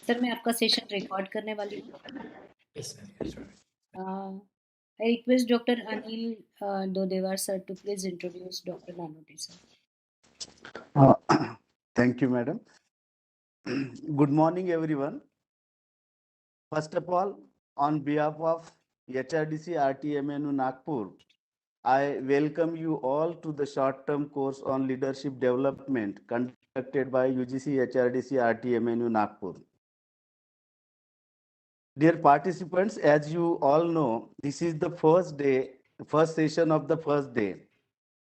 Sir मैं आपका session record करने वाली हूँ। Yes, ma'am. Yes, ma'am. I request Dr. Anil Dodevar sir to please introduce Dr. Nanoti sir. Uh, Thank you, madam. Good morning, everyone. First of all, on behalf of HRDC RTMNU Nagpur, I welcome you all to the short-term course on leadership development conducted by UGC HRDC RTMNU Nagpur. Dear participants, as you all know, this is the first session of the first day.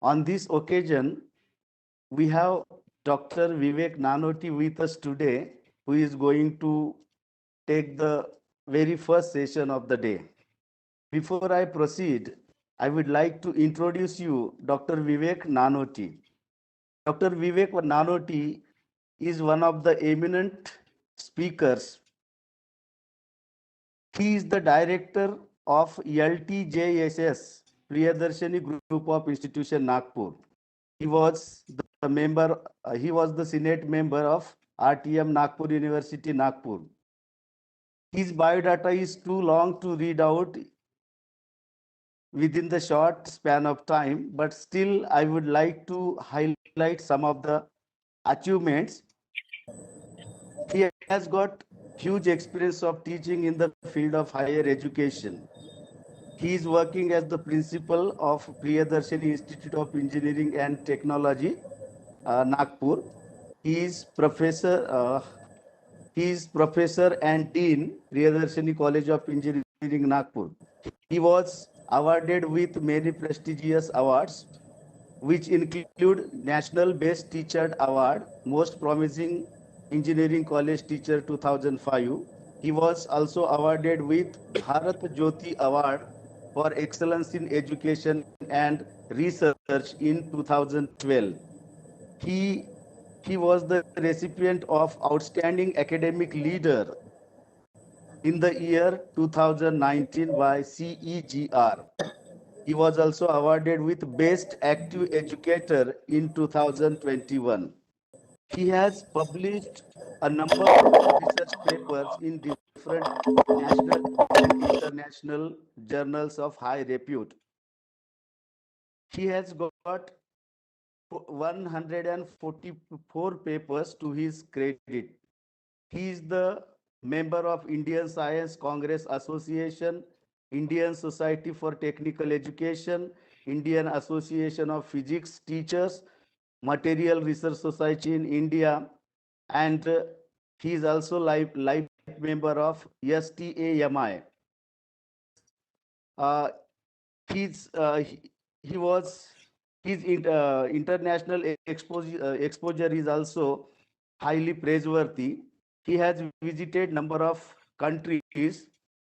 On this occasion, we have Dr. Vivek Nanoti with us today, who is going to take the very first session of the day. Before I proceed, I would like to introduce you Dr. Vivek Nanoti. Dr. Vivek Nanoti is one of the eminent speakers. He is the director of LTJSS, Priyadarshini Group of Institution Nagpur. He was the Senate member of RTM Nagpur University, Nagpur. His biodata is too long to read out within the short span of time, but still I would like to highlight some of the achievements. He has got huge experience of teaching in the field of higher education. He is working as the principal of Priyadarshini Institute of Engineering and Technology, Nagpur. He is professor and dean, Priyadarshini College of Engineering, Nagpur. He was awarded with many prestigious awards, which include National Best Teacher Award, Most Promising Engineering College Teacher 2005. He was also awarded with Bharat Jyoti Award for Excellence in Education and Research in 2012. He, he was the recipient of Outstanding Academic Leader in the year 2019 by CEGR. He was also awarded with Best Active Educator in 2021. He has published a number of research papers in different national and international journals of high repute. He has got 144 papers to his credit. He is the member of Indian Science Congress Association, Indian Society for Technical Education, Indian Association of Physics Teachers, Material Research Society in India, and he is also life member of STAMI. He's he was his international exposure is also highly praiseworthy. He has visited number of countries,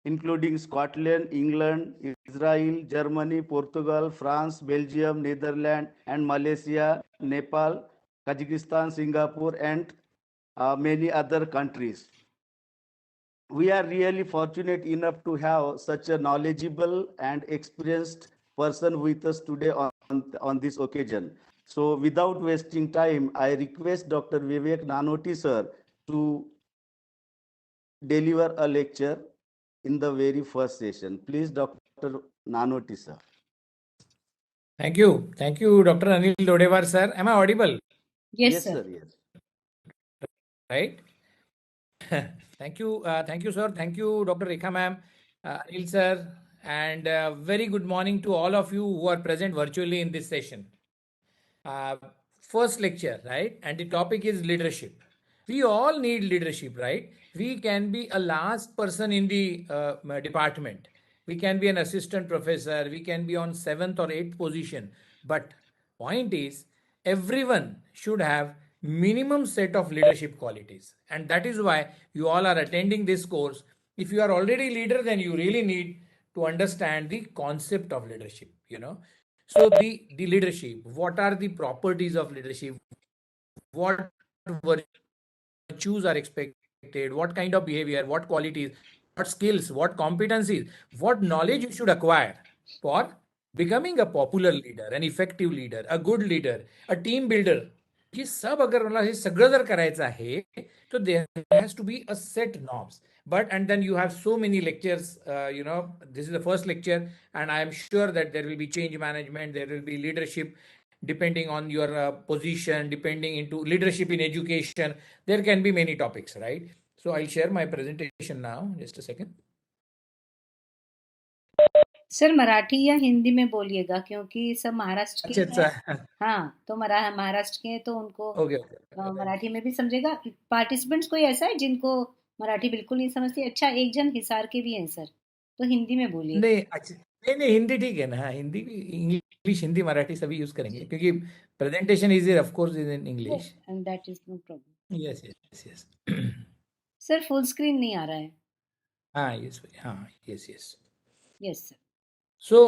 including Scotland, England, Israel, Germany, Portugal, France, Belgium, Netherlands, and Malaysia, Nepal, Kazakhstan, Singapore, and many other countries. We are really fortunate enough to have such a knowledgeable and experienced person with us today on this occasion. So without wasting time, I request Dr. Vivek Nanoti sir to deliver a lecture in the very first session. Please, Dr. Nanoti sir. Thank you. Thank you, Dr. Anil Dodevar, sir. Am I audible? Yes, sir. Sir. Yes. Right. Thank you, sir. Thank you, Dr. Rekha ma'am, Anil sir, and very good morning to all of you who are present virtually in this session. First lecture, right? And the topic is leadership. We all need leadership, right? We can be a last person in the department. We can be an assistant professor. We can be on 7th or 8th position. But point is, everyone should have minimum set of leadership qualities. And that is why you all are attending this course. If you are already leader, then you really need to understand the concept of leadership, So the leadership, what are the properties of leadership? What virtues are expected? What kind of behavior? What qualities? What skills? What competencies? What knowledge you should acquire for becoming a popular leader, an effective leader, a good leader, a team builder, हे सब अगर मला हे सगळं जर करायचं आहे तर there has to be a set norms. But and then you have so many lectures, this is the first lecture, and I am sure that there will be change management, there will be leadership, depending on your position, depending into leadership in education. There can be many topics, right? So I'll share my presentation now. Just a second. Sir Marathi या हिंदी में बोलिएगा क्योंकि सब महाराष्ट्र के अच्छा हैं। अच्छा. हाँ, तो महाराष्ट्र के हैं तो उनको ओके ओके. मराठी में भी समझेगा। पार्टिसिपेंट्स कोई ऐसा है जिनको मराठी बिल्कुल नहीं समझती? अच्छा, एक जन हिसार के भी हैं सर, तो हिंदी में बोलिए। नहीं अच्छा, नहीं नहीं, हिंदी ठीक है ना. हाँ, हिंदी भी, इंग्लिश हिंदी मराठी सभी यूज करेंगे क्योंकि presentation is of course is in English. And that is no problem. Yes yes yes. Sir full screen नहीं आ रहा है। हाँ यस. हाँ yes yes. Yes sir. So,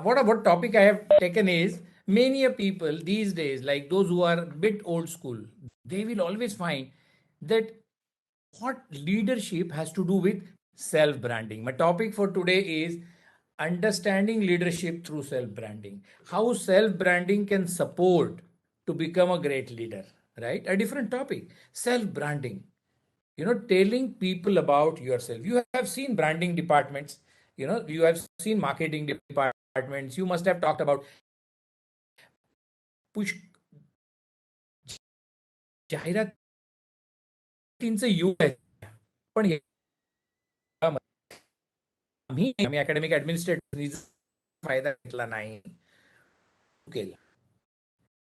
what topic I have taken is many a people these days, like those who are a bit old school, they will always find that what leadership has to do with self-branding. My topic for today is understanding leadership through self-branding. How self-branding can support to become a great leader, right? A different topic, self-branding. Telling people about yourself. You have seen branding departments, you have seen marketing departments. You must have talked about push जाहिरातींचं युग आहे. पण आम्ही academic ऍडमिनिस्ट्रेटरनी फायदा घेतला नाही, केला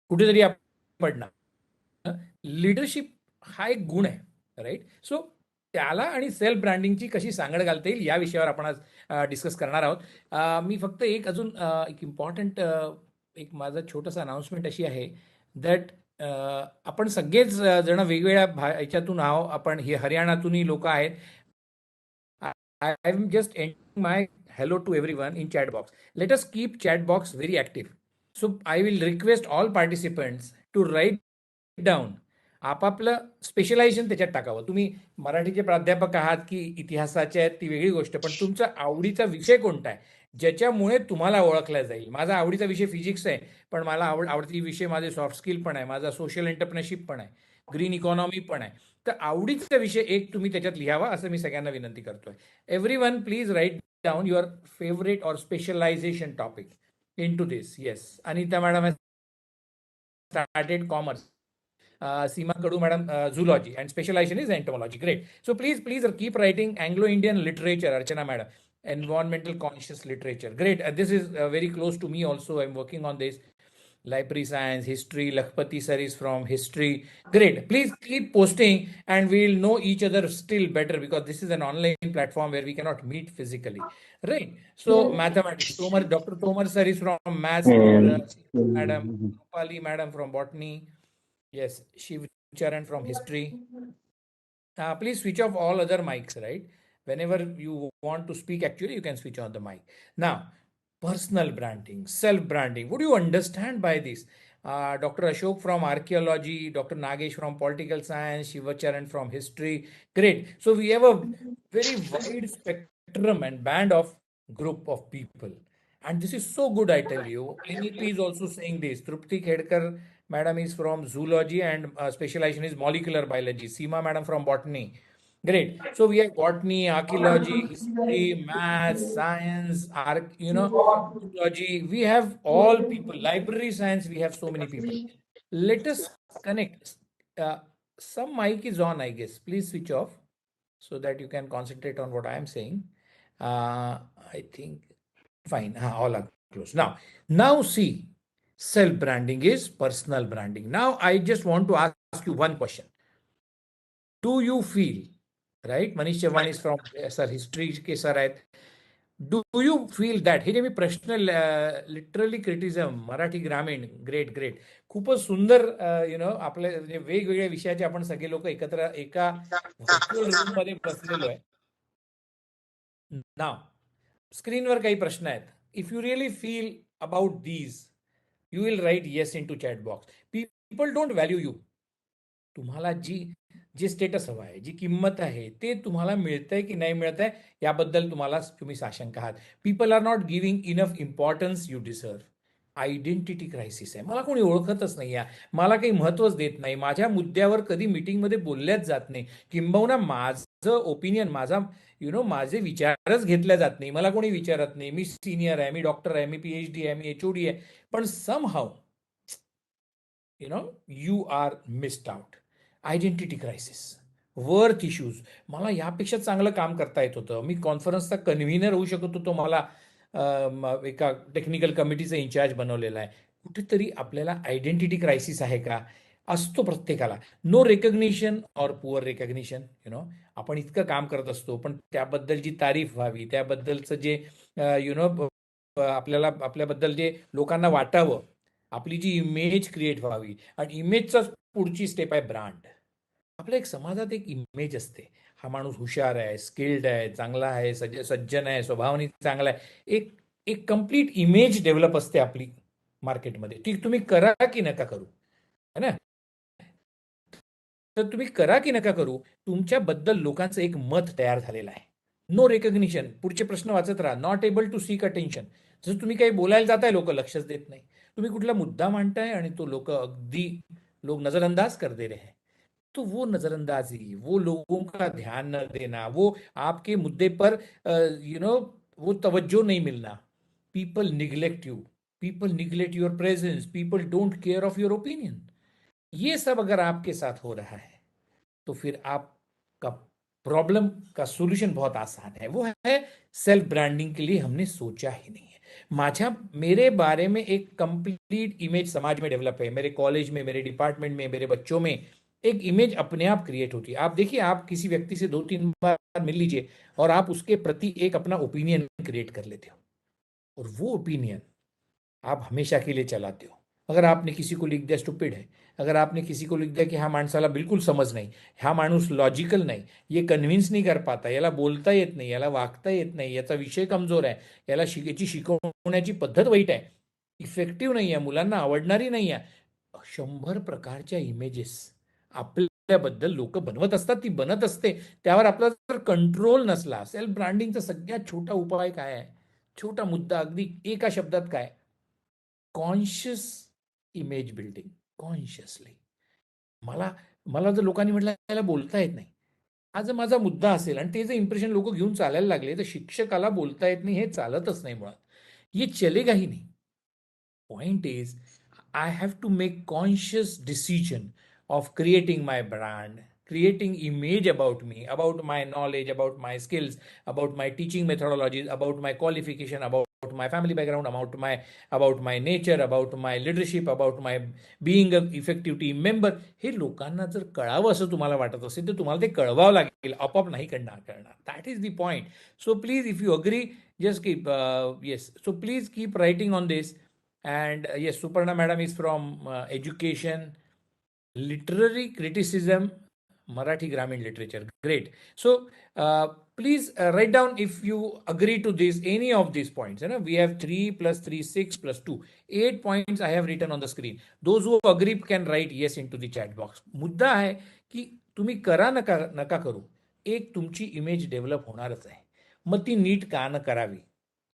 कुठेतरी आपण पडणार. लीडरशिप हा एक गुण आहे, राईट? सो त्याला आणि सेल्फ ब्रँडिंगची कशी सांगड घालता येईल या विषयावर आपण आज डिस्कस करणार आहोत. मी फक्त एक अजून एक इम्पॉर्टंट एक माझं छोटंसं अनाउन्समेंट अशी आहे दॅट आपण सगळेच जण वेगवेगळ्या ह्याच्यातून आहो. आपण हे हरियाणातूनही लोक आहेत. I am just ending my hello to everyone in chat box. Let us keep chat box very active. So I will request all participants to write down आपापलं स्पेशलायझेशन त्याच्यात टाकावं. तुम्ही मराठीचे प्राध्यापक आहात की इतिहासाचे आहेत ती वेगळी गोष्ट, पण तुमचा आवडीचा विषय कोणता आहे ज्याच्यामुळे तुम्हाला ओळखला जाईल. माझा आवडीचा विषय फिजिक्स आहे, पण मला आवडती विषय माझे सॉफ्ट स्किल पण आहे, माझा सोशल एंटरप्रेन्योरशिप पण आहे, ग्रीन इकॉनॉमी पण आहे. तर आवडीचा विषय एक तुम्ही त्याच्यात लिहावा असं मी सगळ्यांना विनंती करतोय. Everyone please write down your favorite or specialization topic into this. Yes, Anita madam has started commerce. Seema Kadu madam, zoology, and specialization is entomology. Great. So please keep writing Anglo-Indian literature. Archana madam, environmental conscious literature. Great. This is very close to me also. I'm working on this. Library science, history. Lakhpati sir is from history. Great. Please keep posting and we'll know each other still better because this is an online platform where we cannot meet physically, right? So mathematics, Dr. Tomar sir is from maths. Madam Rupali madam from botany. Yes, Shiv Charan from history. Please switch off all other mics, right? Whenever you want to speak, actually you can switch on the mic. Now, personal branding, self-branding. What do you understand by this? Dr. Ashok from archaeology, Dr. Nagesh from political science, Shivacharan from history. Great. So we have a very wide spectrum and band of group of people. And this is so good, I tell you. NEP is also saying this. Trupti Khedkar madam is from zoology and specialization is molecular biology. Seema madam from botany. Great. So we have botany, archaeology, history, maths, science, ecology. We have all people. Library science, we have so many people. Let us connect. Some mic is on, I guess. Please switch off so that you can concentrate on what I am saying. I think fine. All are closed. Now see, self-branding is personal branding. Now I just want to ask you one question. Do you feel, right? Manish Chavan is from sir history K sir आहेत. Do you feel that हे जे मी प्रश्न literally क्रिटिझम Marathi ग्रामीण great खूपच सुंदर आपले वेगवेगळ्या विषयाचे आपण सगळे लोक एकत्र एका व्हर्च्युअल रूम मध्ये बसलेलो आहे. नाव स्क्रीनवर काही प्रश्न आहेत. If you really feel about these you will write yes in to chat box. People don't value you. तुम्हाला जे स्टेटस हवं आहे, जी किंमत आहे ते तुम्हाला मिळतंय की नाही मिळतंय याबद्दल तुम्ही साशंक आहात. People are not giving enough importance you deserve. Identity crisis आहे. मला कोणी ओळखतच नाही आहे. मला काही महत्त्वच देत नाही. माझ्या मुद्द्यावर कधी मीटिंगमध्ये बोलल्याच जात नाही. किंबहुना माझं ओपिनियन, माझे विचारच घेतल्या जात नाही. मला कोणी विचारत नाही. मी सीनियर आहे, मी डॉक्टर आहे, मी PhD आहे, मी HOD आहे. पण somehow you are missed out. Identity crisis, worth issues. मला यापेक्षा चांगलं काम करता येत होतं. मी कॉन्फरन्सचा कन्व्हिनर होऊ शकत होतो. मला एका टेक्निकल कमिटीचं इन्चार्ज बनवलेलं आहे. कुठेतरी आपल्याला आयडेंटिटी क्रायसिस आहे का? असतो प्रत्येकाला. No recognition or poor recognition. आपण इतकं काम करत असतो, पण त्याबद्दलची तारीफ व्हावी, त्याबद्दलचं जे आपल्याला आपल्याबद्दल जे लोकांना वाटावं, आपली जी इमेज क्रिएट व्हावी, आणि इमेजचाच पुढची स्टेप आहे ब्रँड. आपल्या एक समाजात एक इमेज असते. हा माणूस हुशार आहे, स्किल्ड आहे, चांगला आहे, सज्जन आहे, स्वभावाने चांगला आहे. एक एक कम्प्लीट इमेज डेव्हलप असते आपली मार्केटमध्ये. ती तुम्ही करा की नका करू, है ना? तर तुम्ही करा की नका करू, तुमच्याबद्दल लोकांचं एक मत तयार झालेलं आहे. No recognition. पुढचे प्रश्न वाचत राहा. Not able to seek attention. जसं तुम्ही काही बोलायला जाताय, लोक लक्षच देत नाही. तुम्ही कुठला मुद्दा मांडताय आणि तो लोग नजरअंदाज कर दे रहे हैं. तो वो नजरअंदाजी, वो लोगों का ध्यान न देना, वो आपके मुद्दे पर वो तवज्जो नहीं मिलना. People neglect you, people neglect your presence, people don't care of your opinion. ये सब अगर आपके साथ हो रहा है, तो फिर आपका प्रॉब्लम का सोल्यूशन बहुत आसान है. वो है सेल्फ ब्रांडिंग के लिए हमने सोचा ही नहीं है. मेरे बारे में एक कंप्लीट इमेज समाज में डेवलप है. मेरे कॉलेज में, मेरे डिपार्टमेंट में, मेरे बच्चों में एक इमेज अपने आप क्रिएट होती है. आप देखिए, आप किसी व्यक्ति से 2-3 बार मिल लीजिए और आप उसके प्रति एक अपना ओपिनियन क्रिएट कर लेते हो, और वो ओपिनियन आप हमेशा के लिए चलाते हो. अगर आपने किसी को लिख दिया स्टुपिड है, अगर आपने किसी को लिख दिया की हा माणसाला बिलकुल समज नाही, हा माणूस लॉजिकल नाही, ये कन्व्हिन्स नाही कर पाता, याला बोलता येत नाही, याला वागता येत नाही, याचा विषय कमजोर आहे, याची शिकवण्याची पद्धत वाईट आहे, इफेक्टिव्ह नाही आहे, मुलांना आवडणारी नाही आहे. 100 प्रकारच्या इमेजेस आपल्याबद्दल लोक बनवत असतात. ती बनत असते. त्यावर आपला जर कंट्रोल नसला, सेल्फ ब्रँडिंगचा सगळ्यात छोटा उपाय काय आहे? छोटा मुद्दा, अगदी एका शब्दात काय? Conscious image building. कॉन्शियसली. मला मला जर लोकांनी म्हटलं त्याला बोलता येत नाही, हा जर माझा मुद्दा असेल आणि ते जर इम्प्रेशन लोक घेऊन चालायला लागले, तर शिक्षकाला बोलता येत नाही हे चालतच नाही मुळात. ये चलेगा ही नहीं. Point is, I have to make conscious decision of creating my brand, creating image about me, about my knowledge, about my skills, about my teaching methodologies, about my qualification, about my family background, about my nature, about my leadership, about my being an effective team member. हे लोकांना जर कळावं असं तुम्हाला वाटत असेल, तर तुम्हाला ते कळवावं लागेल. आपोआप नाही करणार. That is the point. So please, if you agree, just keep yes. So please keep writing on this. And yes, Suparna madam is from education, literary criticism, Marathi Gramin literature. Great. So please write down if you agree to this, any of these points. We have 3 + 3, 6 + 2, 8 points I have written on the screen. Those who agree can write yes into the chat box. मुद्दा आहे की तुम्ही करा नका करू, एक तुमची image develop होणारच आहे. मग ती नीट का न करावी?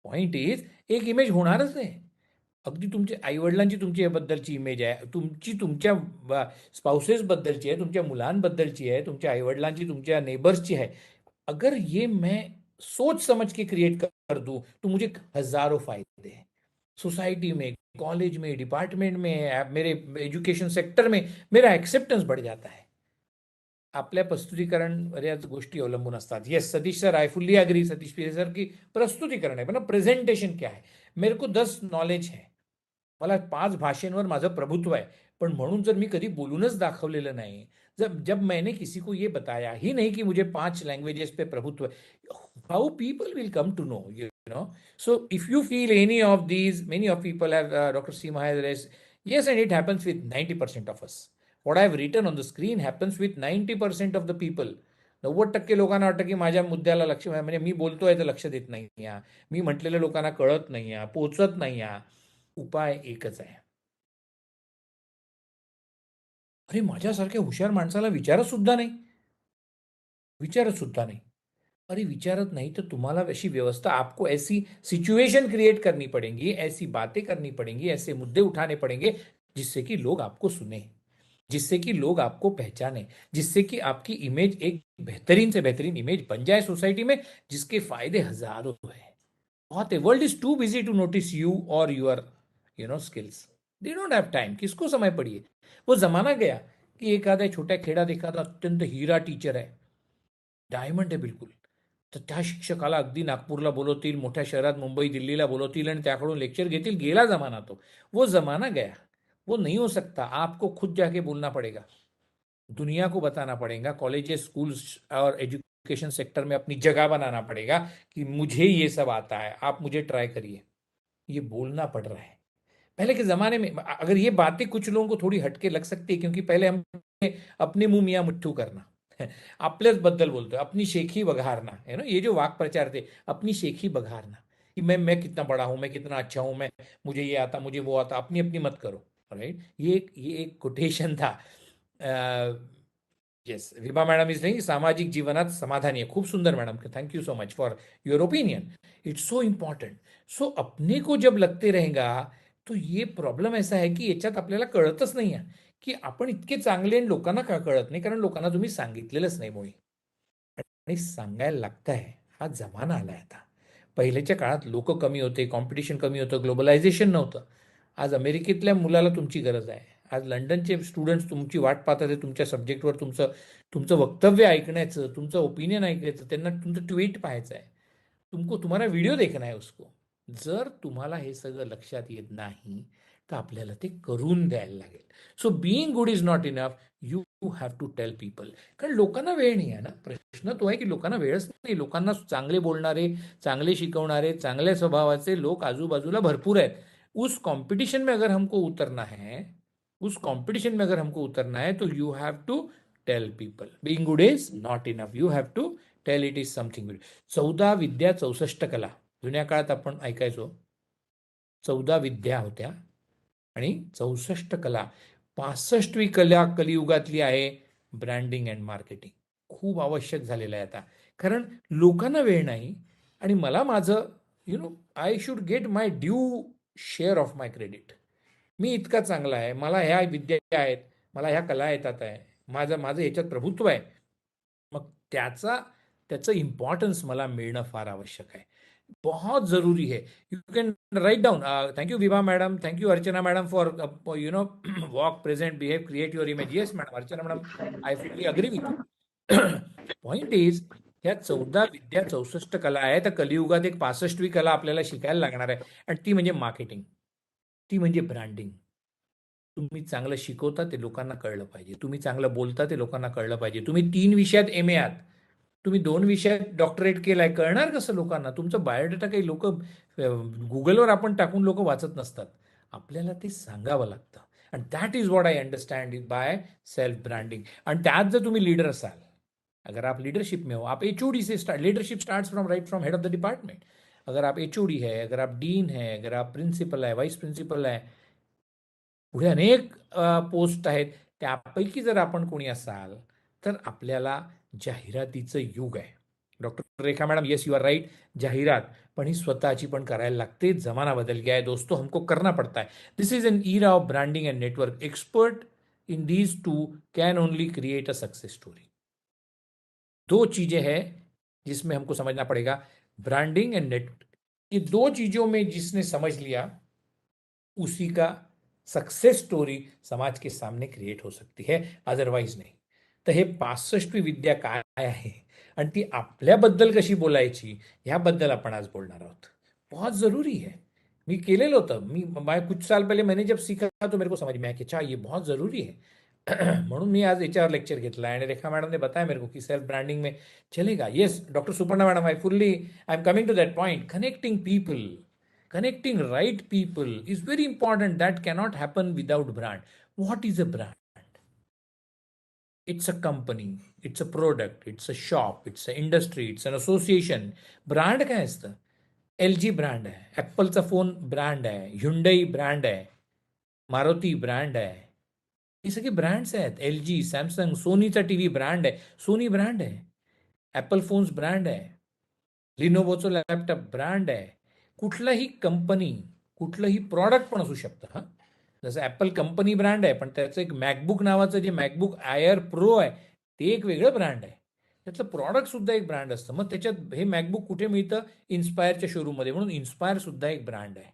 पॉइंट इज, एक इमेज होणारच आहे. अगदी तुमच्या आईवडिलांची तुमच्याबद्दलची इमेज आहे, तुमच्या स्पाउसेसबद्दलची आहे, तुमच्या मुलांबद्दलची आहे, तुमच्या आईवडिलांची, तुमच्या नेबर्सची आहे. अगर ये मैं सोच समझ के क्रिएट कर दूं, तो मुझे हजारों फायदे हैं. सोसाइटी में, कॉलेज में, डिपार्टमेंट में, मेरे एजुकेशन सेक्टर में मेरा एक्सेप्टेंस बढ़ जाता है. आपल्या प्रस्तुतीकरण बऱ्याच गोष्टी अवलंबून असतात. Yes Satish sir, I fully agree Satish Pire sir की प्रस्तुतीकरण आहे, पण प्रेझेंटेशन क्या है. मेरे को 10 नॉलेज है, मला 5 भाषेंवर माझं प्रभुत्व आहे, पण म्हणून जर मी कधी बोलूनच दाखवलेलं नाही, जब मैंने किसी को ये बताया ही नहीं कि मुझे 5 लैंग्वेजेस पे प्रभुत्व है, how people will come to know, you know. So if you feel any of these, many of people have, doctor Seema has, yes, and it happens with 90% of us. What I have written on the screen happens with 90% of the people. 90% लोकांना वाटतं की माझ्या मुद्द्याला लक्ष, म्हणजे मी बोलतोय तर लक्ष देत नाही, मी म्हटलेलं लोकांना कळत नाही, पोचत नाही. उपाय एकच आहे. अरे माझ्यासारख्या हुशार माणसाला विचारत सुद्धा नाही. अरे विचारत नहीं तो तुम्हाला ऐसी व्यवस्था, आपको ऐसी सिचुएशन क्रिएट करनी पड़ेंगी, ऐसी बातें करनी पड़ेंगी, ऐसे मुद्दे उठाने पड़ेंगे जिससे कि लोग आपको सुने, जिससे कि लोग आपको पहचाने, जिससे कि आपकी इमेज एक बेहतरीन से बेहतरीन इमेज बन जाए सोसाइटी में, जिसके फायदे हजारों है। बहुत है। World is too busy to notice you और your skills. They don't have time. किसको समय पड़ी है? वो जमाना गया की एखाद्या छोट्या खेड्यात एखादा अत्यंत हीरा टीचर आहे, डायमंड आहे बिलकुल, तर त्या शिक्षकाला अगदी नागपूरला बोलवतील, मोठ्या शहरात मुंबई दिल्लीला बोलवतील आणि त्याकडून लेक्चर घेतील. गेला जमाना तो, वो जमाना गया, वो नहीं हो सकता. आपको खुद जाके बोलना पड़ेगा, दुनिया को बताना पड़ेगा, कॉलेजेस स्कूल्स और एजुकेशन सेक्टर में अपनी जगह बनाना पड़ेगा कि मुझे ये सब आता है, आप मुझे ट्राई करिए. ये बोलना पड़ रहा है. पहले के जमाने में अगर ये बातें कुछ लोगों को थोड़ी हटके लग सकती है, क्योंकि पहले हम अपने मुंह मियाँ मिठ्ठू करना, आपल्याच बद्दल बोलतोय, अपनी शेखी बघारना है ना, ये जो वाक प्रचार थे, अपनी शेखी बघारना कि मैं कितना बड़ा हूं, मैं कितना अच्छा हूं, मैं मुझे ये आता, मुझे वो आता, अपनी अपनी मत करो. राइट. ये एक कोटेशन था. येस, विभा मॅडम इज नहीं, सामाजिक जीवनात समाधानी आहे. खूप सुंदर madam, thank you so much for your opinion. It's so important. So अपने को जब लगते रहेगा तो ये प्रॉब्लेम ऐसा आहे की याच्यात आपल्याला कळतच नाही आहे की आपण इतके चांगले आणि लोकांना का कळत नाही, कारण लोकांना तुम्ही सांगितलेलंच नाही मुळी. आणि सांगायला लागत आहे. हा जमाना आलाय आता. पहिल्याच्या काळात लोक कमी होते, कॉम्पिटिशन कमी होतं, ग्लोबलायझेशन नव्हतं. आज अमेरिकेतल्या मुलाला तुमची गरज आहे. आज लंडनचे स्टुडंट्स तुमची वाट पाहतात आहे तुमच्या सब्जेक्टवर तुमचं तुमचं वक्तव्य ऐकण्याचं, तुमचं ओपिनियन ऐकायचं, त्यांना तुमचं ट्विट पाहायचं आहे, तुम्हाला व्हिडिओ देखना है उसको. जर तुम्हाला हे सगळं लक्षात येत नाही तर आपल्याला ते करून द्यायला लागेल. So being good is not enough. You have to tell people. कारण लोकांना वेळ नाही आहे ना. प्रश्न तो आहे की लोकांना वेळच नाही. लोकांना चांगले बोलणारे, चांगले शिकवणारे, चांगल्या स्वभावाचे लोक आजूबाजूला भरपूर आहेत. उस कंपटीशन में अगर हमको उतरना है, उस कंपटीशन में अगर हमको उतरना है तो you have to tell people. Being good is not enough. You have to tell it is something good. 14 विद्या 64 कला. जुन्या काळात आपण ऐकायचो 14 विद्या होत्या आणि 64 कला. 65वी कला कलियुगातली आहे ब्रँडिंग अँड मार्केटिंग. खूप आवश्यक झालेलं आहे आता, कारण लोकांना वेळ नाही. आणि मला माझं I should get my due share of my credit. मी इतका चांगला आहे, मला ह्या विद्या आहेत, मला ह्या कला येतात आहे, माझं माझं ह्याच्यात प्रभुत्व आहे, मग त्याचं इम्पॉर्टन्स मला मिळणं फार आवश्यक आहे. बहुत जरूरी है. You can write down. Thank you Vibha madam, thank you Archana madam for walk present behave create your image. Yes madam, Archana madam, I fully agree with you. Point is, ह्या 14 विद्या 64 कला आहे, तर कलियुगात एक 65वी कला आपल्याला शिकायला लागणार आहे, आणि ती म्हणजे मार्केटिंग, ती म्हणजे ब्रँडिंग. तुम्ही चांगलं शिकवता ते लोकांना कळलं पाहिजे, तुम्ही चांगलं बोलता ते लोकांना कळलं पाहिजे. तुम्ही 3 विषयात एम ए आहात, तुम्ही 2 विषयात डॉक्टरेट केलाय, कळणार कसं लोकांना? तुमचं बायोडेटा काही लोक गुगलवर आपण टाकून लोक वाचत नसतात. आपल्याला ते सांगावं लागतं. आणि that is what I understand is by self branding. आणि त्यात जर तुम्ही लीडर असाल, अगर आप लीडरशिप में हो, आप HOD say start, leadership starts from head of the department. अगर आप एचओडी है, अगर आप डीन है, अगर आप प्रिन्सिपल आहे, वाईस प्रिन्सिपल आहे, पुढे अनेक पोस्ट आहेत, त्यापैकी जर आपण कोणी असाल तर आपल्याला जाहिरातीचं युग आहे. Doctor Rekha madam, yes you are right, जाहिरात, पण ही स्वतःची पण करायला लागते. जमाना बदल गया है दोस्तों, हमको करना पड़ता है. This is an era of branding and network. Expert in these two can only create a success story. 2 चीजें हैं जिसमें हमको समझना पड़ेगा, ब्रांडिंग एंड नेटवर्क. ये 2 चीजों में जिसने समझ लिया उसी का सक्सेस स्टोरी समाज के सामने क्रिएट हो सकती है, अदरवाईज नाही. तर हे 65वी विद्या काय आहे आणि ती आपल्याबद्दल कशी बोलायची, ह्याबद्दल आपण आज बोलणार आहोत. बहुत जरूरी है. मी केलेलं होतं. कुछ साल पहले मैंने जब सीखा तो मेरे को समझ में आया कि अच्छा ये बहुत जरूरी है. म्हणून मी आज याच्यावर लेक्चर घेतला आणि रेखा मॅडम ने बताया मेरे को कि सेल्फ ब्रांडिंग में चलेगा. Yes doctor Suparna madam, I am coming to that point. Connecting people, connecting right people is very important. That cannot happen without brand. What is a brand? It's a company, it's a product, it's a shop, it's an industry, it's an association. Brand काय असतं? LG brand आहे, ॲपलचा phone brand आहे, Hyundai brand आहे, Maruti brand आहे. हे सगळे brands आहेत. LG, Samsung, सोनीचा TV brand आहे, सोनी ब्रँड आहे, ॲपल फोन्स ब्रँड आहे. लिनोवोचं लॅपटॉप ब्रँड आहे. कुठलाही कंपनी, कुठलंही प्रॉडक्ट पण असू शकतं. हां, जसं ॲपल कंपनी ब्रँड आहे, पण त्याचं एक मॅकबुक नावाचं जे मॅकबुक एअर प्रो आहे, ते एक वेगळं ब्रँड आहे. त्याचं प्रॉडक्टसुद्धा एक ब्रँड असतं. मग त्याच्यात हे मॅकबुक कुठे मिळतं? इन्स्पायरच्या शोरूममध्ये. म्हणून इन्स्पायरसुद्धा एक ब्रँड आहे.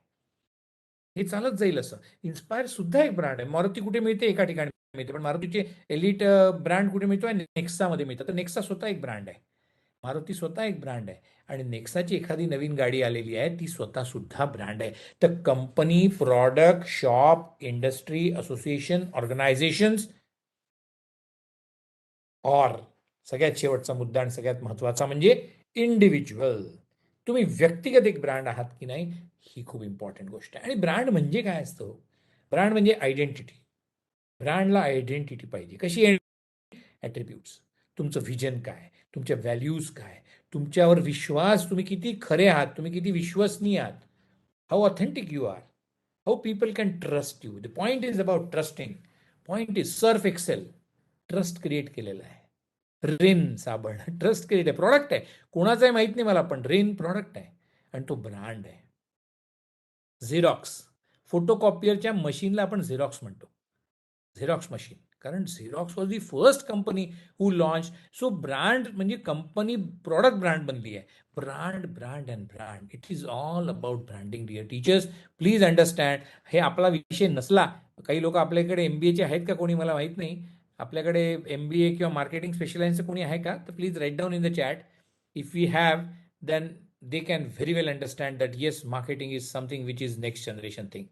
हे चालत जाईल असं. इन्स्पायर सुद्धा एक ब्रँड आहे. मारुती कुठे मिळते? एका ठिकाणी मिळते. पण मारुतीचे एलिट ब्रँड कुठे मिळतो? नेक्सामध्ये मिळतं. तर नेक्सा स्वतः एक ब्रँड आहे. मारुती स्वतः एक ब्रँड आहे. आणि नेक्साची एखादी नवीन गाडी आलेली आहे, ती स्वतः सुद्धा ब्रँड आहे. तर company, product, shop, industry, association, organisations और सगळ्यात शेवटचा मुद्दा आणि सगळ्यात महत्त्वाचा म्हणजे इंडिव्हिज्युअल. तुम्ही व्यक्तिगत एक ब्रँड आहात की नाही, ही खूप इम्पॉर्टंट गोष्ट आहे. आणि ब्रँड म्हणजे काय असतं? ब्रँड म्हणजे आयडेंटिटी. ब्रँडला आयडेंटिटी पाहिजे. कशी ॲट्रिब्यूट्स, तुमचं व्हिजन काय, तुमच्या व्हॅल्यूज काय, तुमच्यावर विश्वास, तुम्ही किती खरे आहात, तुम्ही किती विश्वसनीय आहात, how authentic you are, how people can trust you. The point is about trusting. Point is Surf Excel, trust create केलेला आहे. रेन साबण ट्रस्ट क्रिएट आहे, प्रॉडक्ट आहे, कोणाचं आहे माहीत नाही मला, पण रेन प्रॉडक्ट आहे आणि तो ब्रँड आहे. झेरॉक्स, फोटोकॉपियरच्या मशीनला आपण झेरॉक्स म्हणतो, झेरॉक्स मशीन, कारण Xerox was the first company who launch. So brand म्हणजे कंपनी प्रॉडक्ट ब्रँड बनली आहे. Brand, brand and brand, it is all about branding. Dear teachers, please understand. हे आपला विषय नसला, काही लोक आपल्याकडे MBAचे आहेत का कोणी मला माहीत नाही, आपल्याकडे MBA किंवा मार्केटिंग स्पेशलायझेशन कोणी आहे का? तर please write down in the chat. If we have, then they can very well understand that yes, marketing is something which is next generation thing.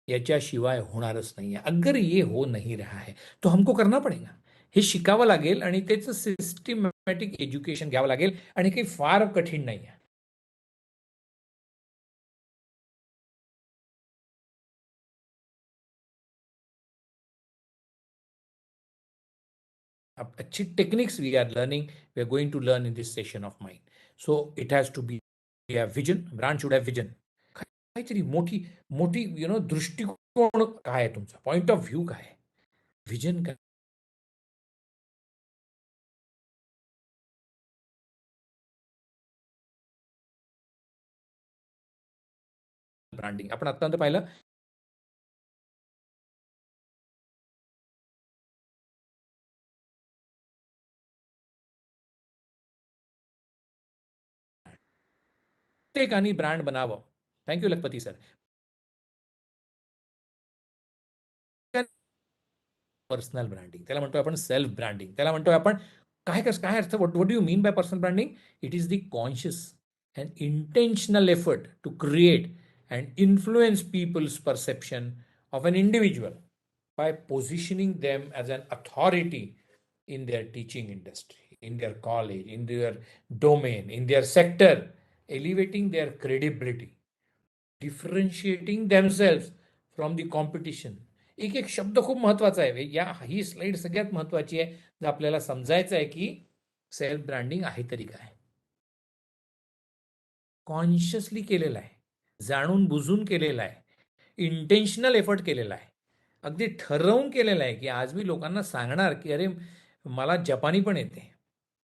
याच्याशिवाय होणारच नाही आहे. अगर ये हो नहीं रहा है तो हमको करना पडेगा. हे शिकावं लागेल आणि त्याचं सिस्टमॅटिक एज्युकेशन घ्यावं लागेल आणि काही फार कठीण नाही आहे. अच्छी techniques we are learning, we are going to learn in this session of mind. So it has to be vision. Brand should have vision. काहीतरी मोठी मोठी दृष्टिकोन काय आहे तुमचा, पॉइंट ऑफ व्ह्यू काय आहे, व्हिजन काय. ब्रँडिंग आपण आतापर्यंत पाहिलं. प्रत्येकाने ब्रँड बनावं. थँक्यू लखपती सर. पर्सनल ब्रँडिंग त्याला म्हणतो आपण, सेल्फ ब्रँडिंग त्याला म्हणतो आपण. काय अर्थ, what do you mean by personal branding? It is the conscious and intentional effort to create and influence people's perception of an individual by positioning them as an authority in their teaching industry, in their college, in their domain, in their sector, elevating their credibility, differentiating themselves from the competition. एक एक शब्द खूप महत्वाचा आहे. ही slide सगळ्यात महत्वाची आहे. जर आपल्याला समजायचं आहे की सेल्फ ब्रँडिंग आहे तरी काय, कॉन्शियसली केलेलं आहे, जाणून बुजून केलेलं आहे, इंटेन्शनल एफर्ट केलेला आहे, अगदी ठरवून केलेलं आहे की आज मी लोकांना सांगणार की अरे मला जपानी पण येते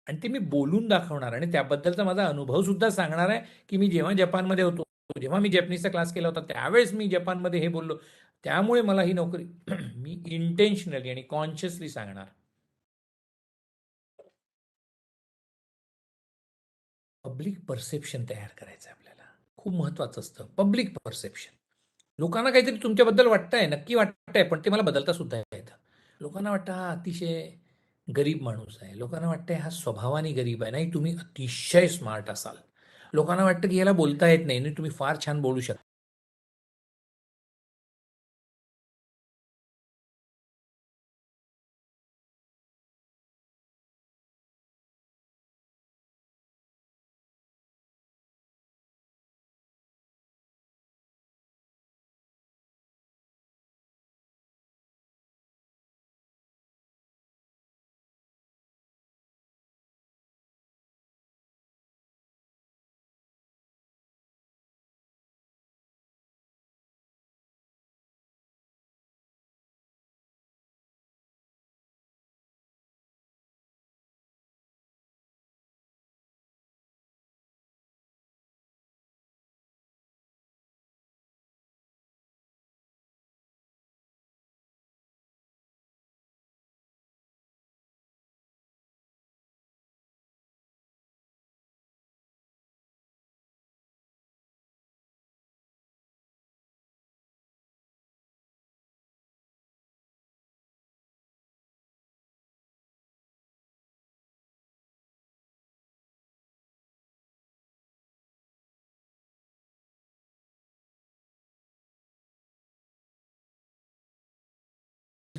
आणि ते मी बोलून दाखवणार आणि त्याबद्दलचा माझा अनुभव सुद्धा सांगणार आहे की मी जेव्हा जपानमध्ये होतो, जेव्हा मी जॅपनीजचा क्लास केला होता त्यावेळेस मी जपानमध्ये हे बोललो, त्यामुळे मला ही नोकरी मी इंटेन्शनली आणि कॉन्शियसली सांगणार. पब्लिक परसेप्शन तयार करायचं आहे आपल्याला, खूप महत्वाचं असतं पब्लिक परसेप्शन. लोकांना काहीतरी तुमच्याबद्दल वाटतंय, नक्की वाटतंय, पण ते मला बदलता सुद्धा येतं. लोकांना वाटतं हा अतिशय गरीब माणूस आहे, लोकांना वाटतंय हा स्वभावाने गरीब आहे, नाही तुम्ही अतिशय स्मार्ट असाल, लोकांना वाटतं की याला बोलता येत नाही, तुम्ही फार छान बोलू शकता.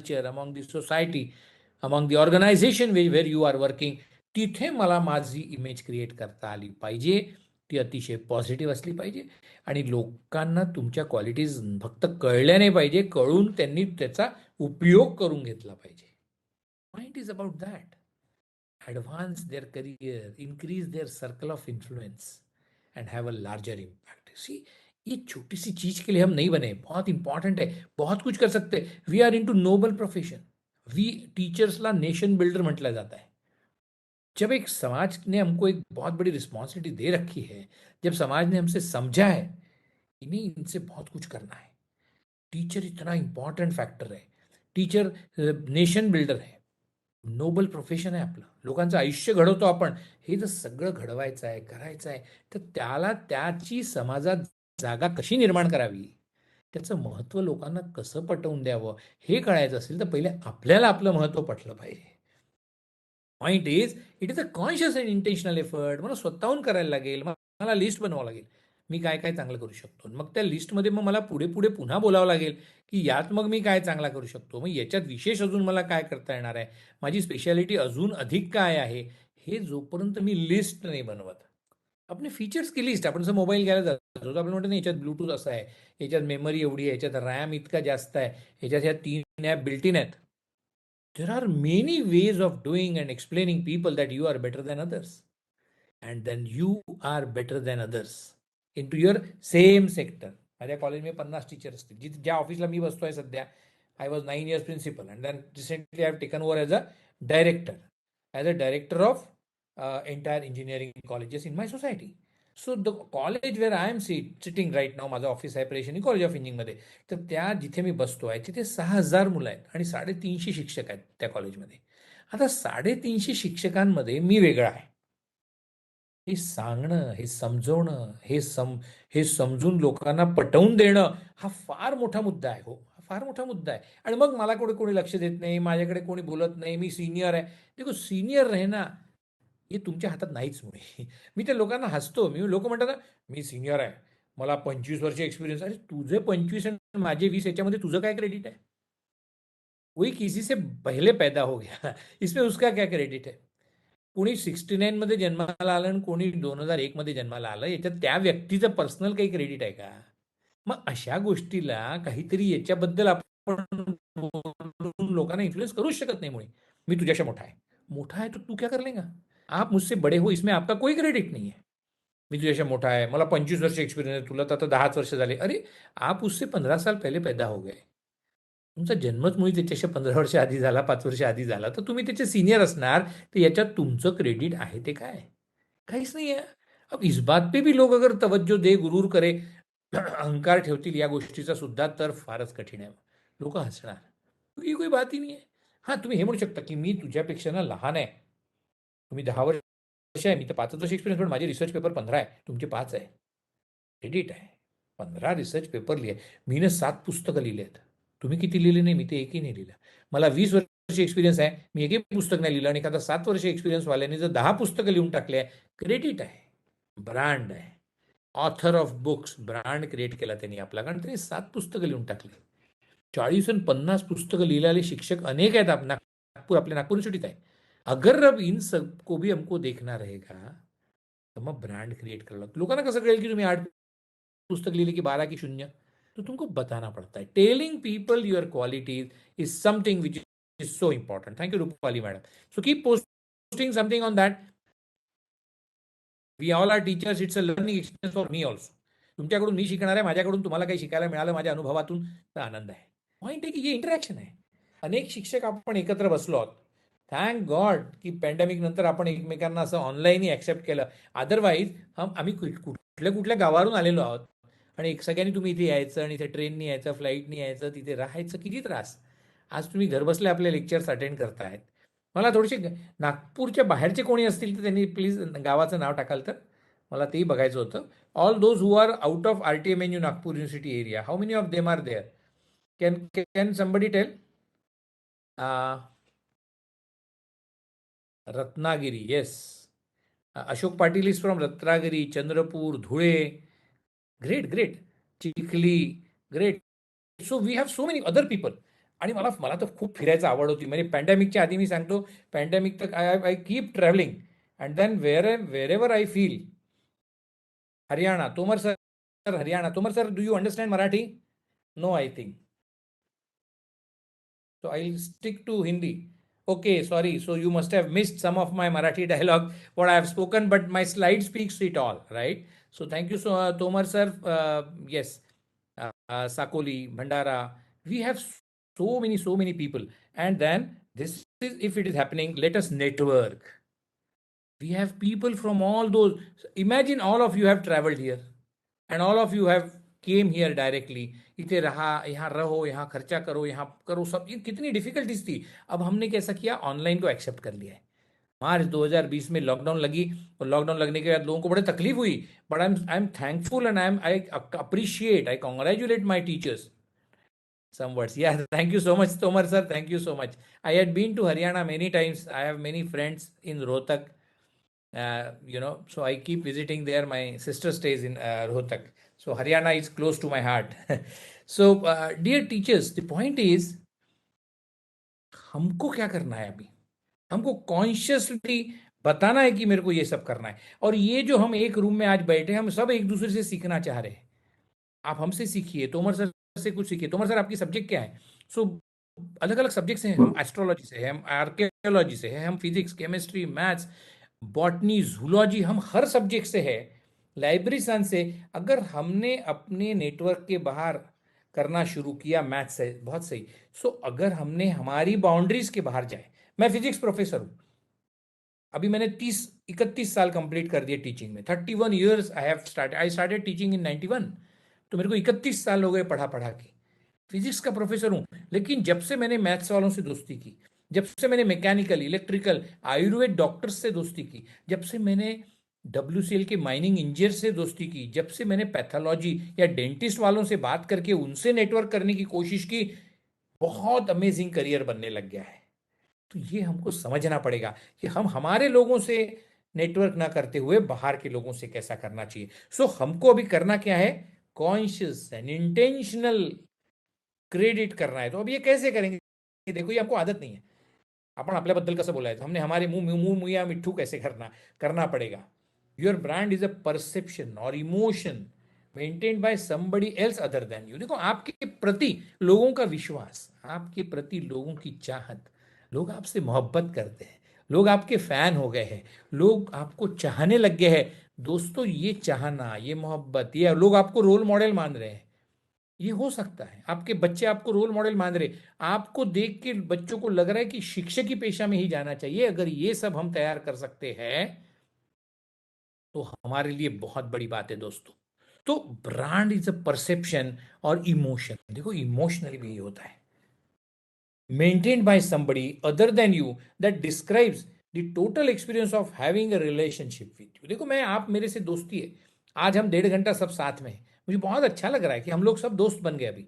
Culture, among the society, among the organization where you are working, तिथे मला माझी इमेज क्रिएट करता आली पाहिजे. ती अतिशय पॉझिटिव्ह असली पाहिजे आणि लोकांना तुमच्या क्वालिटीज फक्त कळल्या नाही पाहिजे, कळून त्यांनी त्याचा उपयोग करून घेतला पाहिजे. Point is about that. advance their career, increase their circle of influence and have a larger impact. See, ये छोटी सी चीज के लिए हम नहीं बने, बहुत इंपॉर्टेंट है, बहुत कुछ कर सकते हैं. We are into noble profession. We टीचर्सला नेशन बिल्डर म्हटलं जाता है. जब एक समाज ने हमको एक बहुत बड़ी रिस्पॉन्सिबिलिटी दे रखी है, जब समाज ने हमसे समझा है कि नहीं, इनसे बहुत कुछ करना है, टीचर इतना इंपॉर्टंट फॅक्टर आहे, टीचर नेशन बिल्डर आहे, नोबल प्रोफेशन आहे आपलं, लोकांचं आयुष्य घडवतो आपण, हे जर सगळं घडवायचं आहे, करायचं आहे, तर त्याला त्याची समाजात जागा कशी निर्माण करावी, त्याचं महत्त्व लोकांना कसं पटवून द्यावं हे कळायचं असेल तर पहिले आपल्याला आपलं महत्त्व पटलं पाहिजे. Point is, it is a conscious and intentional effort. मला स्वतःहून करायला लागेल, मला लिस्ट बनवावं लागेल, मी काय काय चांगलं करू शकतो. मग त्या लिस्टमध्ये मग मला पुढे पुढे पुन्हा बोलावं लागेल की यात मग मी काय चांगला करू शकतो, मग याच्यात विशेष अजून मला काय करता येणार आहे, माझी स्पेशालिटी अजून अधिक काय आहे. हे जोपर्यंत मी लिस्ट नाही बनवत, आपले फीचर्स की लिस्ट, आपण जर मोबाईल घ्यायला जातो तर आपल्याला म्हणतो ना याच्यात ब्लूटूथ असं आहे, याच्यात मेमरी एवढी आहे, याच्यात रॅम इतका जास्त आहे, याच्यात ह्या 3 ॲप बिल्ट इन आहेत. There are many ways of doing and explaining people that you are better than others. And then you are better than others into your same sector. माझ्या कॉलेजमध्ये 50 टीचर असतील. ज्या ऑफिसला मी बसतोय सध्या, I was 9 years principal and then recently I have taken over as a director of entire engineering colleges in my society. So the college where I am sitting right now, माझं office आहे प्रेशनी college of इंजिनिअरिंगमध्ये, तर त्या जिथे मी बसतो आहे तिथे 6,000 मुलं आहेत आणि 350 शिक्षक आहेत त्या कॉलेजमध्ये. आता 350 शिक्षकांमध्ये मी वेगळा आहे. हे सांगणं, हे समजवणं, हे समजून लोकांना पटवून देणं हा फार मोठा मुद्दा आहे. हो, हा फार मोठा मुद्दा आहे. आणि मग मला कोणी लक्ष देत नाही, माझ्याकडे कोणी बोलत नाही, मी सिनियर आहे. देखो, सिनियर रहना हे तुमच्या हातात नाहीच. मुळे मी त्या लोकांना हसतो. लोक म्हणतात ना, मी सिनियर आहे, मला 25 वर्ष एक्सपिरियन्स. अरे तुझे 25 आणि माझे 20 याच्यामध्ये तुझं काय क्रेडिट आहे? कोई किसी से पहले पैदा हो गया, इसमें उसका क्या क्रेडिट है? कोणी 69 मध्ये जन्माला आलं आणि कोणी 2001 मध्ये जन्माला आलं, याच्यात त्या व्यक्तीचं पर्सनल काही क्रेडिट आहे का? मग अशा गोष्टीला काहीतरी याच्याबद्दल आपण लोकांना इन्फ्लुएन्स करूच शकत नाही. मुळे मी तुझ्याशी मोठा आहे तर तू क्या कर लेगा? आप मुझसे बड़े हो, इसमें आपका कोई क्रेडिट नहीं है. मी तुझ्याशी मोठा आहे, मला 25 वर्ष एक्सपिरियन्स आहे, तुला तर आता 10 वर्ष झाले. अरे आप उससे 15 साल पहले पैदा हो गए. तुमचा जन्मच मुळी त्याच्याशी 15 वर्ष आधी झाला, 5 वर्ष आधी झाला, तर तुम्ही त्याचे सिनियर असणार, तर याच्यात तुमचं क्रेडिट आहे ते काय? काहीच नाही आहे. अब इस बात पे भी लोग अगर तवज्जो दे, गुरूर करे, अहंकार ठेवतील या गोष्टीचा सुद्धा, तर फारच कठीण आहे. लोक हसणार, ही कोई बात ही नाही आहे. हां, तुम्ही हे म्हणू शकता की मी तुझ्यापेक्षा ना लहान आहे, तुम्ही 10 वर्ष आहे, मी तर 5 वर्ष एक्सपिरियन्स, पण माझे रिसर्च पेपर 15 आहे, तुमचे 5 आहे. क्रेडिट आहे. 15 रिसर्च पेपर लिहिले, मी 7 पुस्तकं लिहिले आहेत, तुम्ही किती लिहिले नाही, मी ते एकही नाही लिहिलं. मला 20 वर्ष एक्सपिरियन्स आहे, मी एकही पुस्तक नाही लिहिलं, आणि एखादा 7 वर्ष एक्सपिरियन्स वाल्याने जर 10 पुस्तकं लिहून टाकले आहे, क्रेडिट आहे. ब्रँड आहे. Author of books, brand create केला त्यांनी आपला, कारण त्यांनी 7 पुस्तकं लिहून टाकले. 40 आणि 50 पुस्तकं लिहिलेले शिक्षक अनेक आहेत आपल्या नागपूर युनिव्हर्सिटीत आहे. अगर अब इन सबको भी हमको देखना रहेगा, तर मग ब्रँड क्रिएट करायला लागतो. लोकांना कसं कळेल की तुम्ही 8 पुस्तक लिहिले की 12 की 0? तो तुमको बताना पड़ता है. Telling people your qualities is something which is so important. Thank you Rupali madam. So keep posting something on that. We all are teachers. It's a learning experience for me also. तुमच्याकडून मी शिकणार आहे, माझ्याकडून तुम्हाला काही शिकायला मिळालं माझ्या अनुभवातून, तर आनंद आहे. पॉईंट आहे की हे इंटरॅक्शन आहे. अनेक शिक्षक आपण एकत्र बसलो आहोत. थँक गॉड की पॅन्डेमिक नंतर आपण एकमेकांना असं ऑनलाईनही ॲक्सेप्ट केलं. अदरवाईज आम्ही कुठल्या गावावरून आलेलो आहोत, आणि सगळ्यांनी तुम्ही इथे यायचं, आणि इथे ट्रेननी यायचं, फ्लाईटनी यायचं, तिथे राहायचं, किती त्रास. आज तुम्ही घरबसले आपले लेक्चर्स अटेंड करतायत. मला थोडेसे नागपूरच्या बाहेरचे कोणी असतील तर त्यांनी प्लीज गावाचं नाव टाकाल तर मला तेही बघायचं होतं. All those who are out of RTMNU Nagpur university area, how many of them are there? Can somebody tell? Ratnagiri, yes. Ashok Patil is from Ratnagiri, Chandrapur, Dhule. Great. Chikhli, great. So we have so many other people. आणि मला मला तर खूप फिरायची आवड होती. म्हणजे पॅन्डेमिकच्या आधी मी सांगतो, पॅन्डेमिक तक I keep travelling and then wherever I feel. Haryana, Tomar sir, Haryana, Tomar sir, do you understand Marathi? No, I think. So I'll stick to Hindi. Okay, sorry. So you must have missed some of my Marathi dialogue, what I have spoken, but my slide speaks it all, right? So thank you, so Tomar sir. Yes, Sakoli, Bhandara. We have so many people, and then this is, if it is happening, let us network. We have people from all those. Imagine all of you have traveled here, and all of you have came here directly. इथे रहा, यहाँ रहो, यहाँ खर्चा करो, यहाँ करो, सब ये कितनी डिफिकल्टीज थी. अब हमने कैसा किया, ऑनलाइन को एक्सेप्ट कर लिया है. मार्च 2020 में लॉकडाउन लगी, और लॉकडाउन लगने के बाद लोगों को बड़ी तकलीफ हुई. But I am thankful and I appreciate, I congratulate my teachers. Some words. Yeah, thank you so much, Tomar sir. Thank you so much. I had been to Haryana many times. I have many friends in Rohtak. So I keep visiting there. My sister stays in Rohtak. So Haryana is close to my heart. So, dear teachers, the point is, हमको क्या करना है अभी? हमको consciously बताना है कि मेरे को ये सब करना है. और ये जो हम एक रूम में आज बैठे, हम सब एक दूसरे से सीखना चाह रहे हैं. आप हमसे सीखिए, तोमर सर से कुछ सीखिए. तोमर सर, आपकी सब्जेक्ट क्या है? सो अलग अलग सब्जेक्ट हैं. हम एस्ट्रोलॉजी से हैं, हम आर्कियोलॉजी से हैं, हम physics, chemistry, maths, botany, zoology, हम हर सब्जेक्ट से है. लाइब्रेरी साइंस से. अगर हमने अपने नेटवर्क के बाहर करना शुरू किया, मैथ्स से बहुत सही. सो अगर हमने हमारी बाउंड्रीज के बाहर जाए, मैं फिजिक्स प्रोफेसर हूं. अभी मैंने 31 साल कंप्लीट कर दिए टीचिंग में. 31 years I started teaching in 91. तो मेरे को 31 साल हो गए पढ़ा पढ़ा के. फिजिक्स का प्रोफेसर हूं. लेकिन जब से मैंने मैथ्स वालों से दोस्ती की, जब से मैंने मैकेनिकल, इलेक्ट्रिकल, आयुर्वेद डॉक्टर्स से दोस्ती की, जब से मैंने WCL के माइनिंग इंजीनियर से दोस्ती की, जब से मैंने पैथोलॉजी या डेंटिस्ट वालों से बात करके उनसे नेटवर्क करने की कोशिश की, बहुत अमेजिंग करियर बनने लग गया है. तो ये हमको समझना पड़ेगा कि हम हमारे लोगों से नेटवर्क ना करते हुए बाहर के लोगों से कैसा करना चाहिए. सो हमको अभी करना क्या है? कॉन्शियस एंड इंटेंशनल क्रेडिट करना है. तो अब ये कैसे करेंगे? देखो, ये हमको आदत नहीं है. आपण आपल्याबद्दल कसं बोलायचं, हमने हमारे मुंह मुया मिठ्ठू कैसे करना पड़ेगा. Your brand is a perception और emotion maintained by somebody else other than you. देखो, आपके प्रति लोगों का विश्वास, आपके प्रति लोगों की चाहत, लोग आपसे मोहब्बत करते हैं, लोग आपके फैन हो गए हैं, लोग आपको चाहने लग गए हैं. दोस्तों, ये चाहना, ये मोहब्बत, ये लोग आपको रोल मॉडल मान रहे हैं. ये हो सकता है आपके बच्चे आपको रोल मॉडल मान रहे, आपको देख के बच्चों को लग रहा है कि शिक्षक की पेशा में ही जाना चाहिए. अगर ये सब हम तैयार कर सकते हैं तो हमारे लिए बहुत बड़ी बात है दोस्तों. तो ब्रांड इज अ परसेप्शन और इमोशन. देखो, इमोशनली भी ये होता है. Maintained by somebody other than you that describes the total experience of having a relationship विद यू. देखो, मैं आप मेरे से दोस्ती है. आज हम 1.5 घंटा सब साथ में हैं. मुझे बहुत अच्छा लग रहा है कि हम लोग सब दोस्त बन गए. अभी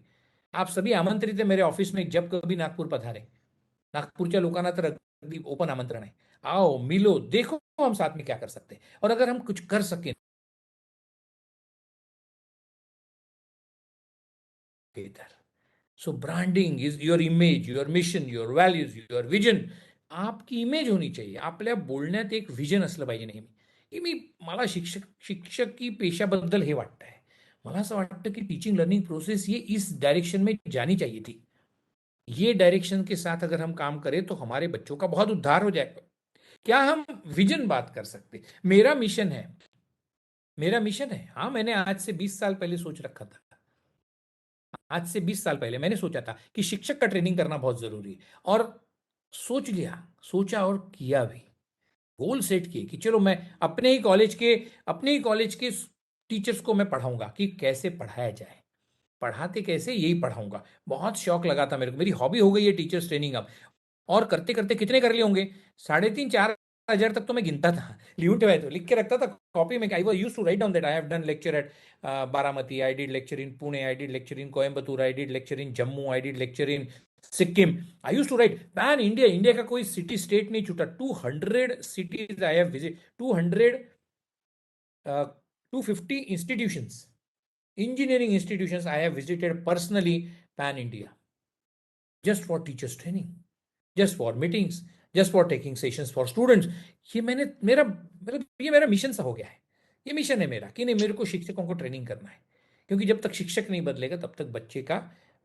आप सभी आमंत्रित है मेरे ऑफिस में, जब कभी नागपूर पधारे. नागपूरच्या लोकांना तर अगदी ओपन आमंत्रण आहे. आओ, मिलो, देखो हम साथ में क्या कर सकते हैं. और अगर हम कुछ कर सकें इधर. So branding is your image, your mission, your values, your vision. आपकी इमेज होनी चाहिए. आपल्या बोलण्यात एक विजन असलं पाहिजे नेहमी. की मला शिक्षकी पेशाबद्दल हे वाटतं आहे. मला असं वाटतं की टीचिंग लर्निंग प्रोसेस ये इस डायरेक्शन में जानी चाहिए थी. ये डायरेक्शन के साथ अगर हम काम करें तो हमारे बच्चों का बहुत उद्धार हो जाएगा. क्या हम विजन बात कर सकते? मेरा मिशन है, मेरा मिशन है. हाँ, मैंने आज से 20 साल पहले सोच रखा था. आज से 20 साल पहले मैंने सोचा था कि शिक्षक का ट्रेनिंग करना बहुत जरूरी है. और सोच लिया, सोचा और किया भी. गोल सेट किए कि चलो, मैं अपने ही कॉलेज के टीचर्स को मैं पढ़ाऊंगा कि कैसे पढ़ाया जाए. पढ़ाते कैसे, यही पढ़ाऊंगा. बहुत शौक लगा था मेरे को. मेरी हॉबी हो गई है टीचर्स ट्रेनिंग अब. और करते करते कितने कर लिए होंगे? 3,500-4,000 तक तो मैं गिनता था. लिहून ठेवायचो, लिख के रखता था कॉपी में. I use to write down that I have done lecture at Baramati, I did lecture in Pune, I did lecture in Coimbatore, I did lecture in Jammu, I did lecture in Sikkim. I use to write pan India. India का कोई city state नहीं छूटा. 200 cities I have visit. 250 institutions, engineering institutions I have visited personally pan India. just for teachers training, just for meetings, just for taking sessions for students. ये मैंने मेरा मतलब ये मेरा mission सा हो गया है, ये मिशन है मेरा कि नहीं, मेरे को शिक्षकों को ट्रेनिंग करना है। क्योंकि जब तक शिक्षक नहीं बदलेगा तब तक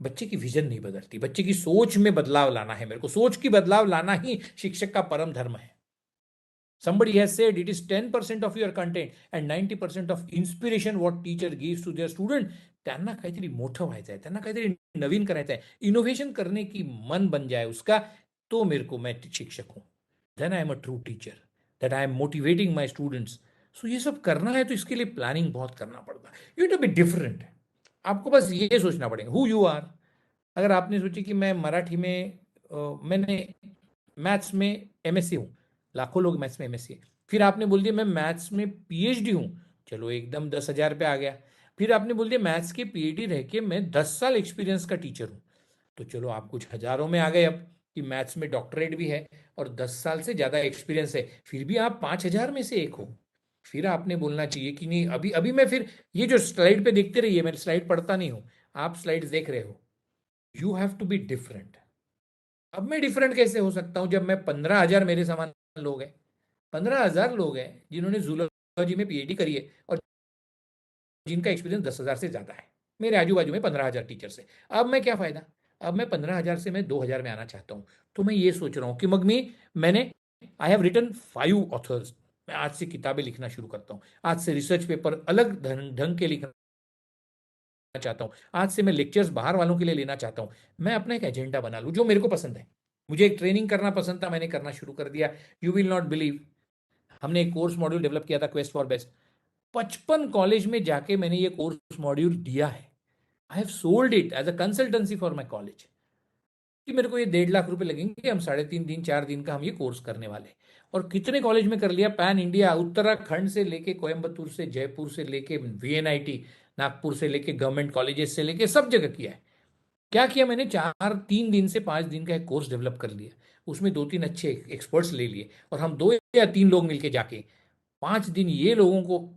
बच्चे की विजन नहीं बदलती, बच्चे की सोच में बदलाव लाना है मेरे को, सोच की बदलाव लाना ही शिक्षक का परम धर्म है। Somebody has said it is 10% of your content and 90% of inspiration what teacher gives to their student. त्यांना काहीतरी मोठं व्हायचं आहे, त्यांना काहीतरी नवीन करायचं आहे, इनोव्हेशन करने की मन बन जाए उसका, तो मेरे को मैं शिक्षक हूं, then I am a true teacher, that I am motivating my students. So ये सब करना है तो इसके लिए प्लानिंग बहुत करना पड़ता है। यू टू बी डिफरेंट, आपको बस ये सोचना पड़ेगा हु यू आर। अगर आपने सोची कि मैं मराठी में मैंने मैथ्स में एमएससी हूं, लाखों लोग मैथ्स में एमएससी है, फिर आपने बोल दिया मैं मैथ्स में पीएचडी हूं, चलो एकदम 10,000 पे आ गया। फिर आपने बोल दिया मैथ्स के पीएचडी रह के मैं 10 साल एक्सपीरियंस का टीचर हूं, तो चलो आप कुछ हजारों में आ गए अब कि मैथ्स में डॉक्टरेट भी है और 10 साल से ज्यादा एक्सपीरियंस है, फिर भी आप 5,000 में से एक हो। फिर आपने बोलना चाहिए कि नहीं, अभी अभी मैं फिर ये जो स्लाइड पे देखते रहिए, मैं स्लाइड पढ़ता नहीं हूं, आप स्लाइड देख रहे हो, you have to be different. अब मैं डिफरेंट कैसे हो सकता हूं जब मैं 15,000 मेरे समान लोग हैं, 15,000 लोग हैं जिन्होंने जूलॉजी में पीएचडी करी है और जिनका एक्सपीरियंस 10,000 से ज्यादा है, मेरे आजू बाजू में 15,000 टीचर से। अब मैं क्या फायदा, अब मैं 15,000 से मैं 2,000 में आना चाहता हूं, तो मैं ये सोच रहा हूं कि मगमी मैंने आई हैव रिटन 5 ऑथर्स, मैं आज से किताबें लिखना शुरू करता हूं, आज से रिसर्च पेपर अलग ढंग के लिखना चाहता हूं, आज से मैं लेक्चर्स बाहर वालों के लिए लेना चाहता हूं, मैं अपना एक एजेंडा बना लूं जो मेरे को पसंद है। मुझे एक ट्रेनिंग करना पसंद था, मैंने करना शुरू कर दिया। यू विल नॉट बिलीव, हमने एक कोर्स मॉड्यूल डेवलप किया था, क्वेस्ट फॉर बेस्ट। 55 कॉलेज में जाके मैंने ये कोर्स मॉड्यूल दिया है। I have sold it as a consultancy for my college कि मेरे को ये 1.5 लाख रुपए लगेंगे, हम 3.5 दिन 4 दिन का हम ये कोर्स करने वाले। और कितने कॉलेज में कर लिया, पैन इंडिया, उत्तराखंड से लेके कोयम्बतूर से, जयपुर से लेके वीएनआईटी, नागपुर से लेके गवर्नमेंट कॉलेजेस से लेके सब जगह किया है। क्या किया मैंने, 3 दिन से 5 दिन का एक कोर्स डेवलप कर लिया, उसमें 2-3 अच्छे एक्सपर्ट्स ले लिए और हम 2 या 3 लोग मिलके जाके 5 दिन ये लोगों को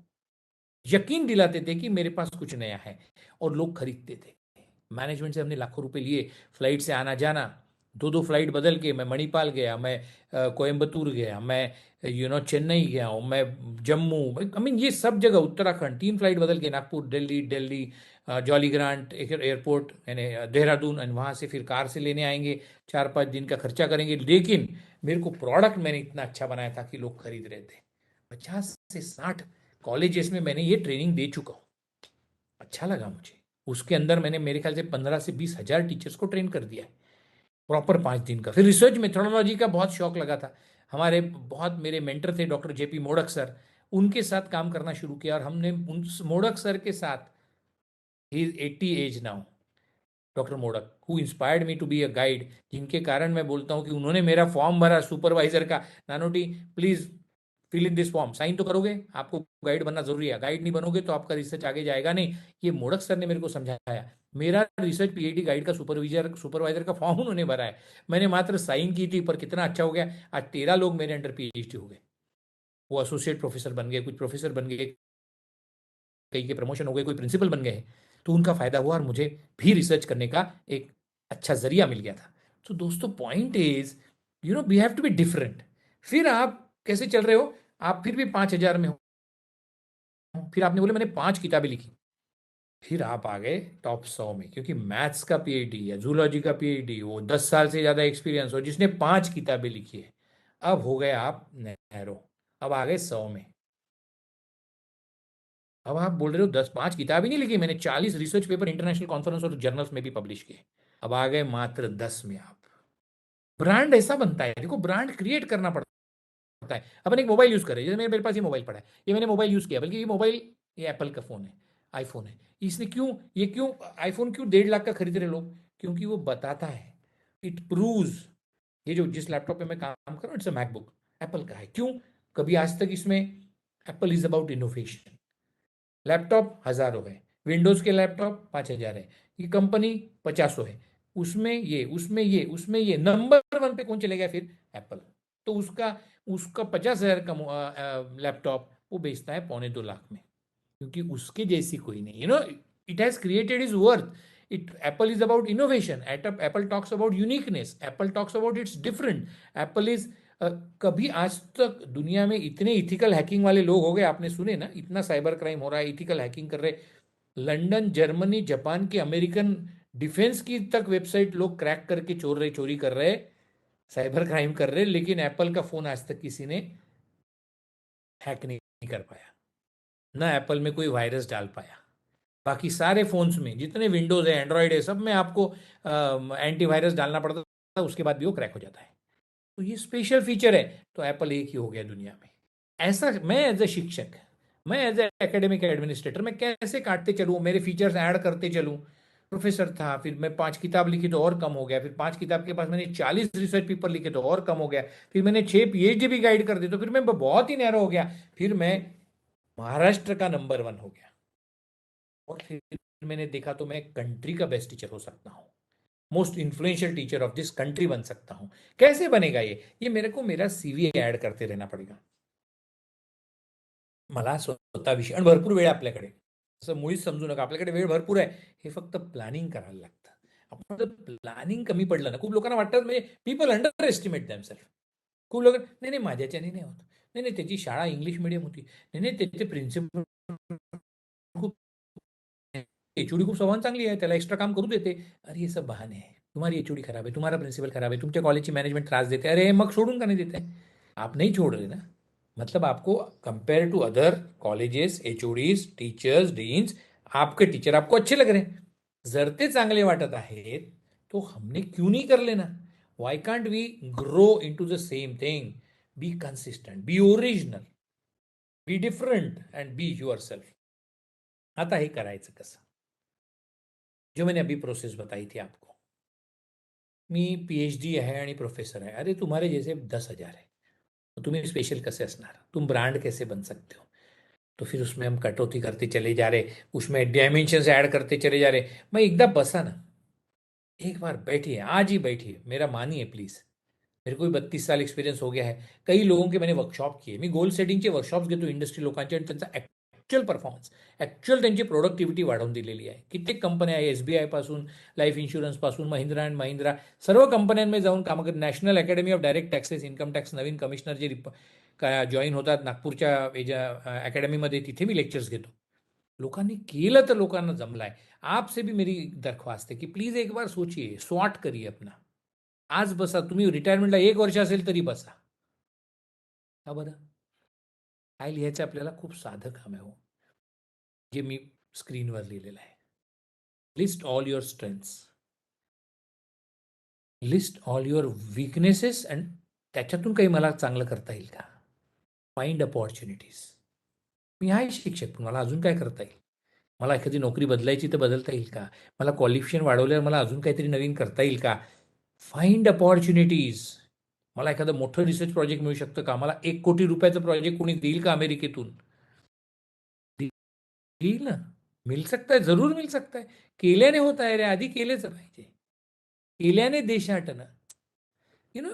यकीन दिलाते थे कि मेरे पास कुछ नया है, और लोग खरीदते थे। मैनेजमेंट से हमने लाखों रुपए लिए, फ्लाइट से आना जाना, 2-2 फ्लाइट बदल के मैं मणिपाल गया, मैं कोयम्बतूर गया, मैं चेन्नई गया हूँ, मैं जम्मू, आई मीन ये सब जगह, उत्तराखंड 3 फ्लाइट बदल के, Nagpur, Delhi Jolly Grant airport यानी देहरादून, और वहाँ से फिर कार से लेने आएंगे, 4-5 दिन का खर्चा करेंगे। लेकिन मेरे को प्रोडक्ट मैंने इतना अच्छा बनाया था कि लोग खरीद रहे थे। 50 से 60 कॉलेजेस में मैंने ये ट्रेनिंग दे चुका हूँ, अच्छा लगा मुझे। उसके अंदर मैंने मेरे ख्याल से 15 से 20 हजार टीचर्स को ट्रेन कर दिया है प्रॉपर 5 दिन का। फिर रिसर्च मेथोडोलॉजी का बहुत शौक लगा था, हमारे बहुत मेरे मेंटर थे डॉक्टर जेपी मोडक सर, उनके साथ काम करना शुरू किया, और हमने उन मोडक सर के साथ, he is 80 age now, doctor Modak who inspired me to be a guide, जिनके कारण मैं बोलता हूं कि उन्होंने मेरा फॉर्म भरा सुपरवाइजर का, Nanoti please fill in this form, sign तो करोगे, आपको गाइड बनना जरूरी है, गाइड नहीं बनोगे तो आपका रिसर्च आगे जाएगा नहीं। ये मोडक सर ने मेरे को समझाया, मेरा रिसर्च पीएचडी गाइड का सुपरवाइजर का फॉर्म उन्होंने भरा है, मैंने मात्र साइन की थी, पर कितना अच्छा हो गया, आज 13 लोग मेरे अंडर पीएचडी हो गए, वो एसोसिएट प्रोफेसर बन गए, कुछ प्रोफेसर बन गए, कई के प्रमोशन हो गए, कोई प्रिंसिपल बन गए, तो उनका फायदा हुआ और मुझे भी रिसर्च करने का एक अच्छा जरिया मिल गया था। तो दोस्तों point is we have to be different. फिर आप कैसे चल रहे हो, आप फिर भी 5,000 में हो, फिर आपने बोले मैंने 5 किताबें लिखी, फिर आप आ गए टॉप 100 में, क्योंकि मैथ्स का पीएचडी या जूलॉजी का पीएचडी, वो 10 साल से ज्यादा एक्सपीरियंस हो, जिसने 5 किताबें लिखी है, अब हो गए आप नहरो, अब आ गए 100 में। अब आप बोल रहे हो 5 किताबें नहीं लिखी मैंने, 40 रिसर्च पेपर इंटरनेशनल कॉन्फ्रेंस और जर्नल्स में भी पब्लिश किए, अब आ गए मात्र 10 में आप। ब्रांड ऐसा बनता है, देखो ब्रांड क्रिएट करना पड़ता है। अपन एक मोबाइल यूज करें, जैसे मेरे पास ये मोबाइल पड़ा है, ये मैंने मोबाइल यूज किया, बल्कि ये मोबाइल, ये एप्पल का फोन है, आईफोन है, इसने क्यों आईफोन क्यों 1.5 लाख का खरीद रहे लोग, क्योंकि वो बताता है, इट प्रूव्स, ये जो जिस लैपटॉप पे मैं काम कर रहा हूँ इट्स अ मैकबुक, एप्पल का है। क्यों, कभी आज तक इसमें, Apple is about innovation. Laptop हजारों है, विंडोज के लैपटॉप 5,000 है, ये कंपनी 50 है, उसमें ये नंबर 1 पे कौन चलेगा फिर, एप्पल। तो उसका उसका 50,000 का लैपटॉप वो बेचता है 1.25 लाख में, क्योंकि उसके जैसी कोई नहीं, it has created is worth. Apple is about innovation. Apple talks about uniqueness. Apple talks about it's different. Apple is कभी आज तक दुनिया में इतने इथिकल हैकिंग वाले लोग हो गए, आपने सुने ना, इतना साइबर क्राइम हो रहा है, इथिकल हैकिंग कर रहे, लंदन, जर्मनी, जापान की, अमेरिकन डिफेंस की तक वेबसाइट लोग क्रैक करके चोरी कर रहे, साइबर क्राइम कर रहे, लेकिन एप्पल का फोन आज तक किसी ने हैक नहीं कर पाया, ना एप्पल में कोई वायरस डाल पाया। बाकी सारे फोन्स में जितने विंडोज है, एंड्रॉयड है, सब में आपको एंटीवायरस डालना पड़ता है, उसके बाद भी वो क्रैक हो जाता है। तो ये स्पेशल फीचर है, तो एप्पल एक ही हो गया दुनिया में। ऐसा मैं एज ए शिक्षक, मैं एज ए एकेडमिक एडमिनिस्ट्रेटर, मैं कैसे काटते चलूँ, मेरे फीचर्स ऐड करते चलूँ। प्रोफेसर था, फिर मैं 5 किताब लिखी तो और कम हो गया, फिर 5 किताब के पास मैंने 40 रिसर्च पेपर लिखे तो और कम हो गया, फिर मैंने 6 PhD भी गाइड कर दी तो फिर मैं बहुत ही नैरो हो गया, फिर मैं महाराष्ट्र का नंबर 1 हो गया, और फिर मैंने देखा तो मैं कंट्री का बेस्ट टीचर हो सकता हूँ, most influential teacher of this country बन सकता हूँ। कैसे बनेगा ये मेरे को मेरा CV ऍड करते रहना पडेगा। मला स्वतःविषयी भरपूर वेळ आपल्याकडे, असं मुळीच समजू नका, आपल्याकडे वेळ भरपूर आहे, हे फक्त प्लॅनिंग करायला लागतं। आपण जर प्लॅनिंग कमी पडलं ना, खूप लोकांना वाटतं, म्हणजे पीपल अंडर एस्टिमेट देमसेल्फ, खूप लोक, नाही नाही माझ्याच्याने नाही होत, नाही नाही त्याची शाळा इंग्लिश मीडियम होती, नाही नाही त्याचे प्रिन्सिपल खूप, HOD खूप स्वभाव चांगली आहे, त्याला एक्स्ट्रा काम करू देते। अरे ये सब बहाने हैं, तुम्हारी HOD खराब है, तुम्हारा प्रिंसिपल खराब है, तुमच्या कॉलेजची मॅनेजमेंट त्रास देते, अरे मग सोडून का नहीं देते? आप नहीं छोड़ रहे ना, मतलब आपको compare to other colleges, HODs, teachers, deans, आपके टीचर आपको अच्छे लग रहे हैं, जर ते चांगले वाटत आहेत तो हमने क्यों नहीं कर लेना? Why can't we grow into the same thing? Be consistent, be original, be different and be yourself. आता हे करायचं कसं, जो मैंने अभी प्रोसेस बताई थी आपको, मी PhD आहे आणि प्रोफेसर आहे, अरे तुम्हारे जैसे 10,000 है, तो तुम्हें स्पेशल कैसे असणार, तुम ब्रांड कैसे बन सकते हो? तो फिर उसमें हम कटौती करते चले जा रहे, उसमें डायमेंशन ऐड करते चले जा रहे। मैं एकदा बसा ना, एक बार बैठिए, आज ही बैठिए, मेरा मानिए प्लीज, मेरे को 32 साल एक्सपिरियन्स हो गया है, कई लोगों के मैंने वर्कशॉप किए, मी गोल सेटिंगचे वर्कशॉप्स घेतो इंडस्ट्री लोकांचे, आणि त्यांचा ॲक्च्युअल परफॉर्मन्स, ॲक्च्युअल त्यांची प्रोडक्टिव्हिटी वाढवून दिलेली आहे। कित्येक कंपन्या आहे, SBI पासून, लाईफ इन्शुरन्स पासून, महिंद्रा अँड महिंद्रा, सर्व कंपन्यांमध्ये जाऊन कामं करत, national academy of direct taxes, income tax Naveen commissioner जे जॉईन होतात नागपूरच्या अकॅडमीमध्ये, तिथे मी लेक्चर्स घेतो। लोकांनी केलं तर लोकांना जमलाय। आपसे भी मेरी दरख्वास्त है की प्लीज एक बार सोचिए, स्वॉट करिए अपना, आज बसा, तुम्ही रिटायरमेंटला 1 वर्ष असेल तरी बसा, का बरं? काय लिहायचं आपल्याला? खूप साधं काम आहे हो, जे मी स्क्रीनवर लिहिलेलं आहे। List all your strengths, list all your weaknesses, and त्याच्यातून काही मला चांगलं करता येईल का? Find opportunities. मी आहे शिक्षक, पण मला अजून काय करता येईल? मला एखादी नोकरी बदलायची तर बदलता येईल का? मला क्वालिफिकेशन वाढवल्यावर मला अजून काहीतरी नवीन करता येईल का? Find opportunities. मला एखादं मोठं रिसर्च प्रोजेक्ट मिळू शकतं का? मला 1 कोटी रुपयाचं प्रोजेक्ट कोणी देईल का अमेरिकेतून? देईल ना, मिल सकता है, जरूर मिल सकता है, केल्याने होत आहे रे, आधी केलेच पाहिजे, केल्याने देश हटणं, यू नो,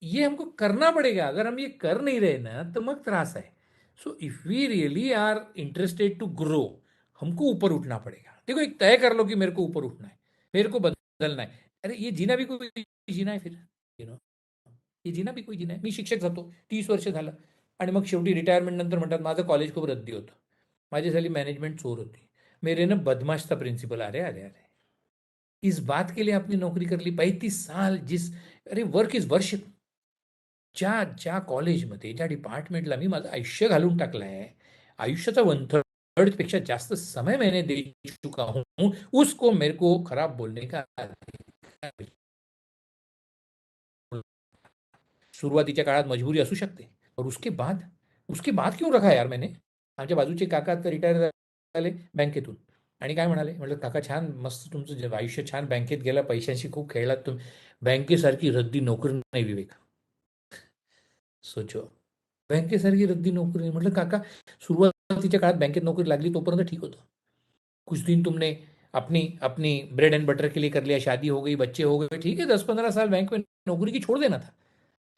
ये हमको करना पड़ेगा। अगर हम ये कर नहीं रहे ना तो मग त्रास है। So if we really are interested to grow, हमको ऊपर उठना पड़ेगा। देखो, एक तय कर लो कि मेरे को ऊपर उठना है, मेरे को बदलना है। अरे ये जीना भी कोई जीना आहे, फिर यू नो, हे जीना भी कोई जीना आहे। मी शिक्षक जातो 30 वर्ष झालं, आणि मग शेवटी रिटायरमेंट नंतर म्हणतात माझं कॉलेज खूप रद्दी होतं, माझी झाली मॅनेजमेंट चोर होती, मेरे ना बदमाश था प्रिंसिपल। अरे अरे अरे, इस बात के लिए आपने नौकरी कर ली 35 साल, जिस, अरे वर्क इज वर्शिप। ज्या ज्या कॉलेजमध्ये, ज्या डिपार्टमेंटला मी माझं आयुष्य घालून टाकलं आहे, आयुष्याचा 1/3 पेक्षा जास्त समय मैंने दे चुका हूं, उसको मेरे को खराब बोलने का अधिकार नहीं। सुरुवातीच्या काळात मजबुरी असू शकते, और उसके बाद क्यों रखा यार मैंने? आमच्या बाजूचे काका तर रिटायर झाले बँकेतून, आणि काय म्हणाले, म्हटलं काका छान, मस्त तुमचं आयुष्य छान बँकेत गेलं, पैशांशी खूप खेळलात तुम्ही, बँकेसारखी रद्दी नोकरी नाही विवेक, सोचो, बँकेसारखी रद्दी नोकरी नाही। म्हटलं काका, सुरुवातीच्या काळात बँकेत नोकरी लागली तोपर्यंत ठीक होतं, कुछ दिन तुमने अपनी अपनी ब्रेड एंड बटर के लिए कर लिया, शादी हो गई, बच्चे हो गए, ठीक है, 10-15 साल बैंक में नौकरी की छोड़ देना था।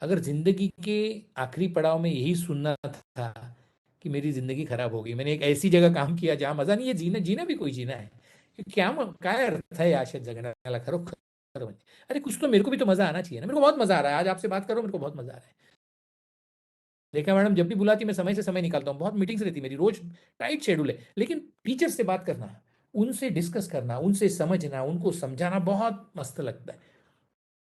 अगर जिंदगी के आखिरी पड़ाव में यही सुनना था कि मेरी जिंदगी खराब हो गई, मैंने एक ऐसी जगह काम किया जहां मजा नहीं है, जीना जीना भी कोई जीना है, की काय अर्थ आहे या अशा जगण्याला खरोखर म्हणजे. अरे कुछ तो मेरे को भी तो मजा आना चाहिए ना. मेरे को बहुत मजा आ रहा है आज आपसे बात करो, मेरे को बहुत मजा आ रहा है. देखा मैडम, जब भी बुलाती मैं समय से समय निकालता हूँ, बहुत मीटिंग्स रहती मेरी रोज, टाइट शेड्यूल है, लेकिन टीचर से बात करना, उनसे डिस्कस करना, उनसे समझना, उनको समजाना बहुत मस्त लगतं.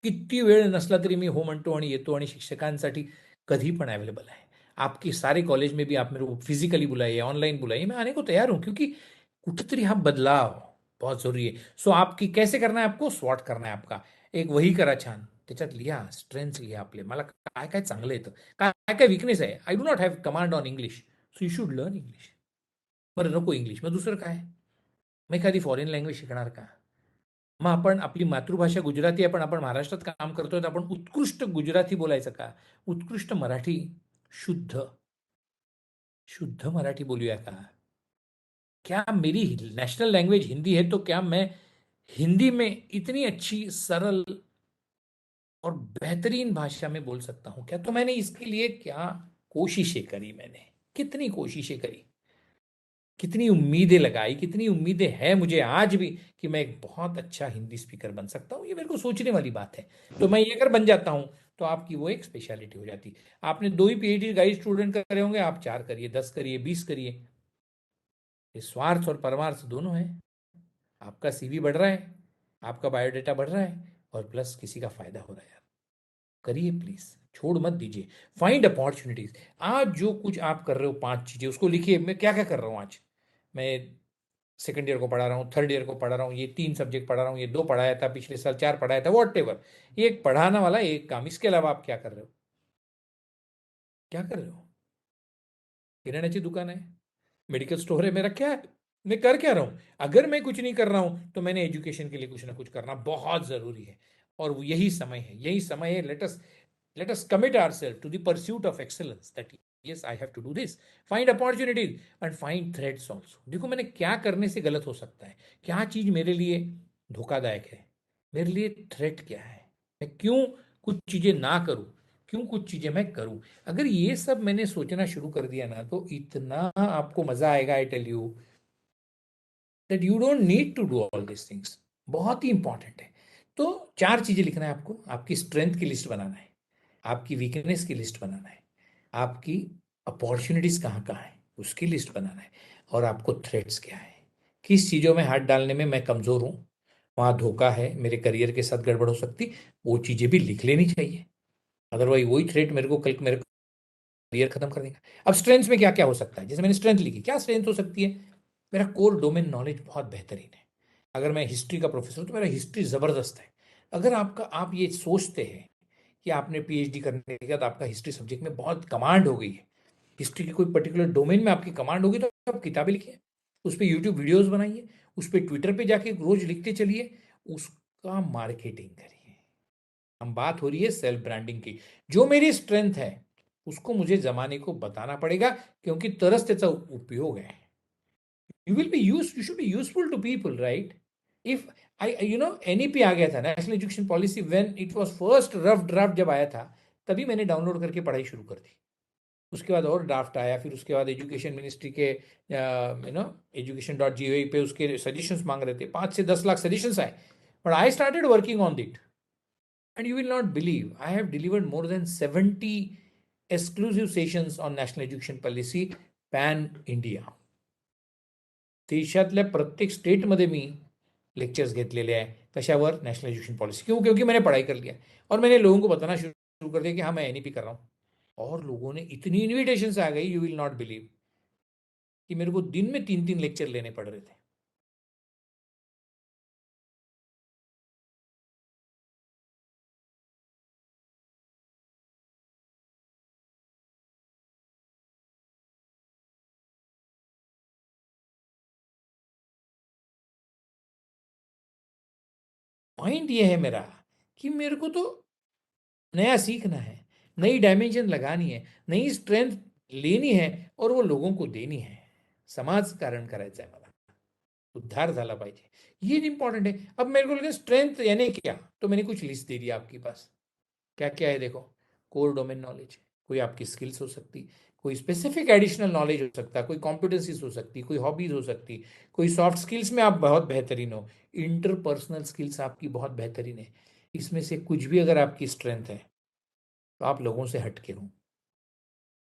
किती वेळ नसला तरी मी हो म्हणतो आणि येतो आणि शिक्षकांसाठी कधी पण अवेलेबल आहे. आपके सारे कॉलेज में भी आप मेरे को फिजिकली बुलाइए, ऑनलाइन बुलाइए, मैं आने को तैयार हूँ, क्योंकि कुठेतरी हा बदलाव बहुत जरूरी है. सो आपकी कैसे करना है, आपको स्वॉट करना है आपका. एक वही करा छान, त्याच्यात लिहा स्ट्रेंथ्स लिहा आपले, मला काय काय चांगलं येतं, काय काय विकनेस आहे. I do not have command on English, so you should learn English. बरं नको इंग्लिश, मग दुसरं काय, मग एखादी फॉरेन लँग्वेज शिकणार का. मग आपण आपली मातृभाषा गुजराती आहे, पण आपण महाराष्ट्रात काम करतोय, तर आपण उत्कृष्ट गुजराती बोलायचं का, उत्कृष्ट मराठी, शुद्ध शुद्ध मराठी बोलूया का. क्या मेरी नेशनल लैंग्वेज हिंदी है, तो क्या मैं हिंदी में इतनी अच्छी सरल और बेहतरीन भाषा में बोल सकता हूं क्या. तो मैंने इसके लिए क्या कोशिशें करी, मैंने कितनी कोशिशें करी, कितनी उम्मीदें लगाई, कितनी उम्मीदें हैं मुझे आज भी कि मैं एक बहुत अच्छा हिंदी स्पीकर बन सकता हूँ. ये मेरे को सोचने वाली बात है. तो मैं ये अगर बन जाता हूँ तो आपकी वो एक स्पेशलिटी हो जाती. आपने 2 ही पीएचडी गाइड स्टूडेंट करे होंगे, आप 4 करिए, 10 करिए, 20 करिए. ये स्वार्थ और परमार्थ दोनों है. आपका सीवी बढ़ रहा है, आपका बायोडेटा बढ़ रहा है, और प्लस किसी का फायदा हो रहा है. करिए प्लीज, छोड़ मत दीजिए. Find opportunities. आज जो कुछ आप कर रहे हो 5 चीजें, उसको लिखिए. मैं क्या क्या कर रहा हूँ आज. मैं सेकंड ईयर को पढ़ा रहा हूँ, थर्ड ईयर को पढ़ा रहा हूँ, ये 3 सब्जेक्ट पढ़ा रहा हूँ, ये 2 पढ़ाया था, पिछले साल 4 पढ़ाया था, वॉट एवर. ये एक पढ़ाना वाला एक काम. इसके अलावा आप क्या कर रहे हो, क्या कर रहे हो. किराने की दुकान है, मेडिकल स्टोर है, मेरा क्या है, मैं कर क्या रहा हूँ. अगर मैं कुछ नहीं कर रहा हूँ तो मैंने एजुकेशन के लिए कुछ ना कुछ करना बहुत जरूरी है. और वो यही समय है, यही समय है. let us commit ourselves to the pursuit of excellence, that yes, I have to do this. Find opportunities and find threats also. देखो मैंने क्या करने से गलत हो सकता है, क्या चीज मेरे लिए धोखादायक है, मेरे लिए थ्रेट क्या है, मैं क्यों कुछ चीजें ना करूं, क्यों कुछ चीजें मैं करूं. अगर ये सब मैंने सोचना शुरू कर दिया ना, तो इतना आपको मजा आएगा. I tell you that you don't need to do all this things. बहुत ही इंपॉर्टेंट है. तो 4 चीजें लिखना है आपको. आपकी स्ट्रेंथ की लिस्ट बनाना है, आपकी वीकनेस की लिस्ट बनाना है, आपकी अपॉर्चुनिटीज कहाँ कहाँ है उसकी लिस्ट बनाना है, और आपको थ्रेट्स क्या है, किस चीज़ों में हाथ डालने में मैं कमज़ोर हूँ, वहाँ धोखा है, मेरे करियर के साथ गड़बड़ हो सकती, वो चीज़ें भी लिख लेनी चाहिए. अदरवाइज वही थ्रेट मेरे को कल मेरे करियर खत्म कर देगा. अब स्ट्रेंथ्स में क्या क्या हो सकता है, जैसे मैंने स्ट्रेंथ लिखी, क्या स्ट्रेंथ हो सकती है. मेरा कोर डोमेन नॉलेज बहुत बेहतरीन है. अगर मैं हिस्ट्री का प्रोफेसर हूँ तो मेरा हिस्ट्री ज़बरदस्त है. अगर आप ये सोचते हैं कि आपने पीएचडी करने के बाद आपका हिस्ट्री सब्जेक्ट में बहुत कमांड हो गई है, हिस्ट्री की कोई पर्टिकुलर डोमेन में आपकी कमांड होगी, तो आप किताबें लिखिए, उस पर यूट्यूब वीडियोस बनाइए, उस पर ट्विटर पे जाके रोज लिखते चलिए, उसका मार्केटिंग करिए. हम बात हो रही है सेल्फ ब्रांडिंग की. जो मेरी स्ट्रेंथ है उसको मुझे जमाने को बताना पड़ेगा, क्योंकि तरस त्याचा उपयोग है. You will be use you should be useful to people, right. If I NEP आ गया था, national education policy, when it was first rough draft जब आया था, तभी मैंने डाउनलोड करके पढ़ाई शुरू कर दी. उसके बाद और ड्राफ्ट आया, फिर उसके बाद एजुकेशन मिनिस्ट्री के education.gov पे उसके सजेशंस मांग रहे थे, 5 से 10 लाख सजेशंस आए. But I started working on that, and you will not believe, I have delivered more than 70 exclusive sessions on national education policy pan India. देशातल्या प्रत्येक स्टेटमध्ये मी लेक्चर्स घेतलेले आहे. कशावर, नेशनल एजुकेशन पॉलिसी. क्यों, क्योंकि मैंने पढ़ाई कर लिया और मैंने लोगों को बताना शुरू कर दिया कि हाँ मैं एनईपी कर रहा हूँ. और लोगों ने इतनी इन्विटेशन आ गई, यू विल नॉट बिलीव, कि मेरे को दिन में 3-3 लेक्चर लेने पड़ रहे थे. पॉइंट ये है मेरा कि मेरे को तो नया सीखना है, नई डायमेंशन लगानी है, नई स्ट्रेंथ लेनी है, और वो लोगों को देनी है. समाजकारण करायचं आहे मला, उद्धार झाला पाहिजे, ये इंपॉर्टेंट है. अब मेरे को लगे स्ट्रेंथ यानी क्या, तो मैंने कुछ लिस्ट दे दिया आपके पास. क्या क्या है देखो. कोर डोमेन नॉलेज, कोई आपकी स्किल्स हो सकती, कोई स्पेसिफिक एडिशनल नॉलेज हो सकता है, कोई कॉम्पिटेंसीज हो सकती, कोई हॉबीज हो सकती, कोई सॉफ्ट स्किल्स में आप बहुत बेहतरीन हो, इंटरपर्सनल स्किल्स आपकी बहुत बेहतरीन है। इसमें से कुछ भी अगर आपकी स्ट्रेंथ है तो आप लोगों से हटके हो,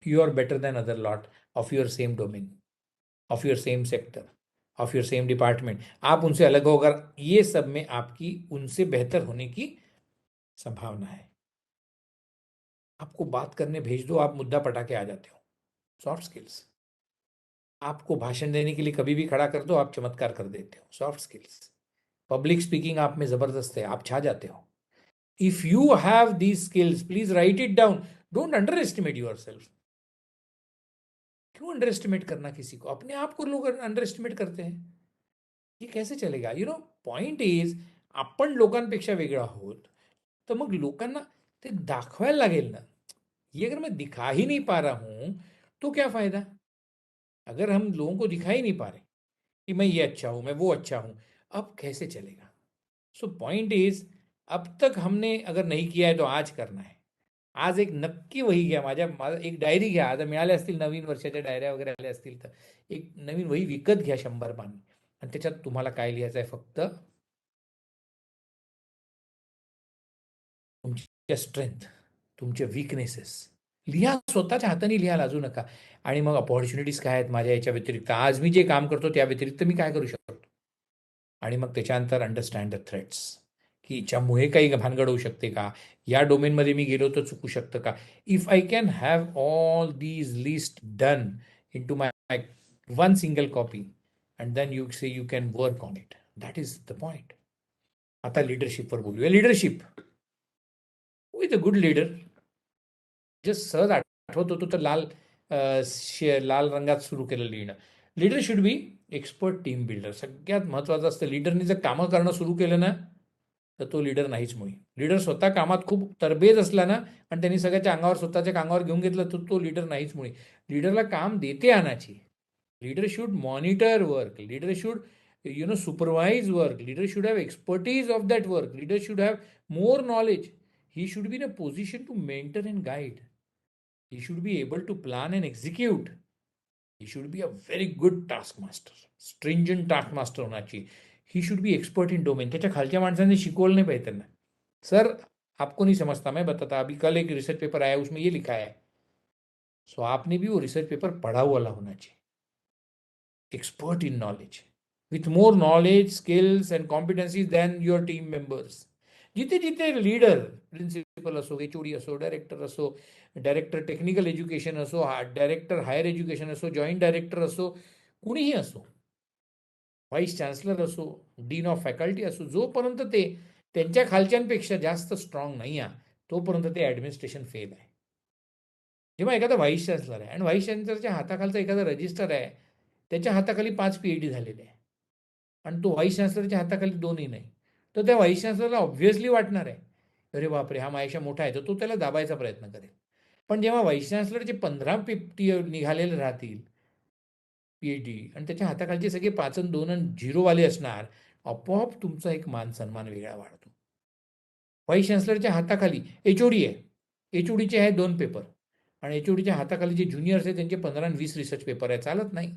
you are better than other lot of your same domain, of your same sector, of your same department. आप उनसे अलग हो अगर ये सब में आपकी उनसे बेहतर होने की संभावना है। आपको बात करने भेज दो, आप मुद्दा पटा के आ जाते हो, सॉफ्ट स्किल्स। आपको भाषण देने के लिए कभी भी खड़ा कर दो, आप चमत्कार कर देते हो, सॉफ्ट स्किल्स। पब्लिक स्पीकिंग आप में जबरदस्त है, आप छा जाते हो। If you have these skills please right it down, don't under estimate your self. क्यों अंडर एस्टिमेट करना किसी को? अपने आप को लोग अंडर एस्टिमेट करते हैं, हे कैसे चलेगा? पॉइंट इज, आपण लोकांपेक्षा वेगळा आहोत, तर मग लोकांना ते दाखवायला लागेल ना। ये अगर मैं दिखा ही नहीं पा रहा हूं तो क्या फायदा? अगर हम लोगों को दिखा ही नहीं पा रहे कि मैं ये अच्छा हूं, मैं वो अच्छा हूं, अब कैसे चलेगा? सो पॉइंट इज, अब तक हमने अगर नाही किया है तो आज करना है। आज एक नक्की वही घ्या, माझा एक डायरी घ्या, आता मिळाल्या असतील नवीन वर्षाच्या डायऱ्या वगैरे आल्या असतील तर एक नवीन वही विकत घ्या 100 पान, आणि त्याच्यात तुम्हाला काय लिहायचं आहे? फक्त तुमच्या स्ट्रेंथ, तुमचे वीकनेसेस लिहा, स्वतःच्या हाताने लिहा, लाजू नका. आणि मग अपॉर्च्युनिटीज काय आहेत माझ्या याच्या व्यतिरिक्त, आज मी जे काम करतो त्या व्यतिरिक्त मी काय करू शकतो, आणि मग त्याच्यानंतर अंडरस्टँड द थ्रेट्स, की याच्यामुळे काही भानगड होऊ शकते का, या डोमेनमध्ये मी गेलो तर चुकू शकतं का. If I can have all these list done into my one single copy and then you say you can work on it, that is the point. आता लिडरशिपवर बोलूया. Leadership with a good leader, just सहज आठवत होतो तर लाल रंगात सुरू केलं लिहिणं. Leader should be expert team builder. सगळ्यात महत्वाचं असतं, लीडरनी जर कामं करणं सुरू केलं ना तर तो लीडर नाहीच मुळी. लीडर स्वतः कामात खूप तरबेज असला ना आणि त्यांनी सगळ्याच्या अंगावर स्वतःच्या कामावर घेऊन घेतलं तर तो लीडर नाहीच मुळी. लीडरला काम देते आणायची. Leader should monitor work, leader should supervise work, leader should have expertise of that work, leader should have more knowledge, he should be in a position to mentor and guide, he should be able to plan and execute, he should be a very good taskmaster, stringent taskmaster होना चाहिए, he should be expert in domain. त्याच्या खालच्या माणसाने शिकवलं नाही पाहिजे त्यांना, sir आपको नहीं समझता, मैं बताता, अभी कल एक रिसर्च पेपर आया उसमें ये लिखा है, सो आपने भी वो रिसर्च पेपर पढ़ा हुआ होना चाहिए, expert in knowledge, with more knowledge, skills and competencies than your team members. जिथे जिथे लीडर, प्रिन्सिपल असो, एचओडी असो, डायरेक्टर असो, डायरेक्टर टेक्निकल एज्युकेशन असो, डायरेक्टर हायर एज्युकेशन असो, जॉईंट डायरेक्टर असो, कुणीही असो, व्हाईस चान्सलर असो, डीन ऑफ फॅकल्टी असो, जोपर्यंत ते त्यांच्या खालच्यांपेक्षा जास्त स्ट्रॉंग नाही आहे तोपर्यंत ते ॲडमिनिस्ट्रेशन फेल आहे. जेव्हा एखादा व्हाईस चान्सलर आहे आणि व्हाईस चान्सलरच्या हाताखालचा एखादा रजिस्टर आहे, त्याच्या हाताखाली 5 PhD झालेले आहे आणि तो व्हाईस चान्सलरच्या हाताखाली 2ही नाही, तर त्या व्हाईस चान्सलरला ऑब्व्हियसली वाटणार आहे, अरे बापरे हा माझ्यापेक्षा मोठा आहे, तर तो त्याला दाबायचा प्रयत्न करेल. पण जेव्हा व्हाईस चान्सलरचे 15 निघालेले राहतील PhD आणि त्याच्या हाताखालचे सगळे 5 आणि 2 आणि 0 वाले असणार, आपोआप तुमचा एक मान सन्मान वेगळा वाढतो. व्हाईस चान्सलरच्या हाताखाली एचओडी आहे, एचओडीचे आहे 2 पेपर आणि एचओडीच्या हाताखाली जे ज्युनियर्स आहेत त्यांचे 15 आणि 20 रिसर्च पेपर आहे, चालत नाही.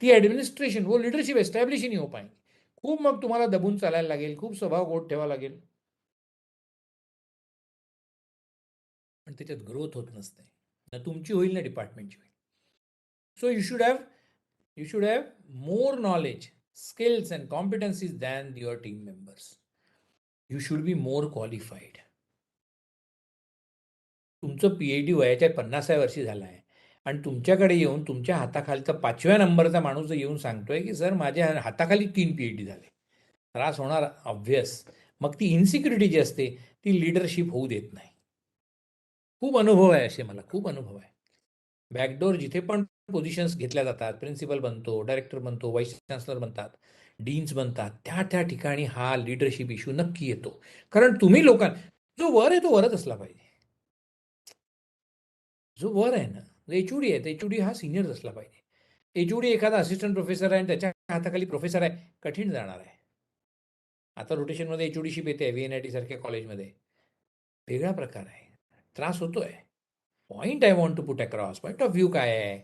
ती ॲडमिनिस्ट्रेशन वो लीडरशिप एस्टॅब्लिश ही नहीं हो पाएंगे. खूप मग तुम्हाला दबून चालायला लागेल, खूप स्वभाव गोड ठेवावा लागेल, पण त्याच्यात ग्रोथ होत नसते, ना तुमची होईल ना डिपार्टमेंटची होईल. So you should have more knowledge, skills and competencies than your team members. You should be more qualified. तुमचं PhD वयाच्या 50व्या वर्षी झालं आहे आणि तुमच्याकडे येऊन तुमच्या हाताखालचा 5व्या नंबरचा माणूस येऊन सांगतोय की सर माझ्या हाताखाली 3 PhD झाले, त्रास होणार ऑब्व्हियस. मग ती इन्सिक्युरिटी जी असते ती लिडरशिप होऊ देत नाही. खूप अनुभव आहे असे, मला खूप अनुभव आहे. बॅकडोर जिथे पण पोझिशन्स घेतल्या जातात, प्रिन्सिपल बनतो, डायरेक्टर बनतो, व्हाईस चान्सलर बनतात, डीन्स बनतात, त्या ठिकाणी हा लिडरशिप इश्यू नक्की येतो. कारण तुम्ही जो वर आहे तो वरच असला पाहिजे. जो वर आहे ना, एचओडी आहे, एचओडी हा सिनियर असला पाहिजे. एचओडी एखादा असिस्टंट प्रोफेसर आहे आणि त्याच्या हाताखाली प्रोफेसर आहे, कठीण जाणार आहे. आता रोटेशनमध्ये एचओडीशिप येते VNIT सारख्या कॉलेजमध्ये, वेगळा प्रकार आहे, त्रास होतोय. Point I want to put across, point of view काय आहे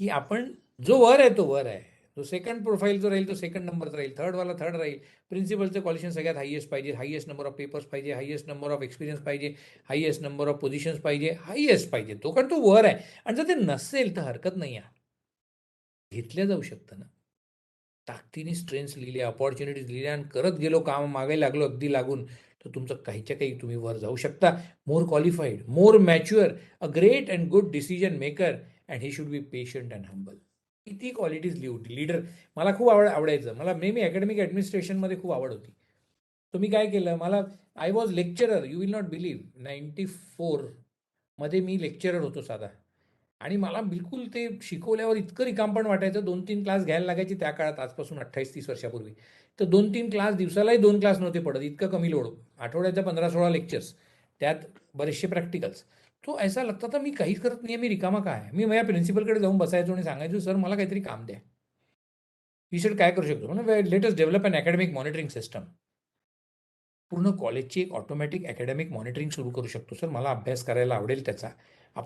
की आपण जो वर आहे तो वर आहे, जो सेकंड प्रोफाईल जो राहील तो सेकंड नंबरचा राहील, थर्डवाला थर्ड राहील, प्रिन्सिपलचं क्वालिफिकेशन सगळ्यात हायेस्ट पाहिजे, हायेस्ट नंबर ऑफ पेपर्स पाहिजे, हायेस्ट नंबर ऑफ एक्सपिरियन्स पाहिजे, हायेस्ट नंबर ऑफ पोझिशन्स पाहिजे, हायेस्ट पाहिजे तो, कारण तो वर आहे. आणि जर ते नसेल तर हरकत नाही आहे, घेतल्या जाऊ शकतं ना. ताकदीने स्ट्रेंथ्स लिहिल्या, अपॉर्च्युनिटीज लिहिल्या आणि करत गेलो, काम मागे लागलो अगदी लागून, तर तुमचं काहीच्या काही तुम्ही वर जाऊ शकता. More qualified, more mature, a great and good decision maker, and he should be patient and humble. किती क्वालिटीज लीडर. मला खूप आवडायचं. मला नेहमी अकॅडमिक ॲडमिनिस्ट्रेशनमध्ये खूप आवड होती. तर मी काय केलं, मला I was lecturer, you will not believe, 94 मध्ये मी लेक्चरर होतो साधा. आणि मला बिलकुल ते शिकवल्यावर इतकं रिकामपण वाटायचं. 2-3 क्लास घ्यायला लागायची त्या काळात, आजपासून 28-30 वर्षापूर्वी. तर 2-3 क्लास, दिवसालाही 2 क्लास नव्हते पडत, इतकं कमी लोड. आठवड्याच्या 15-16 लेक्चर्स, त्यात बरेचसे प्रॅक्टिकल्स. तो ऐसा लगता था मी काहीच करत नाही, मी रिकामा काय आहे. मी माझ्या प्रिन्सिपलकडे जाऊन बसायचो आणि सांगायचो, सर मला काहीतरी काम द्या. ही सर काय करू शकतो, म्हणजे लेट अस डेव्हलप अन अकॅडमिक मॉनिटरिंग सिस्टम. पूर्ण कॉलेजची एक ऑटोमॅटिक अकॅडमिक मॉनिटरिंग सुरू करू शकतो. सर मला अभ्यास करायला आवडेल त्याचा,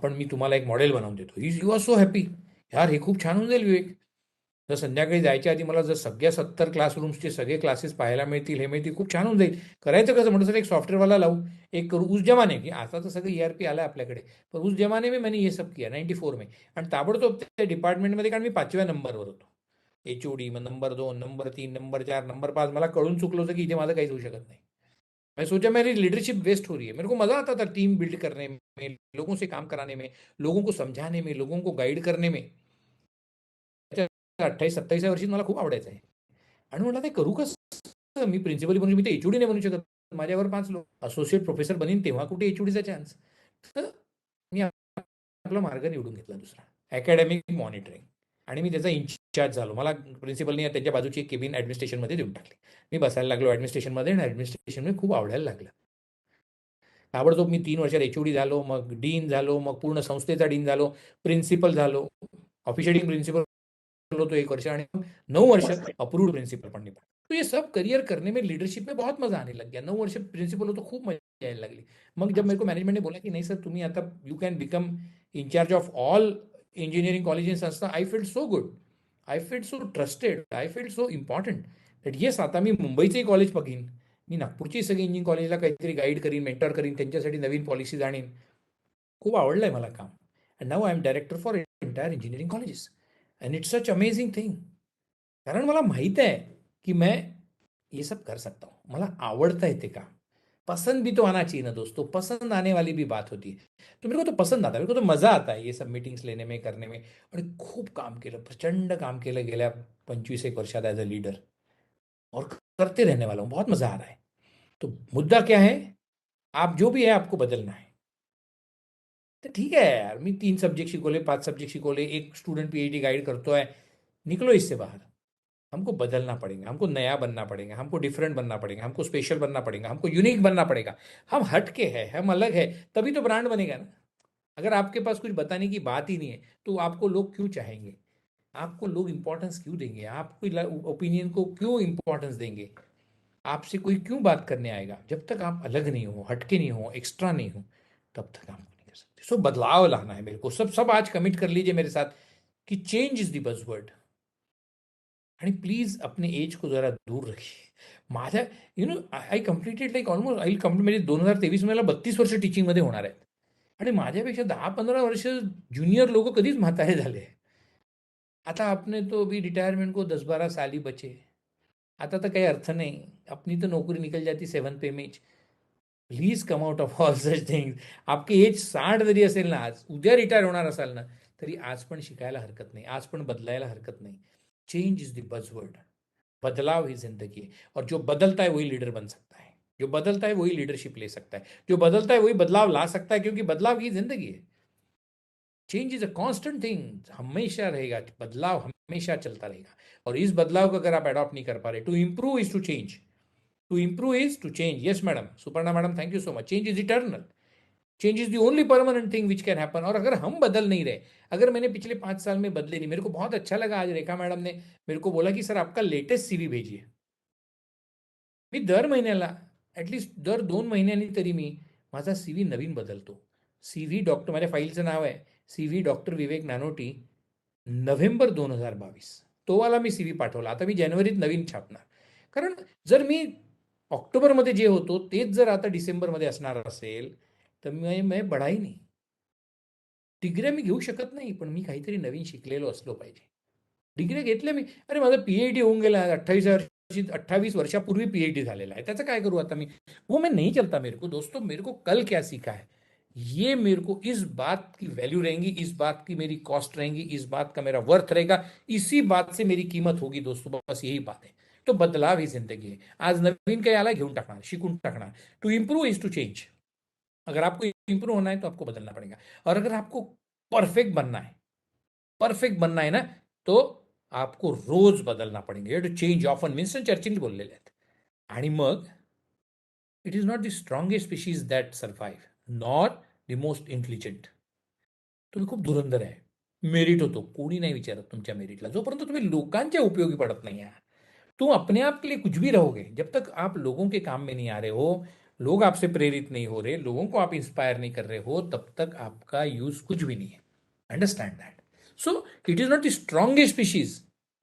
मी तुम्हाला एक मॉडेल बनवून देतो. You are so happy. यार हे खूप छान होऊन जाईल विवेक. जर संध्याकाळी जायच्या आधी मला जर सगळ्या 70 क्लासरूम्सचे सगळे क्लासेस पाहायला मिळतील, हे मिळतील, खूप छान होऊन जाईल. करायचं कसं म्हटलं, सर एक सॉफ्टवेअरवाला लावू, एक करू. उस जमाने की आता तर सगळं ERP आलं आपल्याकडे, पण उस जमाने में मैंने ये सब किया 94 में. आणि ताबडतोब त्या डिपार्टमेंटमध्ये, कारण मी 5व्या नंबरवर होतो, HOD, मग नंबर 2, नंबर 3, नंबर 4, नंबर 5. मला कळून चुकलं होतं की इथे माझं काहीच होऊ शकत नाही. मैं सोचा मेरी लीडरशिप वेस्ट हो रही है. मेरे को मजा आता था टीम बिल्ड करने में, लोगों से काम कराने में, लोगों को समझाने में, लोगों को गाईड करने में. 28-27 वर्षी मला खूप आवडायचं आहे. आणि म्हटलं ते करू कसं, मी प्रिन्सिपल बनू, मी ते HOD नाही बनू शकत, माझ्यावर 5 लोक. असोसिएट प्रोफेसर बनीन तेव्हा कुठे HODचा चान्स. तर मी आपला मार्ग निवडून घेतला दुसरा, अकॅडमिक मॉनिटरिंग. आणि मी त्याचा इन्चार्ज झालो. मला प्रिन्सिपलने त्यांच्या बाजूची एक केबिन ॲडमिनिस्ट्रेशनमध्ये देऊन टाकली. मी बसायला लागलो ॲडमिनिस्ट्रेशनमध्ये, आणि ॲडमिनिस्ट्रेशनमध्ये खूप आवडायला लागलं. ताबडतोब मी 3 वर्षात HOD झालो, मग डीन झालो, मग पूर्ण संस्थेचा डीन झालो, प्रिन्सिपल झालो, ऑफिशियलिंग प्रिन्सिपल होतो 1 वर्ष, आणि 9 वर्ष अप्रूव्ड प्रिन्सिपल पण निभाया. तो ये सब करियर करने में, लीडरशिप में बहुत मजा आने लग गया. 9 वर्ष प्रिन्सिपल होतो, खूप मजा यायला लागली. मग जब मेरे को मैनेजमेंट ने बोला की नाही सर तुम्ही आता you can become incharge of all engineering college in sanstha, I felt so good, I felt so trusted, I felt so important that yes, आता मी मुंबईचंही कॉलेज बघीन, मी नागपूरची सगळी इंजिनिअरिंग कॉलेजला काहीतरी गाईड करीन, मेंटर करीन, त्यांच्यासाठी नवीन पॉलिसीज आणीन. खूप आवडलंय मला काम. And now I am director for entire engineering colleges, and it's such amazing thing. कारण मला माहित आहे कि मैं ये सब कर सकता हूँ, मला आवडता है ते काम. पसंद भी तो आना चाहिए ना दोस्तों, पसंद आने वाली भी बात होती है. तो मेरे को तो पसंद आता है, मेरे को तो मजा आता है ये सब मीटिंग्स लेने में, करने में. आणि खूप काम केलं, प्रचंड काम केलं गेल्या 25-1 वर्षात ॲज अ लीडर, और करते रहने वाला हूँ. बहुत मजा आ रहा है. तो मुद्दा क्या है, आप जो भी है आपको बदलना है. तर ठीक आहे यार, मी 3 सब्जेक्ट शिकवले, 5 सब्जेक्ट शिकवले, एक स्टूडेंट PhD गाइड करतोय, निकलो इससे बाहर. हमको बदलना पड़ेगा, हमको नया बनना पड़ेगा, हमको डिफरेंट बनना पड़ेगा, हमको स्पेशल बनना पड़ेगा, हमको यूनिक बनना पड़ेगा. हम हट के है, हम अलग है, तभी तो ब्रांड बनेगा ना. अगर आपके पास कुछ बताने की बात ही नहीं है, तो आपको लोग क्यों चाहेंगे, आपको लोग इंपॉर्टेंस क्यों देंगे, आपको ओपिनियन को क्यों इंपॉर्टेंस देंगे, आपसे कोई क्यों बात करने आएगा. जब तक आप अलग नहीं हो, हटके नहीं हो, एक्स्ट्रा नहीं हो, तब तक आप नहीं कर सकते. सो बदलाव लाना है मेरे को. सब सब आज कमिट कर लीजिए मेरे साथ कि चेंज इज द बज़वर्ड. आणि प्लीज अपने एज को जरा दूर रखिए. माझ्या I completed like almost I complete, म्हणजे 2023 मला 32 वर्ष टीचिंगमध्ये होणार आहेत. आणि माझ्यापेक्षा 10-15 वर्ष ज्युनियर लोक कधीच म्हातारे झाले. आता आपने तो अभी रिटायरमेंट को 10-12 साल ही बचे. आता तर काही अर्थ नाही, अपनी तो नौकरी निकल जाती 7 पे में. Please come out of all such things. आपकी एज 60 जरी असेल ना, आज उद्या रिटायर होणार असाल ना, तरी आज पण शिकायला हरकत नाही, आज पण बदलायला हरकत नाही. Change is the buzzword. बदलाव ही जिंदगी है, और जो बदलता है वही लीडर बन सकता है, जो बदलता है वही लीडरशिप ले सकता है, जो बदलता है वही बदलाव ला सकता है, क्योंकि बदलाव ही जिंदगी है. Change is a constant thing, हमेशा रहेगा, बदलाव हमेशा चलता रहेगा. और इस बदलाव को अगर आप अडॉप्ट नहीं कर पा रहे, to improve is to change, to improve is to change. Yes madam, Suparna madam, thank you so much. Change is eternal, change is the only permanent thing which can happen. और अगर हम बदल नहीं रहे, अगर मैंने पिछले 5 साल में बदले नहीं, मेरे को बहुत अच्छा लगा आज रेखा मैडम ने मेरे को बोला कि सर आपका लेटेस्ट CV भेजिए. मी दर महिन्याला ॲटलिस्ट दर 2 महिन्यांनी तरी मी माझा CV नवीन बदलतो. CV डॉक्टर, माझ्या फाईलचं नाव आहे CV डॉक्टर विवेक नानोटी, नोव्हेंबर 2022. तो वाला मी CV पाठवला. आता मी जानेवारीत नवीन छापणार. कारण जर मी ऑक्टोबरमध्ये जे होतो तेच जर आता डिसेंबरमध्ये असणार असेल तर मी बढाई नाही. डिग्र्या मी घेऊ शकत नाही, पण मी काहीतरी नवीन शिकलेलो असलो पाहिजे. डिग्री घेतल्या मी. अरे माझा PhD होऊन गेला 28 वर्षापूर्वी PhD झालेला आहे. त्याचं काय करू आता मी? वो मैं नहीं चलता मेरे को दोस्तों. मेरे को कल क्या सीखा है, ये मेरे को इस बात की वैल्यू रहेंगी, इस बात की मेरी कॉस्ट रहेंगी, इस बात का मेरा वर्थ रहेगा, इसी बात से मेरी कीमत होगी दोस्तों. बस यही बात है. तो बदलाव ही जिंदगी है. आज नवीन काही आला घेऊन टाकणार, शिकून टाकणार. To improve is to change. अगर आपको इम्प्रूव होना है तो आपको बदलना पड़ेगा. और अगर आपको परफेक्ट बनना है, परफेक्ट बनना है ना, तो आपको रोज बदलना पडेल. To change often. Winston Churchill बोललेले आहेत. आणि मग it is not the strongest species that survive, nor the most intelligent. तुम्ही खूप धुरंधर आहे, मेरिट होतो, कोणी नाही विचारत तुमच्या मेरिटला. जोपर्यंत तुम्ही लोकांच्या उपयोगी पडत नाही आहे, तुम अपने आप के लिए कुछ भी रहोगे. जब तक आप लोगों के काम में नहीं आ रहे हो, लोग आपसे प्रेरित नहीं हो रहे, लोगों को आप इंस्पायर नहीं कर रहे हो, तब तक आपका यूज कुछ भी नहीं है. Understand that. So it is not the strongest species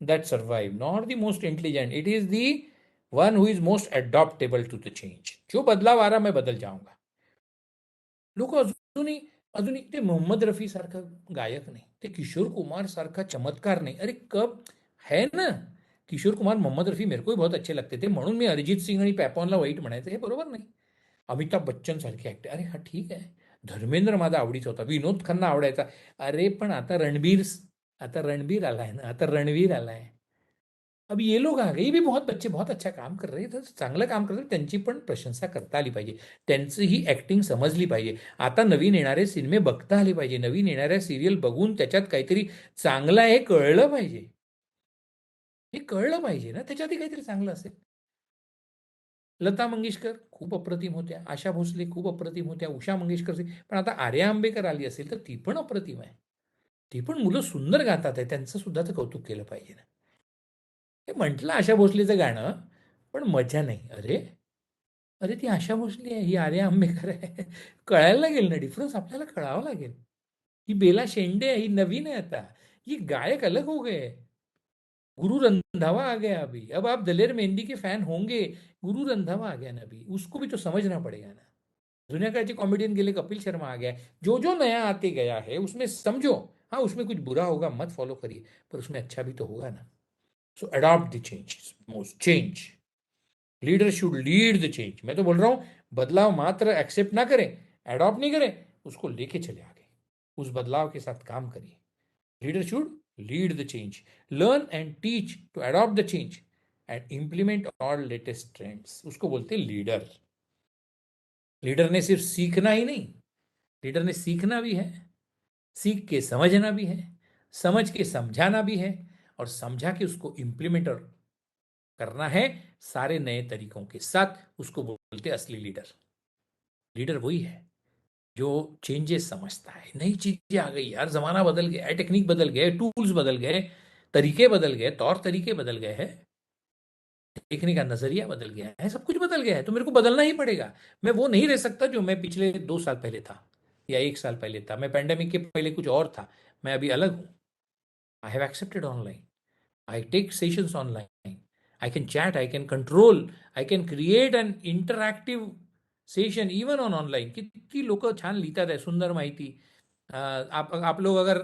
that survive, nor the most intelligent. It is the one who is most adaptable to the change. जो बदलाव आ रहा मैं बदल जाऊंगा. लोक अजूनही अजूनही ते मोहम्मद रफी सारखा गायक नाही, ते किशोर कुमार सारखा चमत्कार नाही. अरे कब है ना. किशोर कुमार, मोहम्मद रफी मेरे को भी बहुत अच्छे लगते थे, म्हणून मी अरिजित सिंग आणि पॅपॉनला वाईट म्हणायचं, हे बरोबर नाही. अमिताभ बच्चन सारखे ऍक्टर, अरे हा ठीक आहे. धर्मेंद्र माझा आवडीचा होता, विनोद खन्ना आवडायचा. अरे पण आता रणबीर आलाय ना, आता रणवीर आलाय. अब ये लोग आ गए, ये भी बहुत बच्चे बहुत अच्छा काम कर रहे हैं. तर चांगलं काम करतात, त्यांची पण प्रशंसा करता आली पाहिजे, त्यांची ही ऍक्टिंग समजली पाहिजे. आता नवीन येणारे सिनेमे बघता आले पाहिजे, नवीन येणाऱ्या सिरियल बघून त्याच्यात काहीतरी चांगलं आहे हे कळलं पाहिजे. हे कळलं पाहिजे ना, त्याच्यातही काहीतरी चांगलं असेल. लता मंगेशकर खूप अप्रतिम होत्या, आशा भोसले खूप अप्रतिम होत्या, उषा मंगेशकर, पण आता आर्या आंबेकर आली असेल तर ती पण अप्रतिम आहे. ती पण मुलं सुंदर गातात आहे, त्यांचं सुद्धा तर कौतुक केलं पाहिजे ना. हे म्हटलं आशा भोसलेचं गाणं, पण मजा नाही. अरे अरे ती आशा भोसले आहे, ही आर्या आंबेकर आहे. कळायला लागेल ना, डिफरन्स आपल्याला कळावं लागेल. ही बेला शेंडे आहे, ही नवीन आहे. आता ये गायक अलग हो गए. गुरु रंधावा आ गया अभी. अब आप दलेर मेहंदी के फैन होंगे, गुरु रंधावा आ गया ना अभी, उसको भी तो समझना पड़ेगा ना. दुनिया काळचे कॉमेडियन गेले, कपिल शर्मा आ गया. जो जो नया आते गया है उसमें समझो. हाँ उसमें कुछ बुरा होगा, मत फॉलो करिए, पर उसमें अच्छा भी तो होगा ना. So adopt the change, most change. Leader should lead the change. मैं तो बोल रहा हूं, बदलाव मात्र एक्सेप्ट ना करें, अडॉप्ट नहीं करें, उसको लेके चले आगे, उस बदलाव के साथ काम करिए. Leader should lead the change, learn and teach to adopt the change and implement all latest trends. उसको बोलते लीडर. लीडर ने सिर्फ सीखना ही नहीं, लीडर ने सीखना भी है, सीख के समझना भी है, समझ के समझाना भी है, और समझा के उसको इंप्लीमेंट करना है सारे नए तरीकों के साथ. उसको बोलते असली लीडर. लीडर वही है जो चेंजेस समझता है. नई चीजें आ गई यार, जमाना बदल गया है, टेक्निक बदल गए, टूल्स बदल गए, तरीके बदल गए, तौर तरीके बदल गए हैं, देखने का नजरिया बदल गया है, सब कुछ बदल गया है. तो मेरे को बदलना ही पड़ेगा. मैं वो नहीं रह सकता जो मैं पिछले 2 साल पहले था या 1 साल पहले था. मैं पैंडेमिक के पहले कुछ और था, मैं अभी अलग हूं. I have accepted online. I take sessions online. I can chat, I can control, I can create an interactive session even on online. किती लोक छान लिहितात आहे, सुंदर माहिती. आप लोग अगर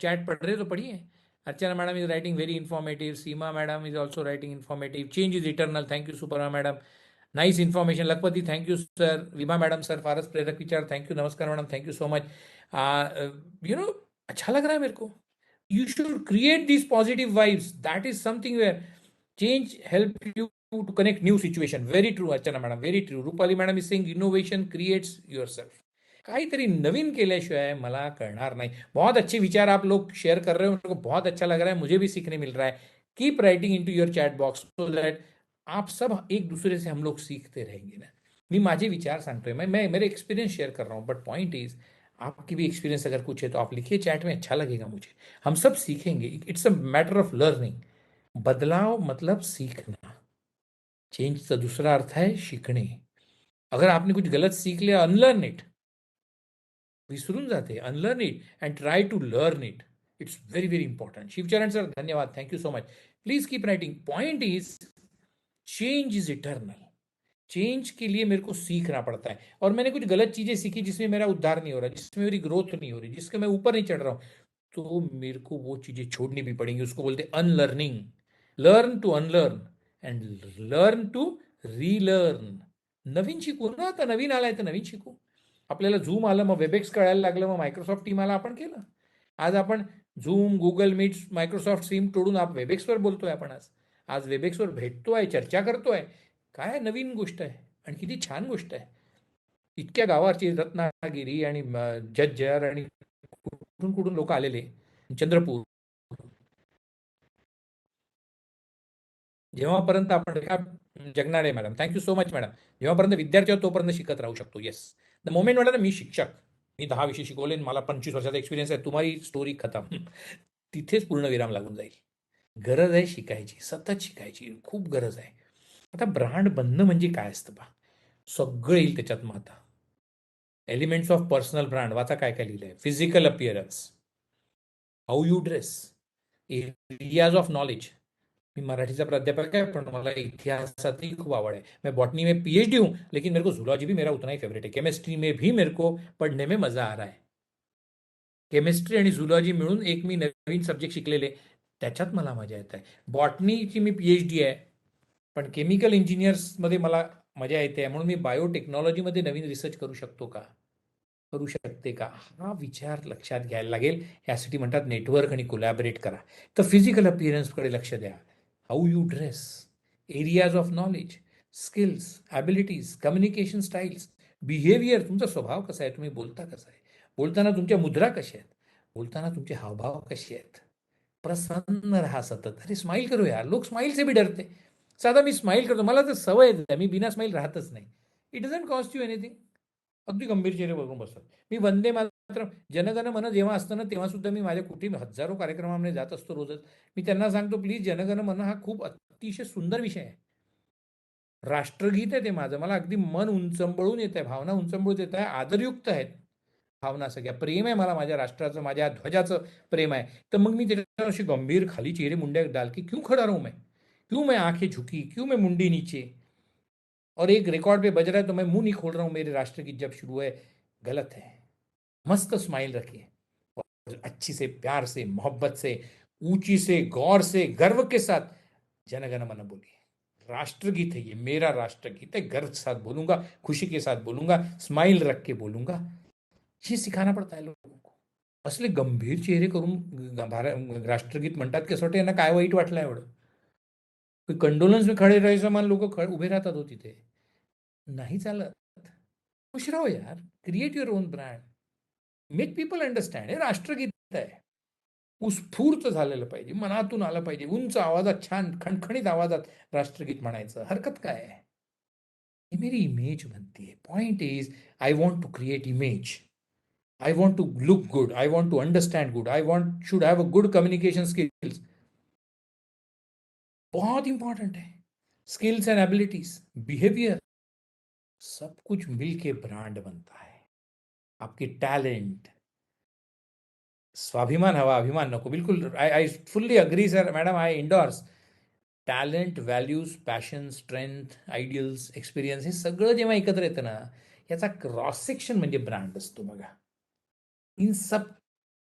चैट पढ़ रहे हो तो पढ़िए. Archana madam is writing very informative. Seema madam is also writing informative. Change is eternal. Thank you Suparna madam, nice information. Lakhpati thank you sir. Vibha madam sir, फारस प्रेरक विचार थैंक यू. नमस्कार madam, thank you so much. You know अच्छा लग रहा है मेरे को. You should create these positive vibes. That is something where change help you to connect new situation. Very true Archana madam, very true. Rupali madam is saying innovation creates yourself. काहीतरी नवीन केल्याशिवाय मला कळणार नाही. बहुत अच्छे विचार आप लोग शेयर कर रहे हो, मेरे को बहुत अच्छा लग रहा है, मुझे भी सीखने मिल रहा है. Keep writing into your chat box so that आप सब एक दूसरे से हम लोग सीखते रहेंगे ना. मी माझे विचार सांगतोय, मैं मेरे एक्सपीरियंस शेयर कर रहा हूँ, बट पॉइंट इज आपकी भी एक्सपीरियंस अगर कुछ है तो आप लिखिए चैट में, अच्छा लगेगा मुझे. हम सब सीखेंगे. It's a matter of learning. बदलाव मतलब सीखना. चेंजचा दूसरा अर्थ है शिकणे. अगर आपने कुछ गलत सीख लिया, अनलर्न इट. विसरून जाते. Unlearn it and try to learn it. It's very very important. Shivcharan sir, धन्यवाद. Thank you so much. Please keep writing. Point is change is eternal. Change के लिए मेरे को सीखना पड़ता है. और मैंने कुछ गलत चीजें सीखी जिसमें मेरा उद्धार नहीं हो रहा, जिसमें मेरी ग्रोथ नहीं हो रही, जिसके मैं ऊपर नहीं चढ़ रहा हूं, तो मेरे को वो चीजें छोड़नी भी पड़ेंगी. उसको बोलते unlearning. Learn to unlearn and learn to relearn. नवीन शिकू ना. आता नवीन आलाय तर नवीन शिकू. आपल्याला झूम आलं, मग वेबएक्स कळायला लागलं, मग मायक्रोसॉफ्ट टीम आला, आपण केलं. आज आपण Zoom, Google Meet, Microsoft Team तोडून वेबएक्सवर बोलतोय. आपण आज आज वेबएक्सवर भेटतोय, चर्चा करतोय. काय नवीन गोष्ट आहे आणि किती छान गोष्ट आहे. इतक्या गावाची रत्नागिरी आणि जज्जर आणि कुठून कुठून लोक आलेले. चंद्रपूर. जेव्हापर्यंत आपण जगणारे madam, thank you so much madam. जेव्हापर्यंत विद्यार्थी आहोत तोपर्यंत शिकत राहू शकतो. येस, द मोमेंट म्हटलं ना मी शिक्षक, मी 10 विषय शिकवले, मला 25 वर्षाचा एक्सपिरियन्स आहे, तुम्हारी स्टोरी खतम. तिथेच पूर्ण विराम लागून जाईल. गरज आहे शिकायची, सतत शिकायची, खूप गरज आहे. आता ब्रँड बनणं म्हणजे काय असतं पहा. सगळं येईल त्याच्यात. मग आता एलिमेंट्स ऑफ पर्सनल ब्रँड वाचा, काय काय लिहिलंय. Physical appearance, how you dress, areas of knowledge. मैं मराठी प्राध्यापक है, पर मला इतिहासातही खूप आवड है. मैं बॉटनी में PhD हूँ, लेकिन मेरे को जूलॉजी भी मेरा उतना ही फेवरेट है. केमिस्ट्री में भी मेरे को पढ़ने में मजा आ रहा है. केमिस्ट्री आणि झुलॉजी मिळून एक मी नवीन सब्जेक्ट शिकलेले, त्याच्यात मला मजा येत आहे. बॉटनीची मी PhD आहे, पण केमिकल इंजिनियर्समध्ये मला मजा येते आहे. म्हणून मी बायोटेक्नॉलॉजीमध्ये नवीन रिसर्च करू शकतो का, करू शकते का, हा विचार लक्षात घ्यायला लागेल. यासाठी म्हणतात नेटवर्क आणि कोलॅबरेट करा. तर फिजिकल अपिअरन्सकडे लक्ष द्या. How you dress, areas of knowledge, skills, abilities, communication styles, behaviour. तुमचा स्वभाव कसा आहे, तुम्ही बोलता कसं आहे, बोलताना तुमच्या मुद्रा कशा आहेत, बोलताना तुमचे हावभाव कसे आहेत. प्रसन्न रहा सतत. अरे स्माइल करो यार. लोक स्माइल से भी डरते. साधा मी स्माइल करतो, मला तर सवय आहे, मी बिना स्माइल राहतच नाही. It doesn't cost you anything. अगदी गंभीर चेहरे बघून बसतात. मी वंदे मातरम, जनगण मन जेव्हा असतं ना, तेव्हा सुद्धा मी माझ्या कुठे हजारो कार्यक्रमामध्ये जात असतो रोजच. मी त्यांना सांगतो, प्लीज जनगण मन हा खूप अतिशय सुंदर विषय आहे. राष्ट्रगीत आहे ते माझं. मला अगदी मन उंचंबळून येत आहे, भावना उंचंबळून येत आहे, आदरयुक्त आहेत भावना सगळ्या. प्रेम आहे मला माझ्या राष्ट्राचं, माझ्या ध्वजाचं प्रेम आहे. तर मग मी त्याच्यावर अशी गंभीर खाली चेहरे मुंड्या डाल की क्यों खड़ा रहूं मैं, क्यों मैं आंखें झुकी, क्यों मैं मुंडी नीचे, और एक रिकॉर्ड पे बज रहा है तो मैं मुंह नहीं खोल रहा हूं मेरे राष्ट्रगीत जब शुरू है. गलत है. मस्त स्माइल रखिए और अच्छी से, प्यार से, मोहब्बत से, ऊंची से, गौर से, गर्व के साथ जनगण मन बोलिए. राष्ट्रगीत है ये, मेरा राष्ट्रगीत है. गर्व के साथ बोलूंगा, खुशी के साथ बोलूंगा, स्माइल रख के बोलूंगा. ये सिखाना पड़ता है लोगों को. असले गंभीर चेहरे करून राष्ट्रगीत म्हणतात की असं वाटतं यांना काय वाईट वाटलं एवढं. कंडोलन्स में खडे राहायचं मान लोक उभे राहतात हो तिथे. नाही चालत. खुश राहो यार. Create your on brand. Make people understand. हे राष्ट्रगीत आहे. उत्स्फूर्त झालेलं पाहिजे, मनातून आलं पाहिजे, उंच आवाजात, छान खणखणीत आवाजात राष्ट्रगीत म्हणायचं. हरकत काय आहे. ही मेरी इमेज बनती है. Point is I want to create image. I want to look good. I want to understand good. should have a good communication skills. बहुत इंपॉर्टेंट है. स्किल्स एंड एबिलिटीज, बिहेवियर, सब कुछ मिलके ब्रांड बनता है. आपके टैलेंट, स्वाभिमान हवा, अभिमान नको. बिल्कुल I fully agree sir. Madam I endorse. Talent, values, passion, strength, ideals, experience, हे सगळं जेव्हा एकत्र येतं ना, याचा क्रॉस सेक्शन म्हणजे ब्रँड असतो. बघा, इन सब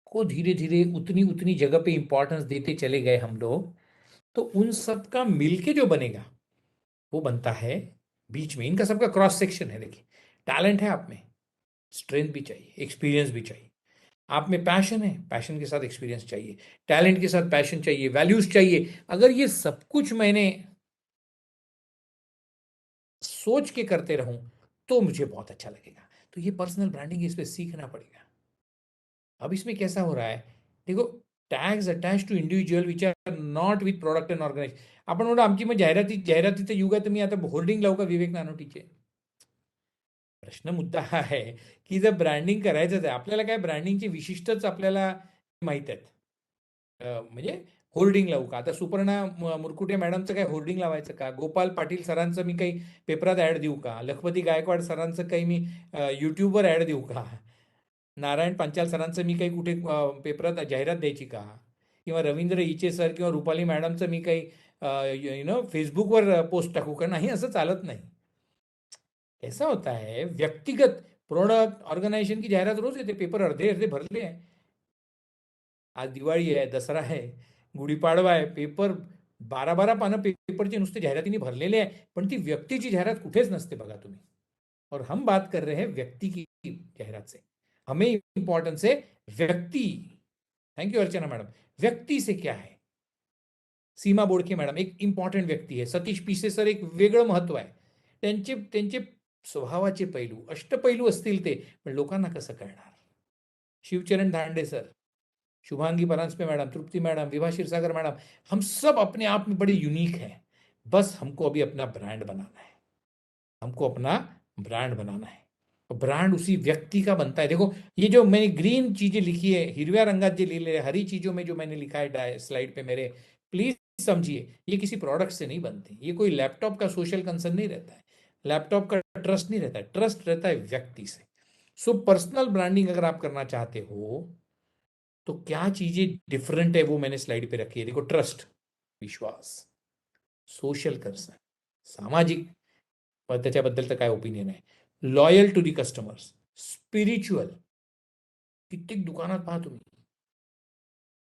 को धीरे धीरे उतनी उतनी जगह पे इंपॉर्टेंस देते चले गए हम लोग, तो उन सब का मिलके जो बनेगा वो बनता है बीच में. इनका सबका क्रॉस सेक्शन है. देखिए, टैलेंट है आप में, स्ट्रेंथ भी चाहिए, एक्सपीरियंस भी चाहिए. आप में पैशन है, पैशन के साथ एक्सपीरियंस चाहिए, टैलेंट के साथ पैशन चाहिए, वैल्यूज चाहिए. अगर ये सब कुछ मैंने सोच के करते रहूं तो मुझे बहुत अच्छा लगेगा. तो ये पर्सनल ब्रांडिंग, इस पे सीखना पड़ेगा. अब इसमें कैसा हो रहा है, देखो, tags attach to individual which are not with product and organization. आपण म्हणतो आमची मग जाहिरातीचं युग आहे, तर मी आता होर्डिंग लावू का विवेक नानोटीचे. प्रश्न मुद्दा हा आहे की जर ब्रँडिंग करायचंच आहे आपल्याला, काय ब्रँडिंगचे विशिष्टच आपल्याला माहीत आहेत. म्हणजे होर्डिंग लावू का. आता सुपर्णा मुरकुटे मॅडमचं काय होर्डिंग लावायचं का, गोपाल पाटील सरांचं मी काही पेपरात ॲड देऊ का, लखपती गायकवाड सरांचं काही मी यूट्यूबवर ॲड देऊ का. नारायण पांचाल सरांचं मी काही कुठे पेपरात जाहिरात द्यायची का? किंवा रवींद्र इचे सर किंवा रुपाली मॅडमचं मी काही फेसबुकवर पोस्ट टाकू का? नाही, असं चालत नाही. ऐसा होता है व्यक्तिगत प्रोडक्ट ऑर्गेनाइजेशन की जाहिरात रोज येते, पेपर अर्धे अर्धे भरले आहे. आज दिवाळी आहे, दसरा आहे, गुढीपाडवा आहे, पेपर 12-12 पानं पेपरचे नुसते जाहिरातीने भरलेले आहे, पण ती व्यक्तीची जाहिरात कुठेच नसते बघा तुम्ही. और हम बात कर रहे हैं व्यक्ति की जाहिरात से. हमें इंपॉर्टेंस है व्यक्ति. Thank you Archana madam. व्यक्ति से क्या है? सीमा बोडके मॅडम एक इम्पॉर्टंट व्यक्ती आहे. सतीश पिसे सर एक वेगळं महत्व आहे. त्यांचे स्वभावाचे पैलू अष्टपैलू असतील ते, पण लोकांना कसं कळणार? शिवचरण धांडे सर, शुभांगी परांजपे मैडम, तृप्ति मैडम, विभा क्षीरसागर मैडम, हम सब अपने आप में बड़े यूनिक हैं. बस हमको अभी अपना ब्रांड बनाना है. हमको अपना ब्रांड बनाना है. ब्रांड उसी व्यक्ति का बनता है. देखो ये जो मैंने ग्रीन चीजें लिखी है, हिरव्या रंगात जे लिहिले, हरी चीजों में जो मैंने लिखा है स्लाइड पे मेरे, प्लीज समझिए ये किसी प्रोडक्ट से नहीं बनती. ये कोई लैपटॉप का सोशल कंसर्न नहीं रहता है, लैपटॉप का ट्रस्ट नहीं रहता है, ट्रस्ट रहता है व्यक्ति से. सो पर्सनल ब्रांडिंग अगर आप करना चाहते हो तो क्या चीजें डिफरेंट है वो मैंने स्लाइड पे रखी है. देखो, ट्रस्ट, विश्वास, सोशल कंसर्न, सामाजिक, त्याच्याबद्दलचं काय ओपिनियन आहे, loyal to the customers, spiritual. कित्येक दुकानात पहा तुम्ही,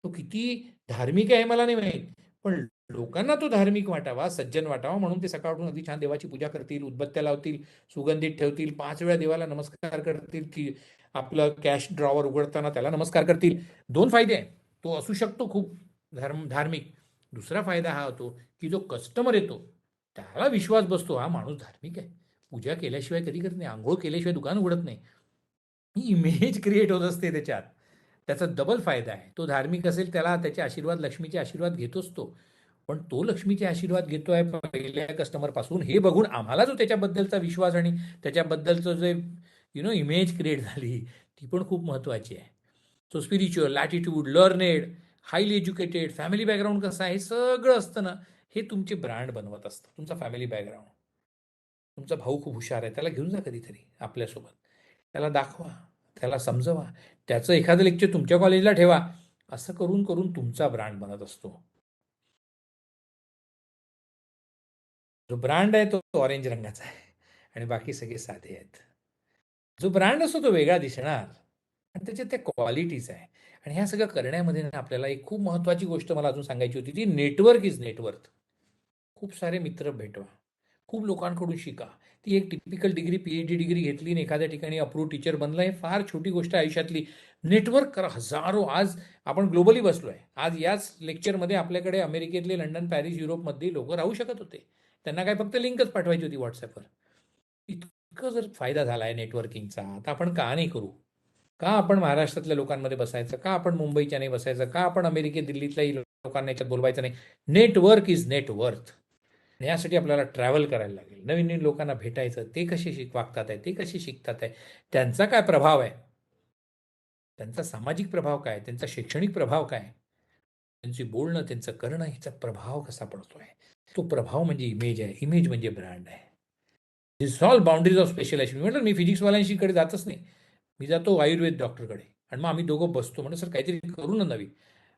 तो किती धार्मिक आहे मला नाही माहीत, पण लोकांना तो धार्मिक वाटावा, सज्जन वाटावा म्हणून ते सकाळ उठून अगदी छान देवाची पूजा करतील, उदबत्त्या लावतील, सुगंधित ठेवतील, 5 वेळा देवाला नमस्कार करतील, की आपलं कॅश ड्रॉवर उघडताना त्याला नमस्कार करतील. 2 फायदे आहेत. तो असू शकतो खूप धार्मिक. दुसरा फायदा हा होतो की जो कस्टमर येतो त्याला विश्वास बसतो, हा माणूस धार्मिक आहे, पूजा केल्याशिवाय कधी करत नाही, आंघोळ केल्याशिवाय दुकान उघडत नाही. ही इमेज क्रिएट होत असते त्याच्यात. त्याचा डबल फायदा आहे. तो धार्मिक असेल, त्याला त्याचे आशीर्वाद, लक्ष्मीचे आशीर्वाद घेतोच तो, पण तो लक्ष्मीचे आशीर्वाद घेतोय पहिल्या कस्टमरपासून हे बघून आम्हाला जो त्याच्याबद्दलचा विश्वास आणि त्याच्याबद्दलचं जे इमेज क्रिएट झाली ती पण खूप महत्त्वाची आहे. So spiritual, attitude, learned, highly educated, family background कसं आहे, हे सगळं असतं ना, हे तुमचे ब्रँड बनवत असतं. तुमचा फॅमिली बॅकग्राऊंड, तुमचा भाऊ खूप हुशार आहे, त्याला घेऊन जा कधीतरी आपल्यासोबत, त्याला दाखवा, त्याला समजवा, त्याचं एखादं लेक्चर तुमच्या कॉलेजला ठेवा. असं करून करून तुमचा ब्रँड बनत असतो. जो ब्रँड आहे तो ऑरेंज रंगाचा आहे आणि बाकी सगळे साधे आहेत. जो ब्रँड असतो तो वेगळा दिसणार आणि त्याच्यात त्या क्वालिटीज आहे. आणि ह्या सगळं करण्यामध्ये आपल्याला एक खूप महत्त्वाची गोष्ट मला अजून सांगायची होती, ती नेटवर्क इज नेटवर्थ. खूप सारे मित्र भेटवा, खूप लोकांकडून शिका. ती एक टिपिकल डिग्री, PhD डिग्री घेतली आणि एखाद्या ठिकाणी अप्रूव्ह टीचर बनला, हे फार छोटी गोष्ट आहे आयुष्यातली. नेटवर्क करा. हजारो, आज आपण ग्लोबली बसलो आहे. आज याच लेक्चरमध्ये आपल्याकडे अमेरिकेतले, लंडन, पॅरिस, युरोपमधली लोक राहू शकत होते. त्यांना काय फक्त लिंकच पाठवायची होती व्हॉट्सअपवर. इतकं जर फायदा झाला आहे नेटवर्किंगचा, तर आपण का नाही करू? का आपण महाराष्ट्रातल्या लोकांमध्ये बसायचं? का आपण मुंबईच्या नाही बसायचं? का आपण अमेरिकेत, दिल्लीतल्याही लोकांना याच्यात बोलवायचं नाही? Network is net worth. यासाठी आपल्याला ट्रॅव्हल करायला लागेल, नवीन नवीन लोकांना भेटायचं, ते कसे वागतात आहे, ते कसे शिकतात आहे, त्यांचा काय प्रभाव आहे, त्यांचा सामाजिक प्रभाव काय, त्यांचा शैक्षणिक प्रभाव काय, त्यांची बोलणं, त्यांचं करणं, ह्याचा प्रभाव कसा पडतो आहे. तो प्रभाव म्हणजे इमेज आहे, इमेज म्हणजे ब्रँड आहे. दिस ऑल बाउंड्रीज ऑफ स्पेशलायझेशन. म्हटलं मी फिजिक्सवाल्यांशीकडे जातच नाही, मी जातो आयुर्वेद डॉक्टरकडे, आणि मग आम्ही दोघं बसतो. म्हणलं सर काहीतरी करू ना नवीन.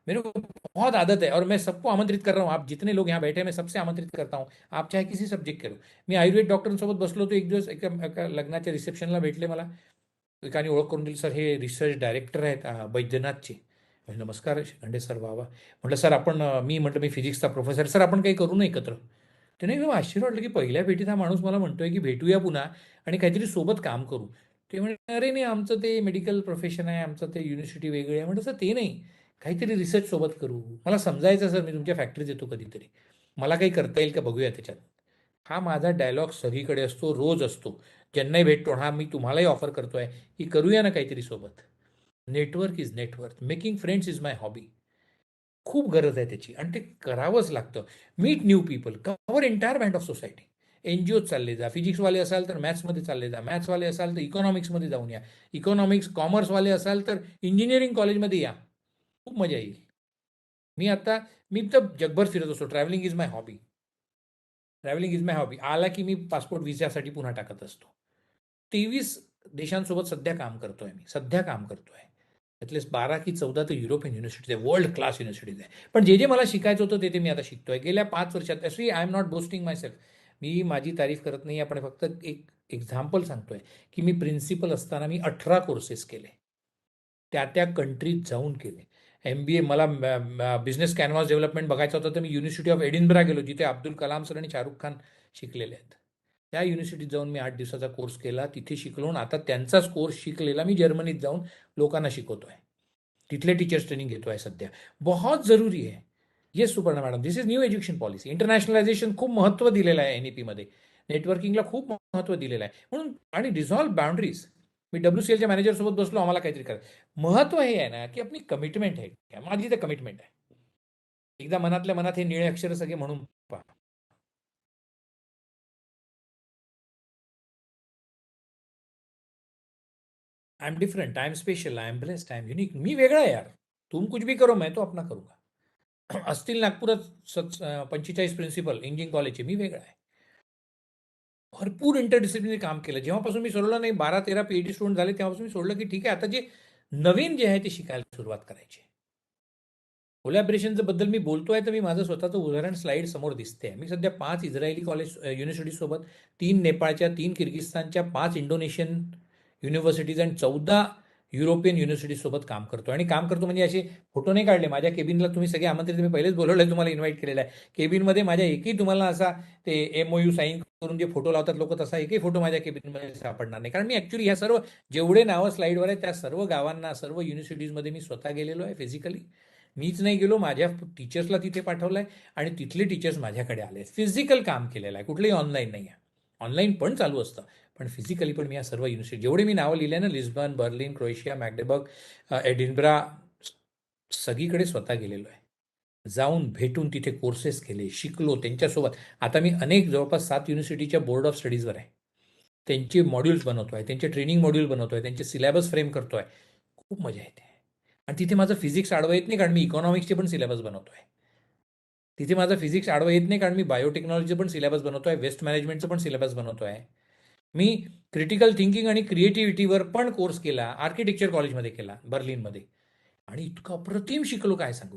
मेरे को बहुत आदत है और मैं सबको आमंत्रित कर रहा हूँ, आप जितने लोग यहाँ बैठे हैं मैं सबसे आमंत्रित करता हूँ, आप चाहे किसी सब्जेक्ट करो. मी आयुर्वेद डॉक्टरांसोबत बसलो, तो एक दिवस एका लग्नाच्या रिसेप्शनला भेटले मला. एकाने ओळख करून दिली, सर हे रिसर्च डायरेक्टर आहेत बैद्यनाथचे. नमस्कार शिंदे सर. बाबा म्हटलं सर आपण, मी म्हटलं मी फिजिक्सचा प्रोफेसर, सर आपण काही करू ना एकत्र. त्याने एकदम आश्चर्य वाटलं की पहिल्या भेटीत हा माणूस मला म्हणतोय की भेटूया पुन्हा आणि काहीतरी सोबत काम करू. ते म्हणजे अरे नाही, आमचं ते मेडिकल प्रोफेशन आहे, आमचं ते युनिव्हर्सिटी वेगळी आहे. म्हटलं सर ते नाही, काहीतरी रिसर्च सोबत करू. मला समजायचं सर, मी तुमच्या फॅक्टरीत येतो कधीतरी, मला काही करता येईल का बघूया त्याच्यात. हा माझा डायलॉग सगळीकडे असतो, रोज असतो, ज्यांनाही भेटतो. हा मी तुम्हालाही ऑफर करतोय की करूया ना काहीतरी सोबत. Network is net worth. Making friends is my hobby. खूप गरज आहे त्याची आणि ते करावंच लागतं. Meet new people, cover entire band of society. NGOत चालले जा, फिजिक्सवाले असाल तर मॅथ्समध्ये चालले जा, मॅथ्सवाले असाल तर इकॉनॉमिक्समध्ये जाऊन या, इकॉनॉमिक्स कॉमर्सवाले असाल तर इंजिनिअरिंग कॉलेजमध्ये या, खूप मजा येईल. मी तर जगभर फिरत असतो. Travelling is my hobby. Travelling is my hobby. आला की मी पासपोर्ट व्हिसासाठी पुन्हा टाकत असतो. 23 देशांसोबत सध्या काम करतोय मी, त्यातले 12 की 14 तर युरोपियन युनिव्हर्सिटीज आहे, वर्ल्ड क्लास युनिव्हर्सिटीज आहे. पण जे मला शिकायचं होतं ते मी आता शिकतोय. गेल्या 5 वर्षात actually I am not boasting myself. मी माझी तारीफ करत नाही, आपण फक्त एक एक्झाम्पल सांगतोय की मी प्रिन्सिपल असताना मी 18 कोर्सेस केले, त्या कंट्रीत जाऊन केले. MBA मला बिझनेस कॅनव्हास डेव्हलपमेंट बघायचं होतं तर मी युनिव्हर्सिटी ऑफ एडिनब्रा गेलो, जिथे अब्दुल कलाम सर आणि शाहरुख खान शिकलेले आहेत. त्या युनिव्हर्सिटीत जाऊन मी 8 दिवसाचा कोर्स केला, तिथे शिकलो आणि आता त्यांचाच कोर्स शिकलेला मी जर्मनीत जाऊन लोकांना शिकवतोय. तिथले टीचर्स ट्रेनिंग घेतोय सध्या. बहुत जरुरी आहे. Yes Suparna madam, this is new education policy. Internationalisation खूप महत्त्व दिलेलं आहे NEP-मध्ये. नेटवर्किंगला खूप महत्त्व दिलेलं आहे. म्हणून आणि डिझॉल्व बाउंड्रीज. मी WCLच्या मॅनेजरसोबत बसलो, आम्हाला काहीतरी करायचं. महत्त्व हे आहे ना की आपली कमिटमेंट आहे. माझी तर कमिटमेंट आहे. एकदा मनातल्या मनात हे निळे अक्षर सगळे म्हणून पहा. I am different, I am special, I am blessed, I am unique. मी वेगळा आहे यार. तुम कुछ भी करो, मैं तो अपना करूंगा. असतील नागपुरात 45 प्रिन्सिपल इंजिनिअरिंग कॉलेजचे, मी वेगळा आहे. भरपूर इंटरडिसिप्लिनरी काम केलं. जेव्हापासून मी सोडलं नाही, 12-13 PhD स्टुडंट झाले, तेव्हापासून मी सोडलं की ठीक आहे, आता जे नवीन जे आहे ते शिकायला सुरुवात करायची. कोलॅबरेशनचं बद्दल मी बोलतोय तर मी माझं स्वतःचं उदाहरण स्लाईड समोर दिसते. मी सध्या 5 इस्रायली कॉलेज युनिव्हर्सिटीजसोबत, 3 नेपाळच्या, 3 किर्गिस्तानच्या, 5 इंडोनेशियन युनिव्हर्सिटीज आणि 14 युरोपियन युनिव्हर्सिटीजसोबत काम करतो. आणि काम करतो म्हणजे असे फोटो नाही काढले. माझ्या केबिनला तुम्ही सगळे आमंत्रित, मी पहिलेच बोलवलं आहे, तुम्हाला इन्व्हाइट केलेलं आहे. केबिनमध्ये माझ्या एकही तुम्हाला असा ते MOU साईन करून जे फोटो लावतात लोक, तसा एकही फोटो माझ्या केबिनमध्ये सापडणार नाही. कारण मी ॲक्च्युली ह्या सर्व जेवढे नावं स्लाईडवर आहेत त्या सर्व गावांना, सर्व युनिव्हर्सिटीजमध्ये मी स्वतः गेलेलो आहे फिजिकली. मीच नाही गेलो, माझ्या टीचर्सला तिथे पाठवलं आहे आणि तिथले टीचर्स माझ्याकडे आले. फिजिकल काम केलेलं आहे, कुठलंही ऑनलाईन नाही आहे. ऑनलाईन पण चालू असतं, पण फिजिकली पण मी या सर्व युनिव्हर्सिटी जेवढे मी नावं लिहिले ना, लिस्बन, बर्लिन, क्रोएशिया, मॅग्डेबर्ग, एडिनब्रा, सगळीकडे स्वतः गेलेलो आहे. जाऊन भेटून तिथे कोर्सेस केले, शिकलो त्यांच्यासोबत. आता मी जवळपास 7 युनिव्हर्सिटीच्या बोर्ड ऑफ स्टडीजवर आहे. त्यांचे मॉड्यूल्स बनवतोय, त्यांचे ट्रेनिंग मॉड्यूल बनवतोय, त्यांचे सिलेबस फ्रेम करतोय. खूप मजा येते. आणि तिथे माझं फिजिक्स आडवं येत नाही, कारण मी इकॉनॉमिक्सचे पण सिलेबस बनवतोय. तिथे माझं फिजिक्स आडवं येत नाही, कारण मी बायोटेक्नॉलॉजीचं पण सिलेबस बनवतोय, वेस्ट मॅनेजमेंटचं पण सिलेबस बनवतोय. मी क्रिटिकल थिंकिंग आणि क्रिएटिव्हिटीवर पण कोर्स केला, आर्किटेक्चर कॉलेजमध्ये केला बर्लिनमध्ये. आणि इतकं अप्रतिम शिकलो, काय सांगू.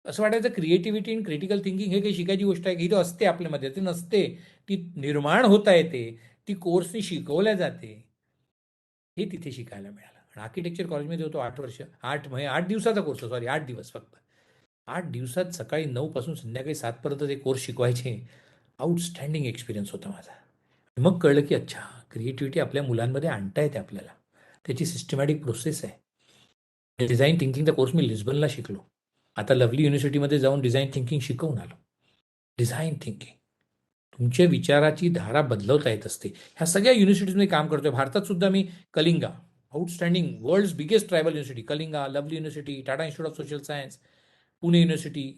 असं वाटायचं क्रिएटिव्हिटी आणि क्रिटिकल थिंकिंग हे काही शिकायची गोष्ट आहे की, तो असते आपल्यामध्ये, ती नसते. ती निर्माण होता येते, ती कोर्सनी शिकवल्या जाते. हे तिथे शिकायला मिळालं. आणि आर्किटेक्चर कॉलेजमध्ये होतो 8 वर्ष, 8 दिवसाचा कोर्स, 8 दिवस फक्त. 8 दिवसात सकाळी 9 पासून संध्याकाळी 7 पर्यंत ते कोर्स शिकवायचे. आउटस्टँडिंग एक्सपिरियन्स होता माझा. मग कळलं की अच्छा, क्रिएटिव्हिटी आपल्या मुलांमध्ये आणता येते आपल्याला. त्याची सिस्टमॅटिक प्रोसेस आहे. डिझाईन थिंकिंगचा कोर्स मी लिस्बनला शिकलो. आता लवली युनिव्हर्सिटीमध्ये जाऊन डिझाईन थिंकिंग शिकवून आलो. डिझाईन थिंकिंग, तुमच्या विचाराची धारा बदलवता येत असते. ह्या सगळ्या युनिव्हर्सिटीजमध्ये काम करतोय. भारतात सुद्धा मी Kalinga, outstanding, world's biggest tribal university Kalinga, lovely university, Tata institute of social science, Pune university,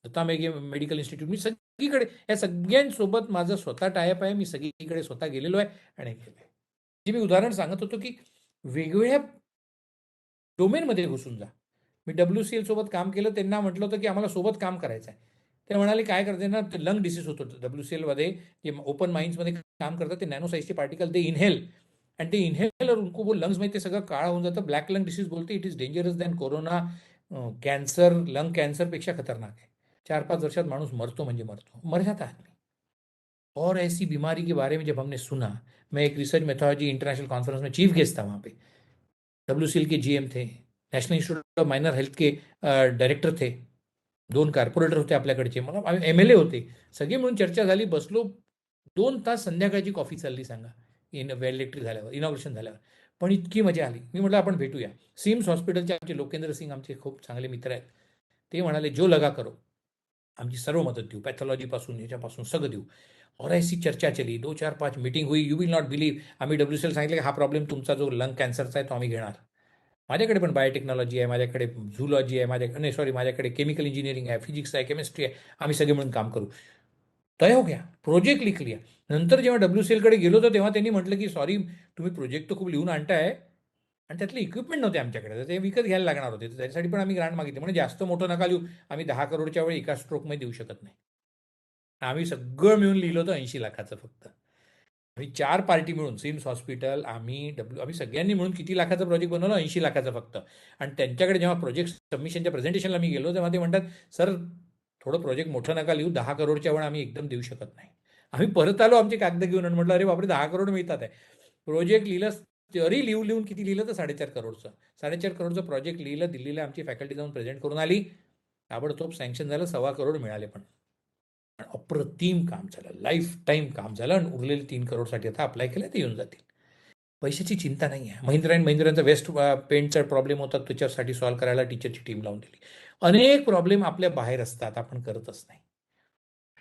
Datta Meghe medical institute, मी सगळीकडे या सगळ्यांसोबत माझं स्वतः टायअप आहे. मी सगळीकडे स्वतः गेलेलो आहे आणि केलं आहे. जे मी उदाहरण सांगत होतो की वेगवेगळ्या डोमेनमध्ये घुसून जा. मी WCL सोबत काम केलं, त्यांना म्हटलं होतं की आम्हाला सोबत काम करायचं आहे. ते म्हणाले काय करते ना, ते लंग डिसीज होतो WCLमध्ये, जे ओपन माइन्समध्ये काम करतात, ते नॅनो साईजचे पार्टिकल ते इनहेल, आणि ते इनहेल और उनको वो लंग्स मध्ये ते सगळं काळं होऊन जातं. ब्लॅक लंग डिसीज बोलते. It is dangerous than corona, cancer, lung कॅन्सरपेक्षा खतरनाक है. 4-5 वर्षात माणूस मरतो म्हणजे मरतो, मर जाता आदमी. और ऐसी बीमारी के बारे में जब हमने सुना, मैं एक रिसर्च मेथोलॉजी इंटरनेशनल कॉन्फ्रेंस में चीफ गेस्ट था वहाँ पे. WCL के GM थे, national institute of minor health K director थे, 2 कॉर्पोरेटर होते आपल्याकडचे, मला MLA होते. सगळे मिळून चर्चा झाली, बसलो 2 तास. संध्याकाळची कॉफी चालली सांगा, वेल्डेक्ट्री झाल्यावर, इनॉग्रेशन झाल्यावर. पण इतकी मजा आली. मी म्हटलं आपण भेटूया. सिम्स हॉस्पिटलचे आमचे लोकेंद्र सिंग आमचे खूप चांगले मित्र आहेत. ते म्हणाले जो लगा करो, आमची सर्व मदत देऊ, पॅथॉलॉजीपासून ह्याच्यापासून सगळं देऊ. और ऐसी चर्चा चली, 2-4-5 मीटिंग हुई. You will not believe. आम्ही WCL सांगितलं की हा प्रॉब्लेम तुमचा जो लंग कॅन्सरचा आहे तो आम्ही घेणार. माझ्याकडे पण बायोटेक्नॉलॉजी आहे, माझ्याकडे झूलॉजी आहे, माझ्याकडे केमिकल इंजिनिअरिंग आहे, फिजिक्स आहे, केमिस्ट्री आहे. आम्ही सगळे म्हणून काम करू. तय हो गया, प्रोजेक्ट लिख लिया. नंतर जेव्हा WCLकडे गेलो होतो तेव्हा त्यांनी म्हटलं की सॉरी, तुम्ही प्रोजेक्ट तर खूप लिहून आणताय आणि त्यातले इक्विपमेंट नव्हते आमच्याकडे, तर ते विकत घ्यायला लागणार होते. तर त्यासाठी पण आम्ही ग्रांट मागितली. म्हणजे जास्त मोठं नका लिहू, आम्ही 10 करोडच्या वेळी एका स्ट्रोकमध्ये देऊ शकत नाही. आम्ही सगळं मिळून लिहिलं होतं 80 लाखाचं फक्त. आम्ही 4 पार्टी मिळून सिम्स हॉस्पिटल, आम्ही सगळ्यांनी मिळून किती लाखाचा प्रोजेक्ट बनवला? 80 लाखाचा फक्त. आणि त्यांच्याकडे जेव्हा प्रोजेक्ट सबमिशनच्या प्रेझेंटेशनला मी गेलो, तेव्हा ते म्हणतात, "सर, थोडं प्रोजेक्ट मोठं नका लिहू, 10 करोडच्या वर आम्ही एकदम देऊ शकत नाही." आम्ही परत आलो आमची कागद घेऊन आणि म्हटलं, "अरे बापरे, 10 करोड मिळतात आहे." प्रोजेक्ट लिहिलं, तरी लिहून किती लिहिलं तर 4.5 करोडचं. 4.5 करोडचं प्रोजेक्ट लिहिलं, दिल्लीला आमची फॅकल्टी जाऊन प्रेझेंट करून आली. ताबडतोब सँक्शन झालं, 1.25 करोड मिळाले पण. अप्रतिम काम झालं, लाईफ टाईम काम झालं आणि उरलेले 3 करोडसाठी आता अप्लाय केलं ते येऊन जातील. पैशाची चिंता नाही आहे. महिंद्रा अँड महिंद्रांचा वेस्ट पेंटचा प्रॉब्लेम होता, त्याच्यासाठी सॉल्व्ह करायला टीचरची टीम लावून दिली. अनेक प्रॉब्लेम आपल्या बाहेर असतात, आपण करतच नाही.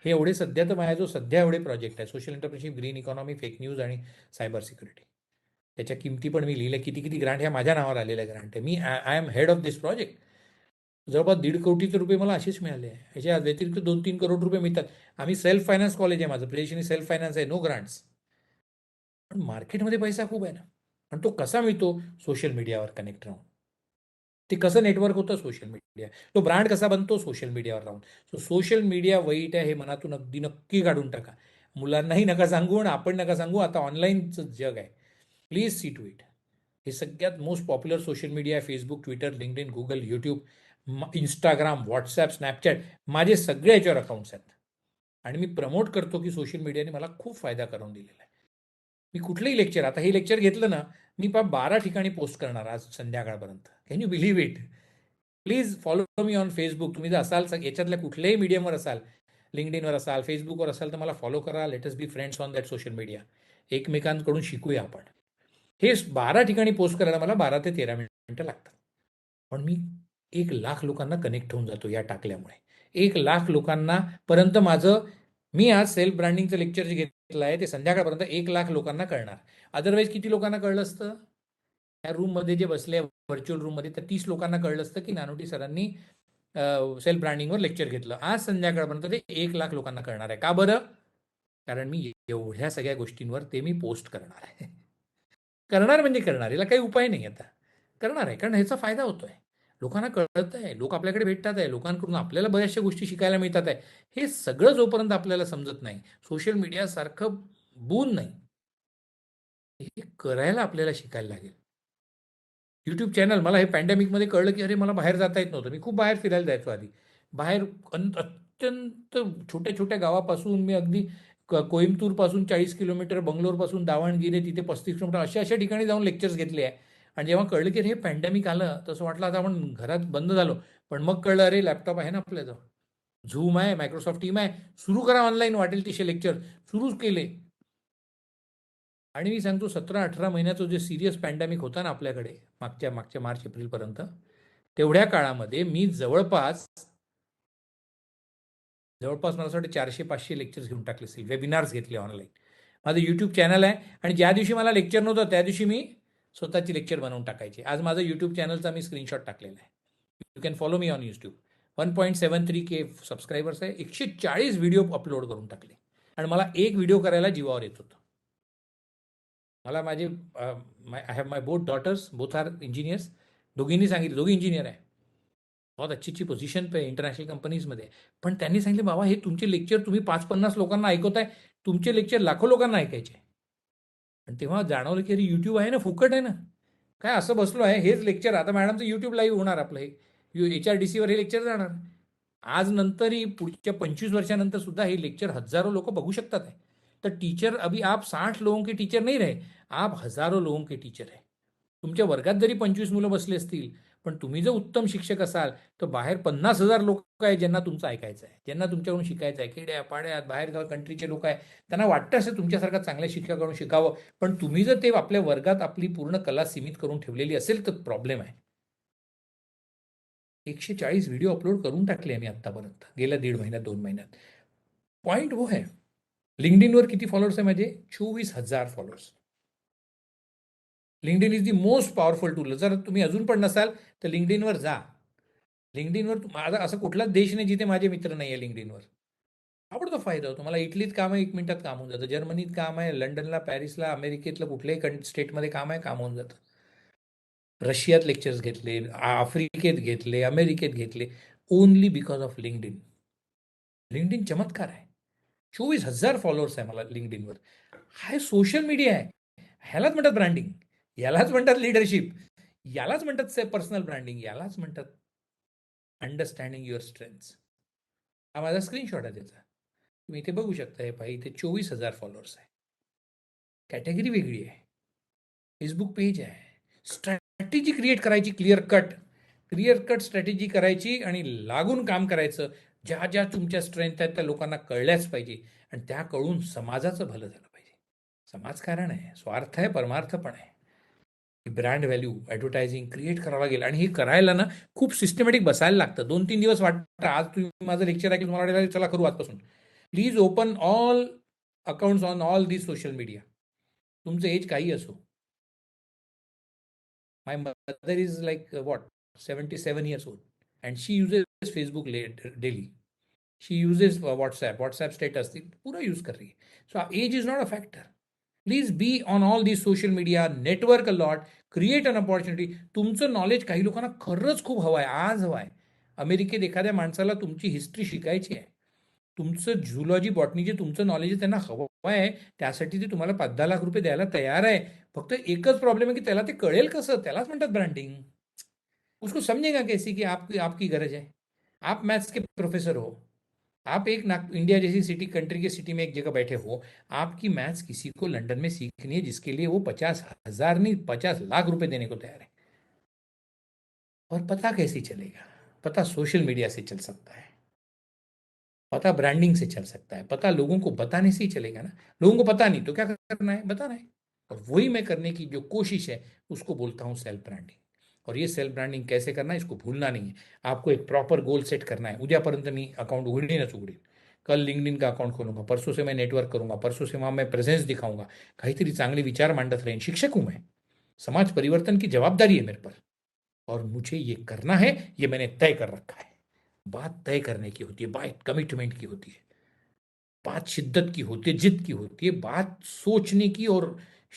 हे एवढे सध्या तर माझ्या जो सध्या एवढे प्रोजेक्ट आहे, social entrepreneurship, green economy, fake news आणि सायबर सिक्युरिटी. त्याच्या किमती पण मी लिहिल्या, किती किती ग्रांट ह्या माझ्या नावावर आलेल्या ग्रांट आहे. मी I am head of this project. जवळपास 1.5 कोटीचे रुपये मला असेच मिळाले आहे. ह्याच्या व्यतिरिक्त 2-3 करोड रुपये मिळतात. आम्ही सेल्फ फायनान्स कॉलेज आहे माझं, प्रियदर्शनी सेल्फ फायनान्स आहे, नो ग्रांट्स. पण मार्केटमध्ये पैसा खूप आहे ना. आणि तो कसा मिळतो? सोशल मीडियावर कनेक्ट राहून. ते कसं नेटवर्क होतं? Social media. तो ब्रँड कसा बनतो? सोशल मीडियावर राहून. सो सोशल मीडिया वाईट आहे हे मनातून अगदी नक्की काढून टाका. मुलांनाही नका सांगू आणि आपण नका सांगू. आता ऑनलाईनचं जग आहे. Please see to it. हे सगळ्यात मोस्ट पॉप्युलर सोशल मीडिया आहे. Facebook, Twitter, LinkedIn, Google, YouTube, Instagram, WhatsApp, Snapchat, माझे सगळे याच्यावर अकाउंट्स आहेत. आणि मी प्रमोट करतो की सोशल मीडियाने मला खूप फायदा करून दिलेला आहे. मी कुठलंही लेक्चर, आता हे लेक्चर घेतलं ना, मी 12 ठिकाणी पोस्ट करणार आज संध्याकाळपर्यंत. Can you believe it? Please follow me on Facebook. तुम्ही जर असाल याच्यातल्या कुठल्याही मीडियमवर असाल, लिंक्डइनवर असाल, फेसबुकवर असाल, तर मला फॉलो करा. Let us be friends on that social media. एकमेकांकडून शिकूया आपण. हे 12 ठिकाणी पोस्ट करायला मला 12 ते 13 मिनिटं लागतात. पण मी 1,00,000 लोकांना कनेक्ट होऊन जातो या टाकल्यामुळे. 1,00,000 लोकांना पर्यंत मी आज सेल्फ ब्रँडिंगचं लेक्चर जे घेतलं आहे ते संध्याकाळपर्यंत 1,00,000 लोकांना कळणार. अदरवाईज किती लोकांना कळलं असतं? त्या रूममध्ये जे बसले व्हर्च्युअल रूममध्ये, तर 30 लोकांना कळलं असतं की नानोटी सरांनी सेल्फ ब्रँडिंगवर लेक्चर घेतलं. आज संध्याकाळपर्यंत ते 1,00,000 लोकांना कळणार आहे. का बरं? कारण मी एवढ्या सगळ्या गोष्टींवर ते मी पोस्ट करणार आहे. करणार म्हणजे करणार, याला काही उपाय नाही आता. करणार आहे, कारण ह्याचा फायदा होतोय. लोकांना कळत आहे, लोक आपल्याकडे भेटतात आहे, लोकांकडून आपल्याला बऱ्याचशा गोष्टी शिकायला मिळतात आहे. हे सगळं जोपर्यंत आपल्याला समजत नाही, सोशल मीडियासारखं बून नाही, हे करायला आपल्याला शिकायला लागेल. यूट्यूब चॅनल, मला हे पॅन्डेमिकमध्ये कळलं की अरे मला बाहेर जाता येत नव्हतं. मी खूप बाहेर फिरायला जायचो आधी. बाहेर अत्यंत छोट्या छोट्या गावापासून मी अगदी कोइंबतूरपासून 40 किलोमीटर, बंगलोरपासून दावणगिरे तिथे 35 किलोमीटर, अशा ठिकाणी जाऊन लेक्चर्स घेतले आहे. आणि जेव्हा कळलं की हे पॅन्डेमिक आलं, तसं वाटलं आता आपण घरात बंद झालो. पण मग कळलं अरे लॅपटॉप आहे ना आपल्याजवळ, झूम आहे, मायक्रोसॉफ्ट टीम आहे, सुरू करा ऑनलाईन वाटेल तिचे लेक्चर. सुरूच केले. आणि मी सांगतो 17-18 महिन्याचं जे सिरियस पॅन्डेमिक होता ना आपल्याकडे, मागच्या मार्च एप्रिलपर्यंत, तेवढ्या काळामध्ये मी जवळपास मला असं वाटतं 400-500 लेक्चर्स घेऊन टाकले असेल, वेबिनार्स घेतले ऑनलाईन. माझं यूट्यूब चॅनल आहे आणि ज्या दिवशी मला लेक्चर नव्हतं त्या दिवशी मी स्वतःची लेक्चर बनवून टाकायचे. आज माझं यूट्यूब चॅनलचा मी स्क्रीनशॉट टाकलेला आहे. You can follow me on YouTube. 1.73K subscribers आहे. 140 व्हिडिओ अपलोड करून टाकले. आणि मला एक व्हिडिओ करायला जीवावर येत होतं. मला माझे I have my both daughters, both are engineers. दोघींनी सांगितलं, दोघी इंजिनियर आहे, बहुत अच्छी पोझिशन पे इंटरनॅशनल कंपनीजमध्ये. पण त्यांनी सांगितलं, बाबा हे तुमचे लेक्चर तुम्ही 5-50 लोकांना ऐकवताय, तुमचे लेक्चर लाखो लोकांना ऐकायचे. आणि तेव्हा जाणवलं की अरे यूट्यूब आहे ना, फुकट आहे ना, काय असं बसलो आहे, हेच लेक्चर आता मॅडमचं यूट्यूब लाईव्ह होणार, आपलं हे HRDCवर हे लेक्चर जाणार. आज नंतरही पुढच्या 25 वर्षानंतर सुद्धा हे लेक्चर हजारो लोक बघू शकतात आहे. तर टीचर अभी आप 60 लोगों के टीचर नहीं रहे, आप हजारो लोगों के टीचर आहे. तुमच्या वर्गात जरी 25 मुलं बसले असतील, पण तुम्ही जर उत्तम शिक्षक असाल, तर बाहेर 50,000 लोक आहेत ज्यांना तुमचं ऐकायचं आहे, ज्यांना तुमच्याकडून शिकायचं आहे. खेड्या पाड्यात बाहेर कंट्रीचे लोक आहे, त्यांना वाटतं असं तुमच्यासारखा चांगल्या शिक्षकाकडून शिकावं. पण तुम्ही जर ते आपल्या वर्गात आपली पूर्ण कला सीमित करून ठेवलेली असेल तर प्रॉब्लेम आहे. 140 व्हिडिओ अपलोड करून टाकले मी आत्तापर्यंत, गेल्या 1.5 महिन्यात, 2 महिन्यात. पॉईंट वो है. लिंक्डइनवर किती फॉलोअर्स आहे माझे? 24,000 followers. LinkedIn is the most powerful tool. जर तुम्ही अजून पण नसाल तर लिंक्डइनवर जा. लिंक्डइनवर माझा असं कुठलाच देश नाही जिथे माझे मित्र नाही आहे. लिंक्डइनवर आवडतो, फायदा होतो. मला इटलीत काम आहे, 1 मिनिटात काम होऊन जातं. जर्मनीत काम आहे, लंडनला, पॅरिसला, अमेरिकेतलं कुठल्याही स्टेटमध्ये काम आहे, काम होऊन जातं. रशियात लेक्चर्स घेतले, आफ्रिकेत घेतले, अमेरिकेत घेतले, only because of LinkedIn. LinkedIn चमत्कार आहे. 24,000 फॉलोअर्स आहे मला लिंक्डइनवर. हा सोशल मीडिया आहे. ह्यालाच म्हणतात ब्रँडिंग, यालाच म्हणतात लिडरशिप, यालाच म्हणतात पर्सनल ब्रँडिंग, यालाच म्हणतात अंडरस्टँडिंग युअर स्ट्रेंथ्स. हा माझा स्क्रीनशॉट आहे त्याचा. तुम्ही इथे बघू शकता. हे पाहिजे इथे 24,000 फॉलोअर्स आहे. कॅटेगरी वेगळी आहे. फेसबुक पेज आहे. स्ट्रॅटेजी क्रिएट करायची, क्लिअर कट स्ट्रॅटेजी करायची आणि लागून काम करायचं. ज्या ज्या तुमच्या स्ट्रेंथ आहेत त्या लोकांना कळल्याच पाहिजे आणि त्या कळून समाजाचं भलं झालं पाहिजे. समाजकारण आहे, स्वार्थ आहे, परमार्थ पण आहे. ब्रँड व्हॅल्यू ॲडव्हर्टायझिंग क्रिएट करावं लागेल आणि हे करायला ना खूप सिस्टमॅटिक बसायला लागतं. 2-3 दिवस वाटतं. आज तुम्ही माझं लेक्चर ऐकलं, तुम्हाला वाटेल चला करू आजपासून. Please open all accounts on all this social media. तुमचं एज काही असो. My mother is like 77 years old, and she uses Facebook daily. She uses WhatsApp status पूरा यूज कर रही है. So age is not a factor. Please be on all these social media, network a lot, create an opportunity. तुमचं knowledge काही लोकांना खरंच खूप हवं आहे, आज हवं आहे. अमेरिकेत एखाद्या माणसाला तुमची हिस्ट्री शिकायची आहे, तुमचं झुलॉजी बॉटनी जे तुमचं नॉलेज आहे त्यांना हवं आहे, त्यासाठी ते तुम्हाला 5-10 लाख रुपये द्यायला तयार आहे. फक्त एकच प्रॉब्लेम आहे की त्याला ते कळेल कसं. त्यालाच म्हणतात ब्रँडिंग. उसको समजेगा कैसे कि आपकी गरज है. आप मैथ्स के प्रोफेसर हो, आप एक इंडिया जैसी कंट्री के सिटी में एक जगह बैठे हो, आपकी मैथ्स किसी को लंदन में सीखनी है जिसके लिए वो 50,000 नहीं 50 लाख रुपए देने को तैयार है. और पता कैसे चलेगा? पता सोशल मीडिया से चल सकता है, पता ब्रांडिंग से चल सकता है, पता लोगों को बताने से ही चलेगा ना. लोगों को पता नहीं तो क्या करना है, बताना है. और वही मैं करने की जो कोशिश है उसको बोलता हूँ सेल्फ ब्रांडिंग. और ये सेल्फ ब्रँडिंग कैसे करना है इसको भूलना नहीं है. आपको एक प्रॉपर गोल सेट करना है. उद्यापर्यंत मी अकाउंट उघडीनच उघडीन. कल लिंक्डइन का अकाउंट खोलूंगा, परसों से मैं नेटवर्क करूंगा, परसों से वहाँ मैं प्रेजेंस दिखाऊंगा, काहीतरी चांगले विचार मांडत रहें. शिक्षक हूं मैं, समाज परिवर्तन की जवाबदारी है मेरे पर और मुझे ये करना है. ये मैंने तय कर रखा है. बात तय करने की होती है, बात कमिटमेंट की होती है, बात शिद्दत की होती है, जिद की होती है, बात सोचने की और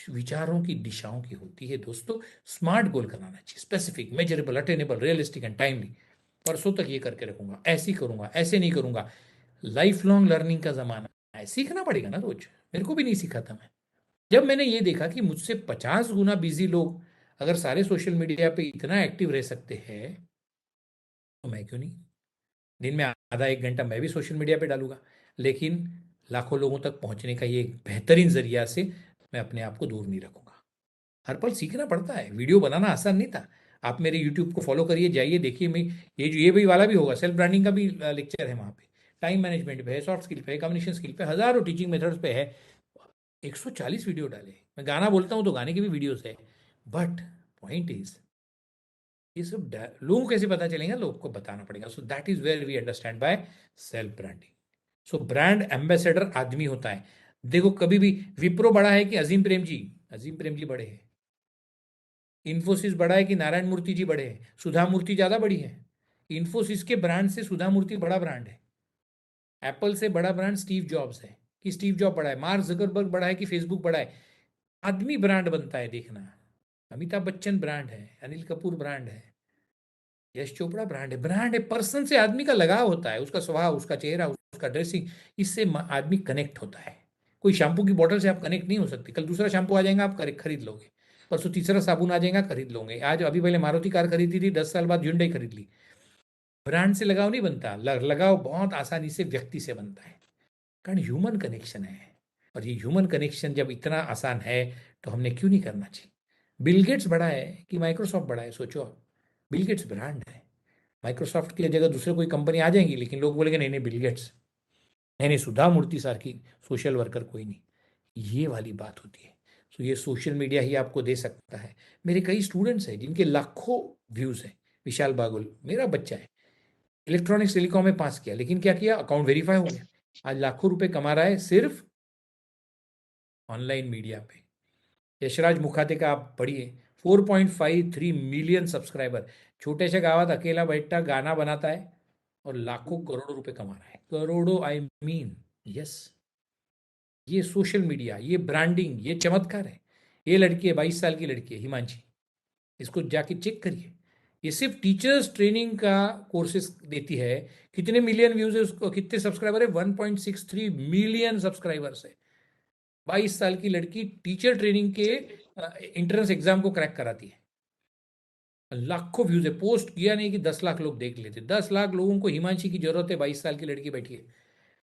विचारों की दिशाओं की होती है. दोस्तों स्मार्ट गोल बनाना चाहिए, specific, measurable, attainable, realistic end timely. परसों तक ये करके रखूंगा, ऐसे ही करूंगा, ऐसे नहीं करूंगा. लाइफ लॉन्ग लर्निंग का जमाना है, सीखना पड़ेगा ना रोज. मेरे को भी नहीं सीखा था मैं. जब मैंने ये देखा कि मुझसे 50 गुना बिजी लोग अगर सारे सोशल मीडिया पे इतना एक्टिव रह सकते हैं तो मैं क्यों नहीं. दिन में आधा 1 घंटा मैं भी सोशल मीडिया पे डालूंगा, लेकिन लाखों लोगों तक पहुंचने का ये एक बेहतरीन जरिया से मैं अपने आप को दूर नहीं रखूंगा. हर पल सीखना पड़ता है. वीडियो बनाना आसान नहीं था. आप मेरे यूट्यूब को फॉलो करिए, जाइए देखिए. मैं ये भी वाला भी होगा, सेल्फ ब्रांडिंग का भी लेक्चर है वहाँ पे, टाइम मैनेजमेंट पे है, सॉफ्ट स्किल पे है, कम्युनिकेशन स्किल पे, हजारों टीचिंग मेथड्स पे है. 140 वीडियो डाले. मैं गाना बोलता हूँ तो गाने की भी वीडियोस है. बट पॉइंट इज ये सब लोगों को कैसे पता चलेगा, लोगों को बताना पड़ेगा. So that is where we understand by self branding. So brand ambassador आदमी होता है. देखो कभी भी विप्रो बड़ा है कि अजीम प्रेम जी बड़े हैं. इन्फोसिस बड़ा है कि नारायण मूर्ति जी बड़े हैं. सुधा मूर्ति ज्यादा बड़ी है. इन्फोसिस के ब्रांड से सुधा मूर्ति बड़ा ब्रांड है. एप्पल से बड़ा ब्रांड स्टीव जॉब्स है कि स्टीव जॉब बड़ा है. मार्क जकरबर्ग बड़ा है कि फेसबुक बड़ा है. आदमी ब्रांड बनता है. देखना, अमिताभ बच्चन ब्रांड है, अनिल कपूर ब्रांड है, यश चोपड़ा ब्रांड है. पर्सन से आदमी का लगाव होता है, उसका स्वभाव, उसका चेहरा, उसका ड्रेसिंग, इससे आदमी कनेक्ट होता है. कोई शैम्पू की बोतल से आप कनेक्ट नहीं हो सकते. कल दूसरा शैम्पू आ जाएगा, आप खरीद लोगे. परसों तीसरा साबुन आ जाएगा, खरीद लोगे. आज अभी पहले मारुति कार खरीदी थी, 10 साल बाद Hyundai खरीद ली. ब्रांड से लगाव नहीं बनता. लगाव बहुत आसानी से व्यक्ति से बनता है, कारण ह्यूमन कनेक्शन है. और ये ह्यूमन कनेक्शन जब इतना आसान है तो हमने क्यों नहीं करना चाहिए. बिल गेट्स बड़ा है कि माइक्रोसॉफ्ट बड़ा है, सोचो. बिल गेट्स ब्रांड है. माइक्रोसॉफ्ट की जगह दूसरे कोई कंपनी आ जाएंगी, लेकिन लोग बोलेंगे नहीं बिल गेट्स, नहीं सुधा मूर्ति सारखी सोशल वर्कर कोई नहीं. ये वाली बात होती है. तो ये सोशल मीडिया ही आपको दे सकता है. मेरे कई स्टूडेंट्स हैं जिनके लाखों व्यूज हैं. विशाल बागुल मेरा बच्चा है, इलेक्ट्रॉनिक्स टेलीकॉम में पास किया, लेकिन क्या किया, अकाउंट वेरीफाई हो गया. आज लाखों रुपए कमा रहा है सिर्फ ऑनलाइन मीडिया पे. यशराज मुखाते का आप पढ़िए, 4.53 मिलियन सब्सक्राइबर. छोट्याशा गावात अकेला बैठता, गाना बनाता है और लाखों करोड़ों रुपए कमा रहा है. करोड़ों, आई मीन यस. ये सोशल मीडिया, ये ब्रांडिंग, ये चमत्कार है. ये लड़की है, 22 साल की लड़की है, हिमांशी. इसको जाके चेक करिए. ये सिर्फ टीचर्स ट्रेनिंग का कोर्सेज देती है। कितने मिलियन व्यूज है उसको, कितने सब्सक्राइबर है? 1.63 मिलियन सब्सक्राइबर्स है। 22 साल की लड़की टीचर ट्रेनिंग के एंट्रेंस एग्जाम को क्रैक कराती है। लाखों व्यूज है। पोस्ट किया नहीं कि 10 लाख लोग देख लेते। 10 लाख लोगों को हिमांशी की जरूरत है। 22 साल की लड़की बैठी है।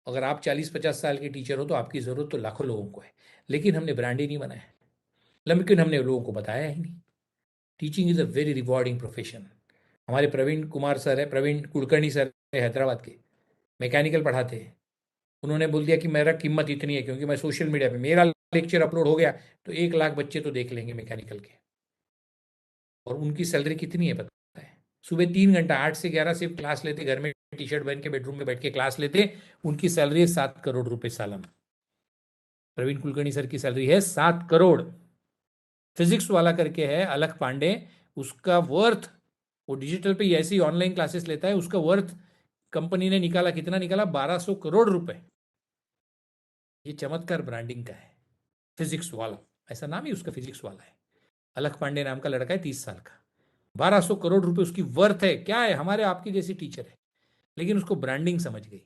अगर आप 40-50 साल के टीचर हो तो आपकी जरूरत तो लाखों लोगों को है। लेकिन हमने ब्रांड ही नहीं बनाया, लेकिन हमने लोगों को बताया ही नहीं। Teaching is a very rewarding profession. हमारे प्रवीण कुमार सर है, प्रवीण कुलकर्णी सर है हैदराबाद के, मैकेनिकल पढ़ाते हैं। उन्होंने बोल दिया कि मेरा कीमत इतनी है क्योंकि मैं सोशल मीडिया पे मेरा लेक्चर अपलोड हो गया तो 1 लाख बच्चे तो देख लेंगे मैकेनिकल के। और उनकी सैलरी कितनी है पता है? सुबह 3 घंटा 8 से 11 सिर्फ क्लास लेते, घर में टी शर्ट पहन के बेडरूम में बैठ के क्लास लेते। उनकी सैलरी है 7 करोड़ रुपए सालाना। प्रवीण कुलकर्णी सर की सैलरी है 7 करोड़। फिजिक्स वाला करके है अलख पांडे, उसका वर्थ, वो डिजिटल पे ऐसी ऑनलाइन क्लासेस लेता है, उसका वर्थ कंपनी ने निकाला, कितना निकाला? 1200 करोड़ रुपए। ये चमत्कार ब्रांडिंग का है। फिजिक्स वाला, ऐसा नाम ही उसका फिजिक्स वाला है। अलख पांडे नाम का लड़का है, 30 साल का। 1200 करोड़ रुपए उसकी वर्थ है। क्या है? हमारे आपकी जैसी टीचर है, लेकिन उसको ब्रांडिंग समझ गई,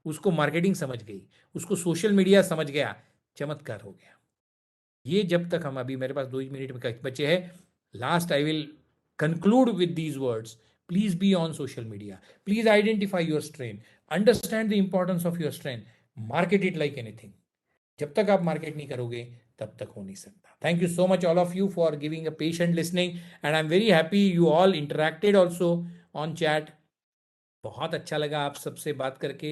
उसको मार्केटिंग समझ गई, उसको सोशल मीडिया समझ गया। चमत्कार हो गया। ये जब तक हम, अभी मेरे पास 2 मिनट में बचे हैं, last I will conclude with these words. Please be on social media. Please identify your strength. Understand the importance of your strength. Market it like anything. जब तक आप मार्केट नहीं करोगे तब तक हो नहीं सकता। Thank you so much all of you for giving a patient listening and I am very happy you all interacted also on chat. बहुत अच्छा लगा आप सबसे बात करके।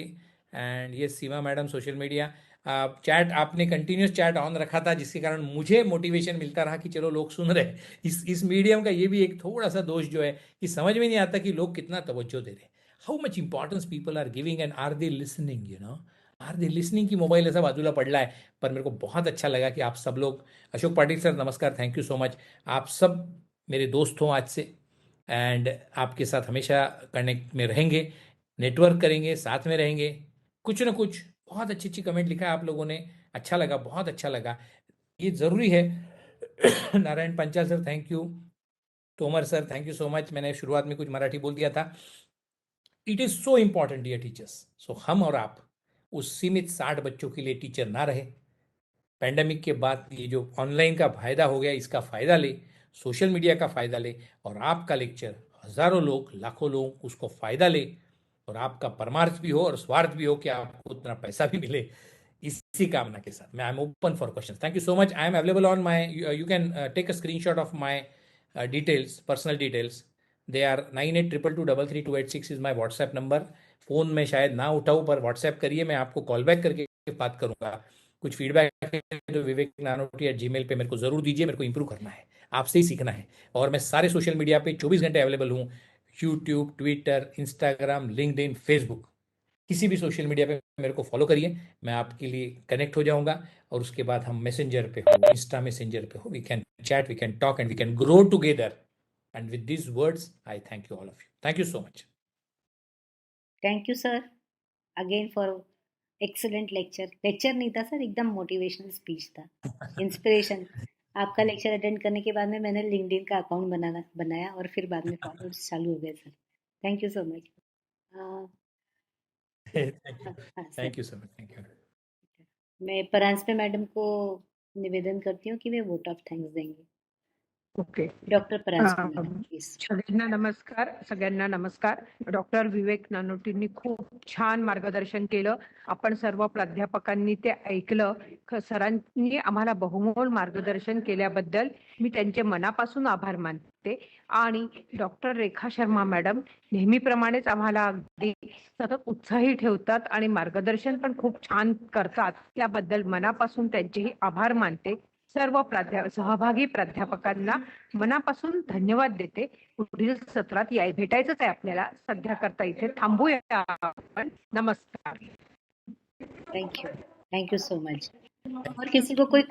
एंड ये सीमा मैडम सोशल मीडिया चैट, आपने कंटिन्यूस चैट ऑन रखा था जिसके कारण मुझे मोटिवेशन मिलता रहा कि चलो लोग सुन रहे। इस मीडियम का ये भी एक थोड़ा सा दोष जो है कि समझ में नहीं आता कि लोग कितना तवज्जो दे रहे, how much importance people are giving and are they listening, you know, are they listening की मोबाइल ऐसा बाजूला पड़ला है। पर मेरे को बहुत अच्छा लगा कि आप सब लोग, अशोक पाटिल सर नमस्कार, थैंक यू सो मच। आप सब मेरे दोस्त हो आज से एंड आपके साथ हमेशा कनेक्ट में रहेंगे, नेटवर्क करेंगे, साथ में रहेंगे। कुछ ना कुछ बहुत अच्छी अच्छी कमेंट लिखा है आप लोगों ने, अच्छा लगा, बहुत अच्छा लगा, ये ज़रूरी है। Narayan Panchal sir thank you, Tomar sir thank you so much. मैंने शुरुआत में कुछ मराठी बोल दिया था। It is so important dear teachers. So हम और आप उस सीमित 60 बच्चों के लिए टीचर ना रहे। पैंडेमिक के बाद ये जो ऑनलाइन का फायदा हो गया, इसका फायदा ले, सोशल मीडिया का फायदा ले, और आपका लेक्चर हजारों लोग, लाखों लोग उसको फायदा ले, और आपका परमार्थ भी हो और स्वार्थ भी हो कि आपको उतना पैसा भी मिले। इसी कामना के साथ मैं I am open for question. Thank you so much. I am available on my, you can take a screenshot of my details, personal details. They are 9822233286 is my WhatsApp number. Phone में शायद ना उठाऊँ पर WhatsApp करिए, मैं आपको call back करके बात करूंगा। कुछ फीडबैक है तो vivekananoti@gmail पे मेरे को ज़रूर दीजिए। मेरे को इंप्रूव करना है, आपसे ही सीखना है। और मैं सारे सोशल मीडिया पे 24 घंटे अवेलेबल हूँ, YouTube, Twitter, Instagram, LinkedIn, Facebook, किसी भी सोशल मीडिया पे मेरे को फॉलो करिए, मैं आपके लिए कनेक्ट हो जाऊंगा। और उसके बाद हम मैसेंजर पे हो, इंस्टा मैसेंजर पे हो, we can chat, we can talk and we can grow together. And with this words I thank you all of you. Thank you so much. Thank you sir again for excellent lecture. Lecture नहीं था sir, एकदम motivational speech था, inspiration. आपका lecture attend करने के बाद में मैंने LinkedIn का अकाउंट बनाया और फिर बाद में फॉलोअर्स चालू हो गए सर। Thank you so much. Thank you so much. Thank you. मैं परांजपे मैडम को निवेदन करती हूँ कि वे वोट ऑफ थैंक्स देंगे। Okay doctor Paranjpe madam please. सगळ्यांना नमस्कार। डॉक्टर विवेक नानोटींनी खूप छान मार्गदर्शन केलं। आपण सर्व प्राध्यापकांनी ते ऐकलं। सरांनी आम्हाला बहुमोल मार्गदर्शन केल्याबद्दल मी त्यांचे मनापासून आभार मानते। आणि डॉक्टर रेखा शर्मा मॅडम नेहमीप्रमाणेच आम्हाला अगदी सतत उत्साही ठेवतात आणि मार्गदर्शन पण खूप छान करतात, त्याबद्दल मनापासून त्यांचेही आभार मानते। सर्व सहभागी प्राध्यापकांना मनापासून धन्यवाद देते। पुढील सत्रात भेटायचंच आहे आपल्याला। सध्या करता इथे थांबूया आपण। नमस्कार। Thank you so much. और किसी को कोई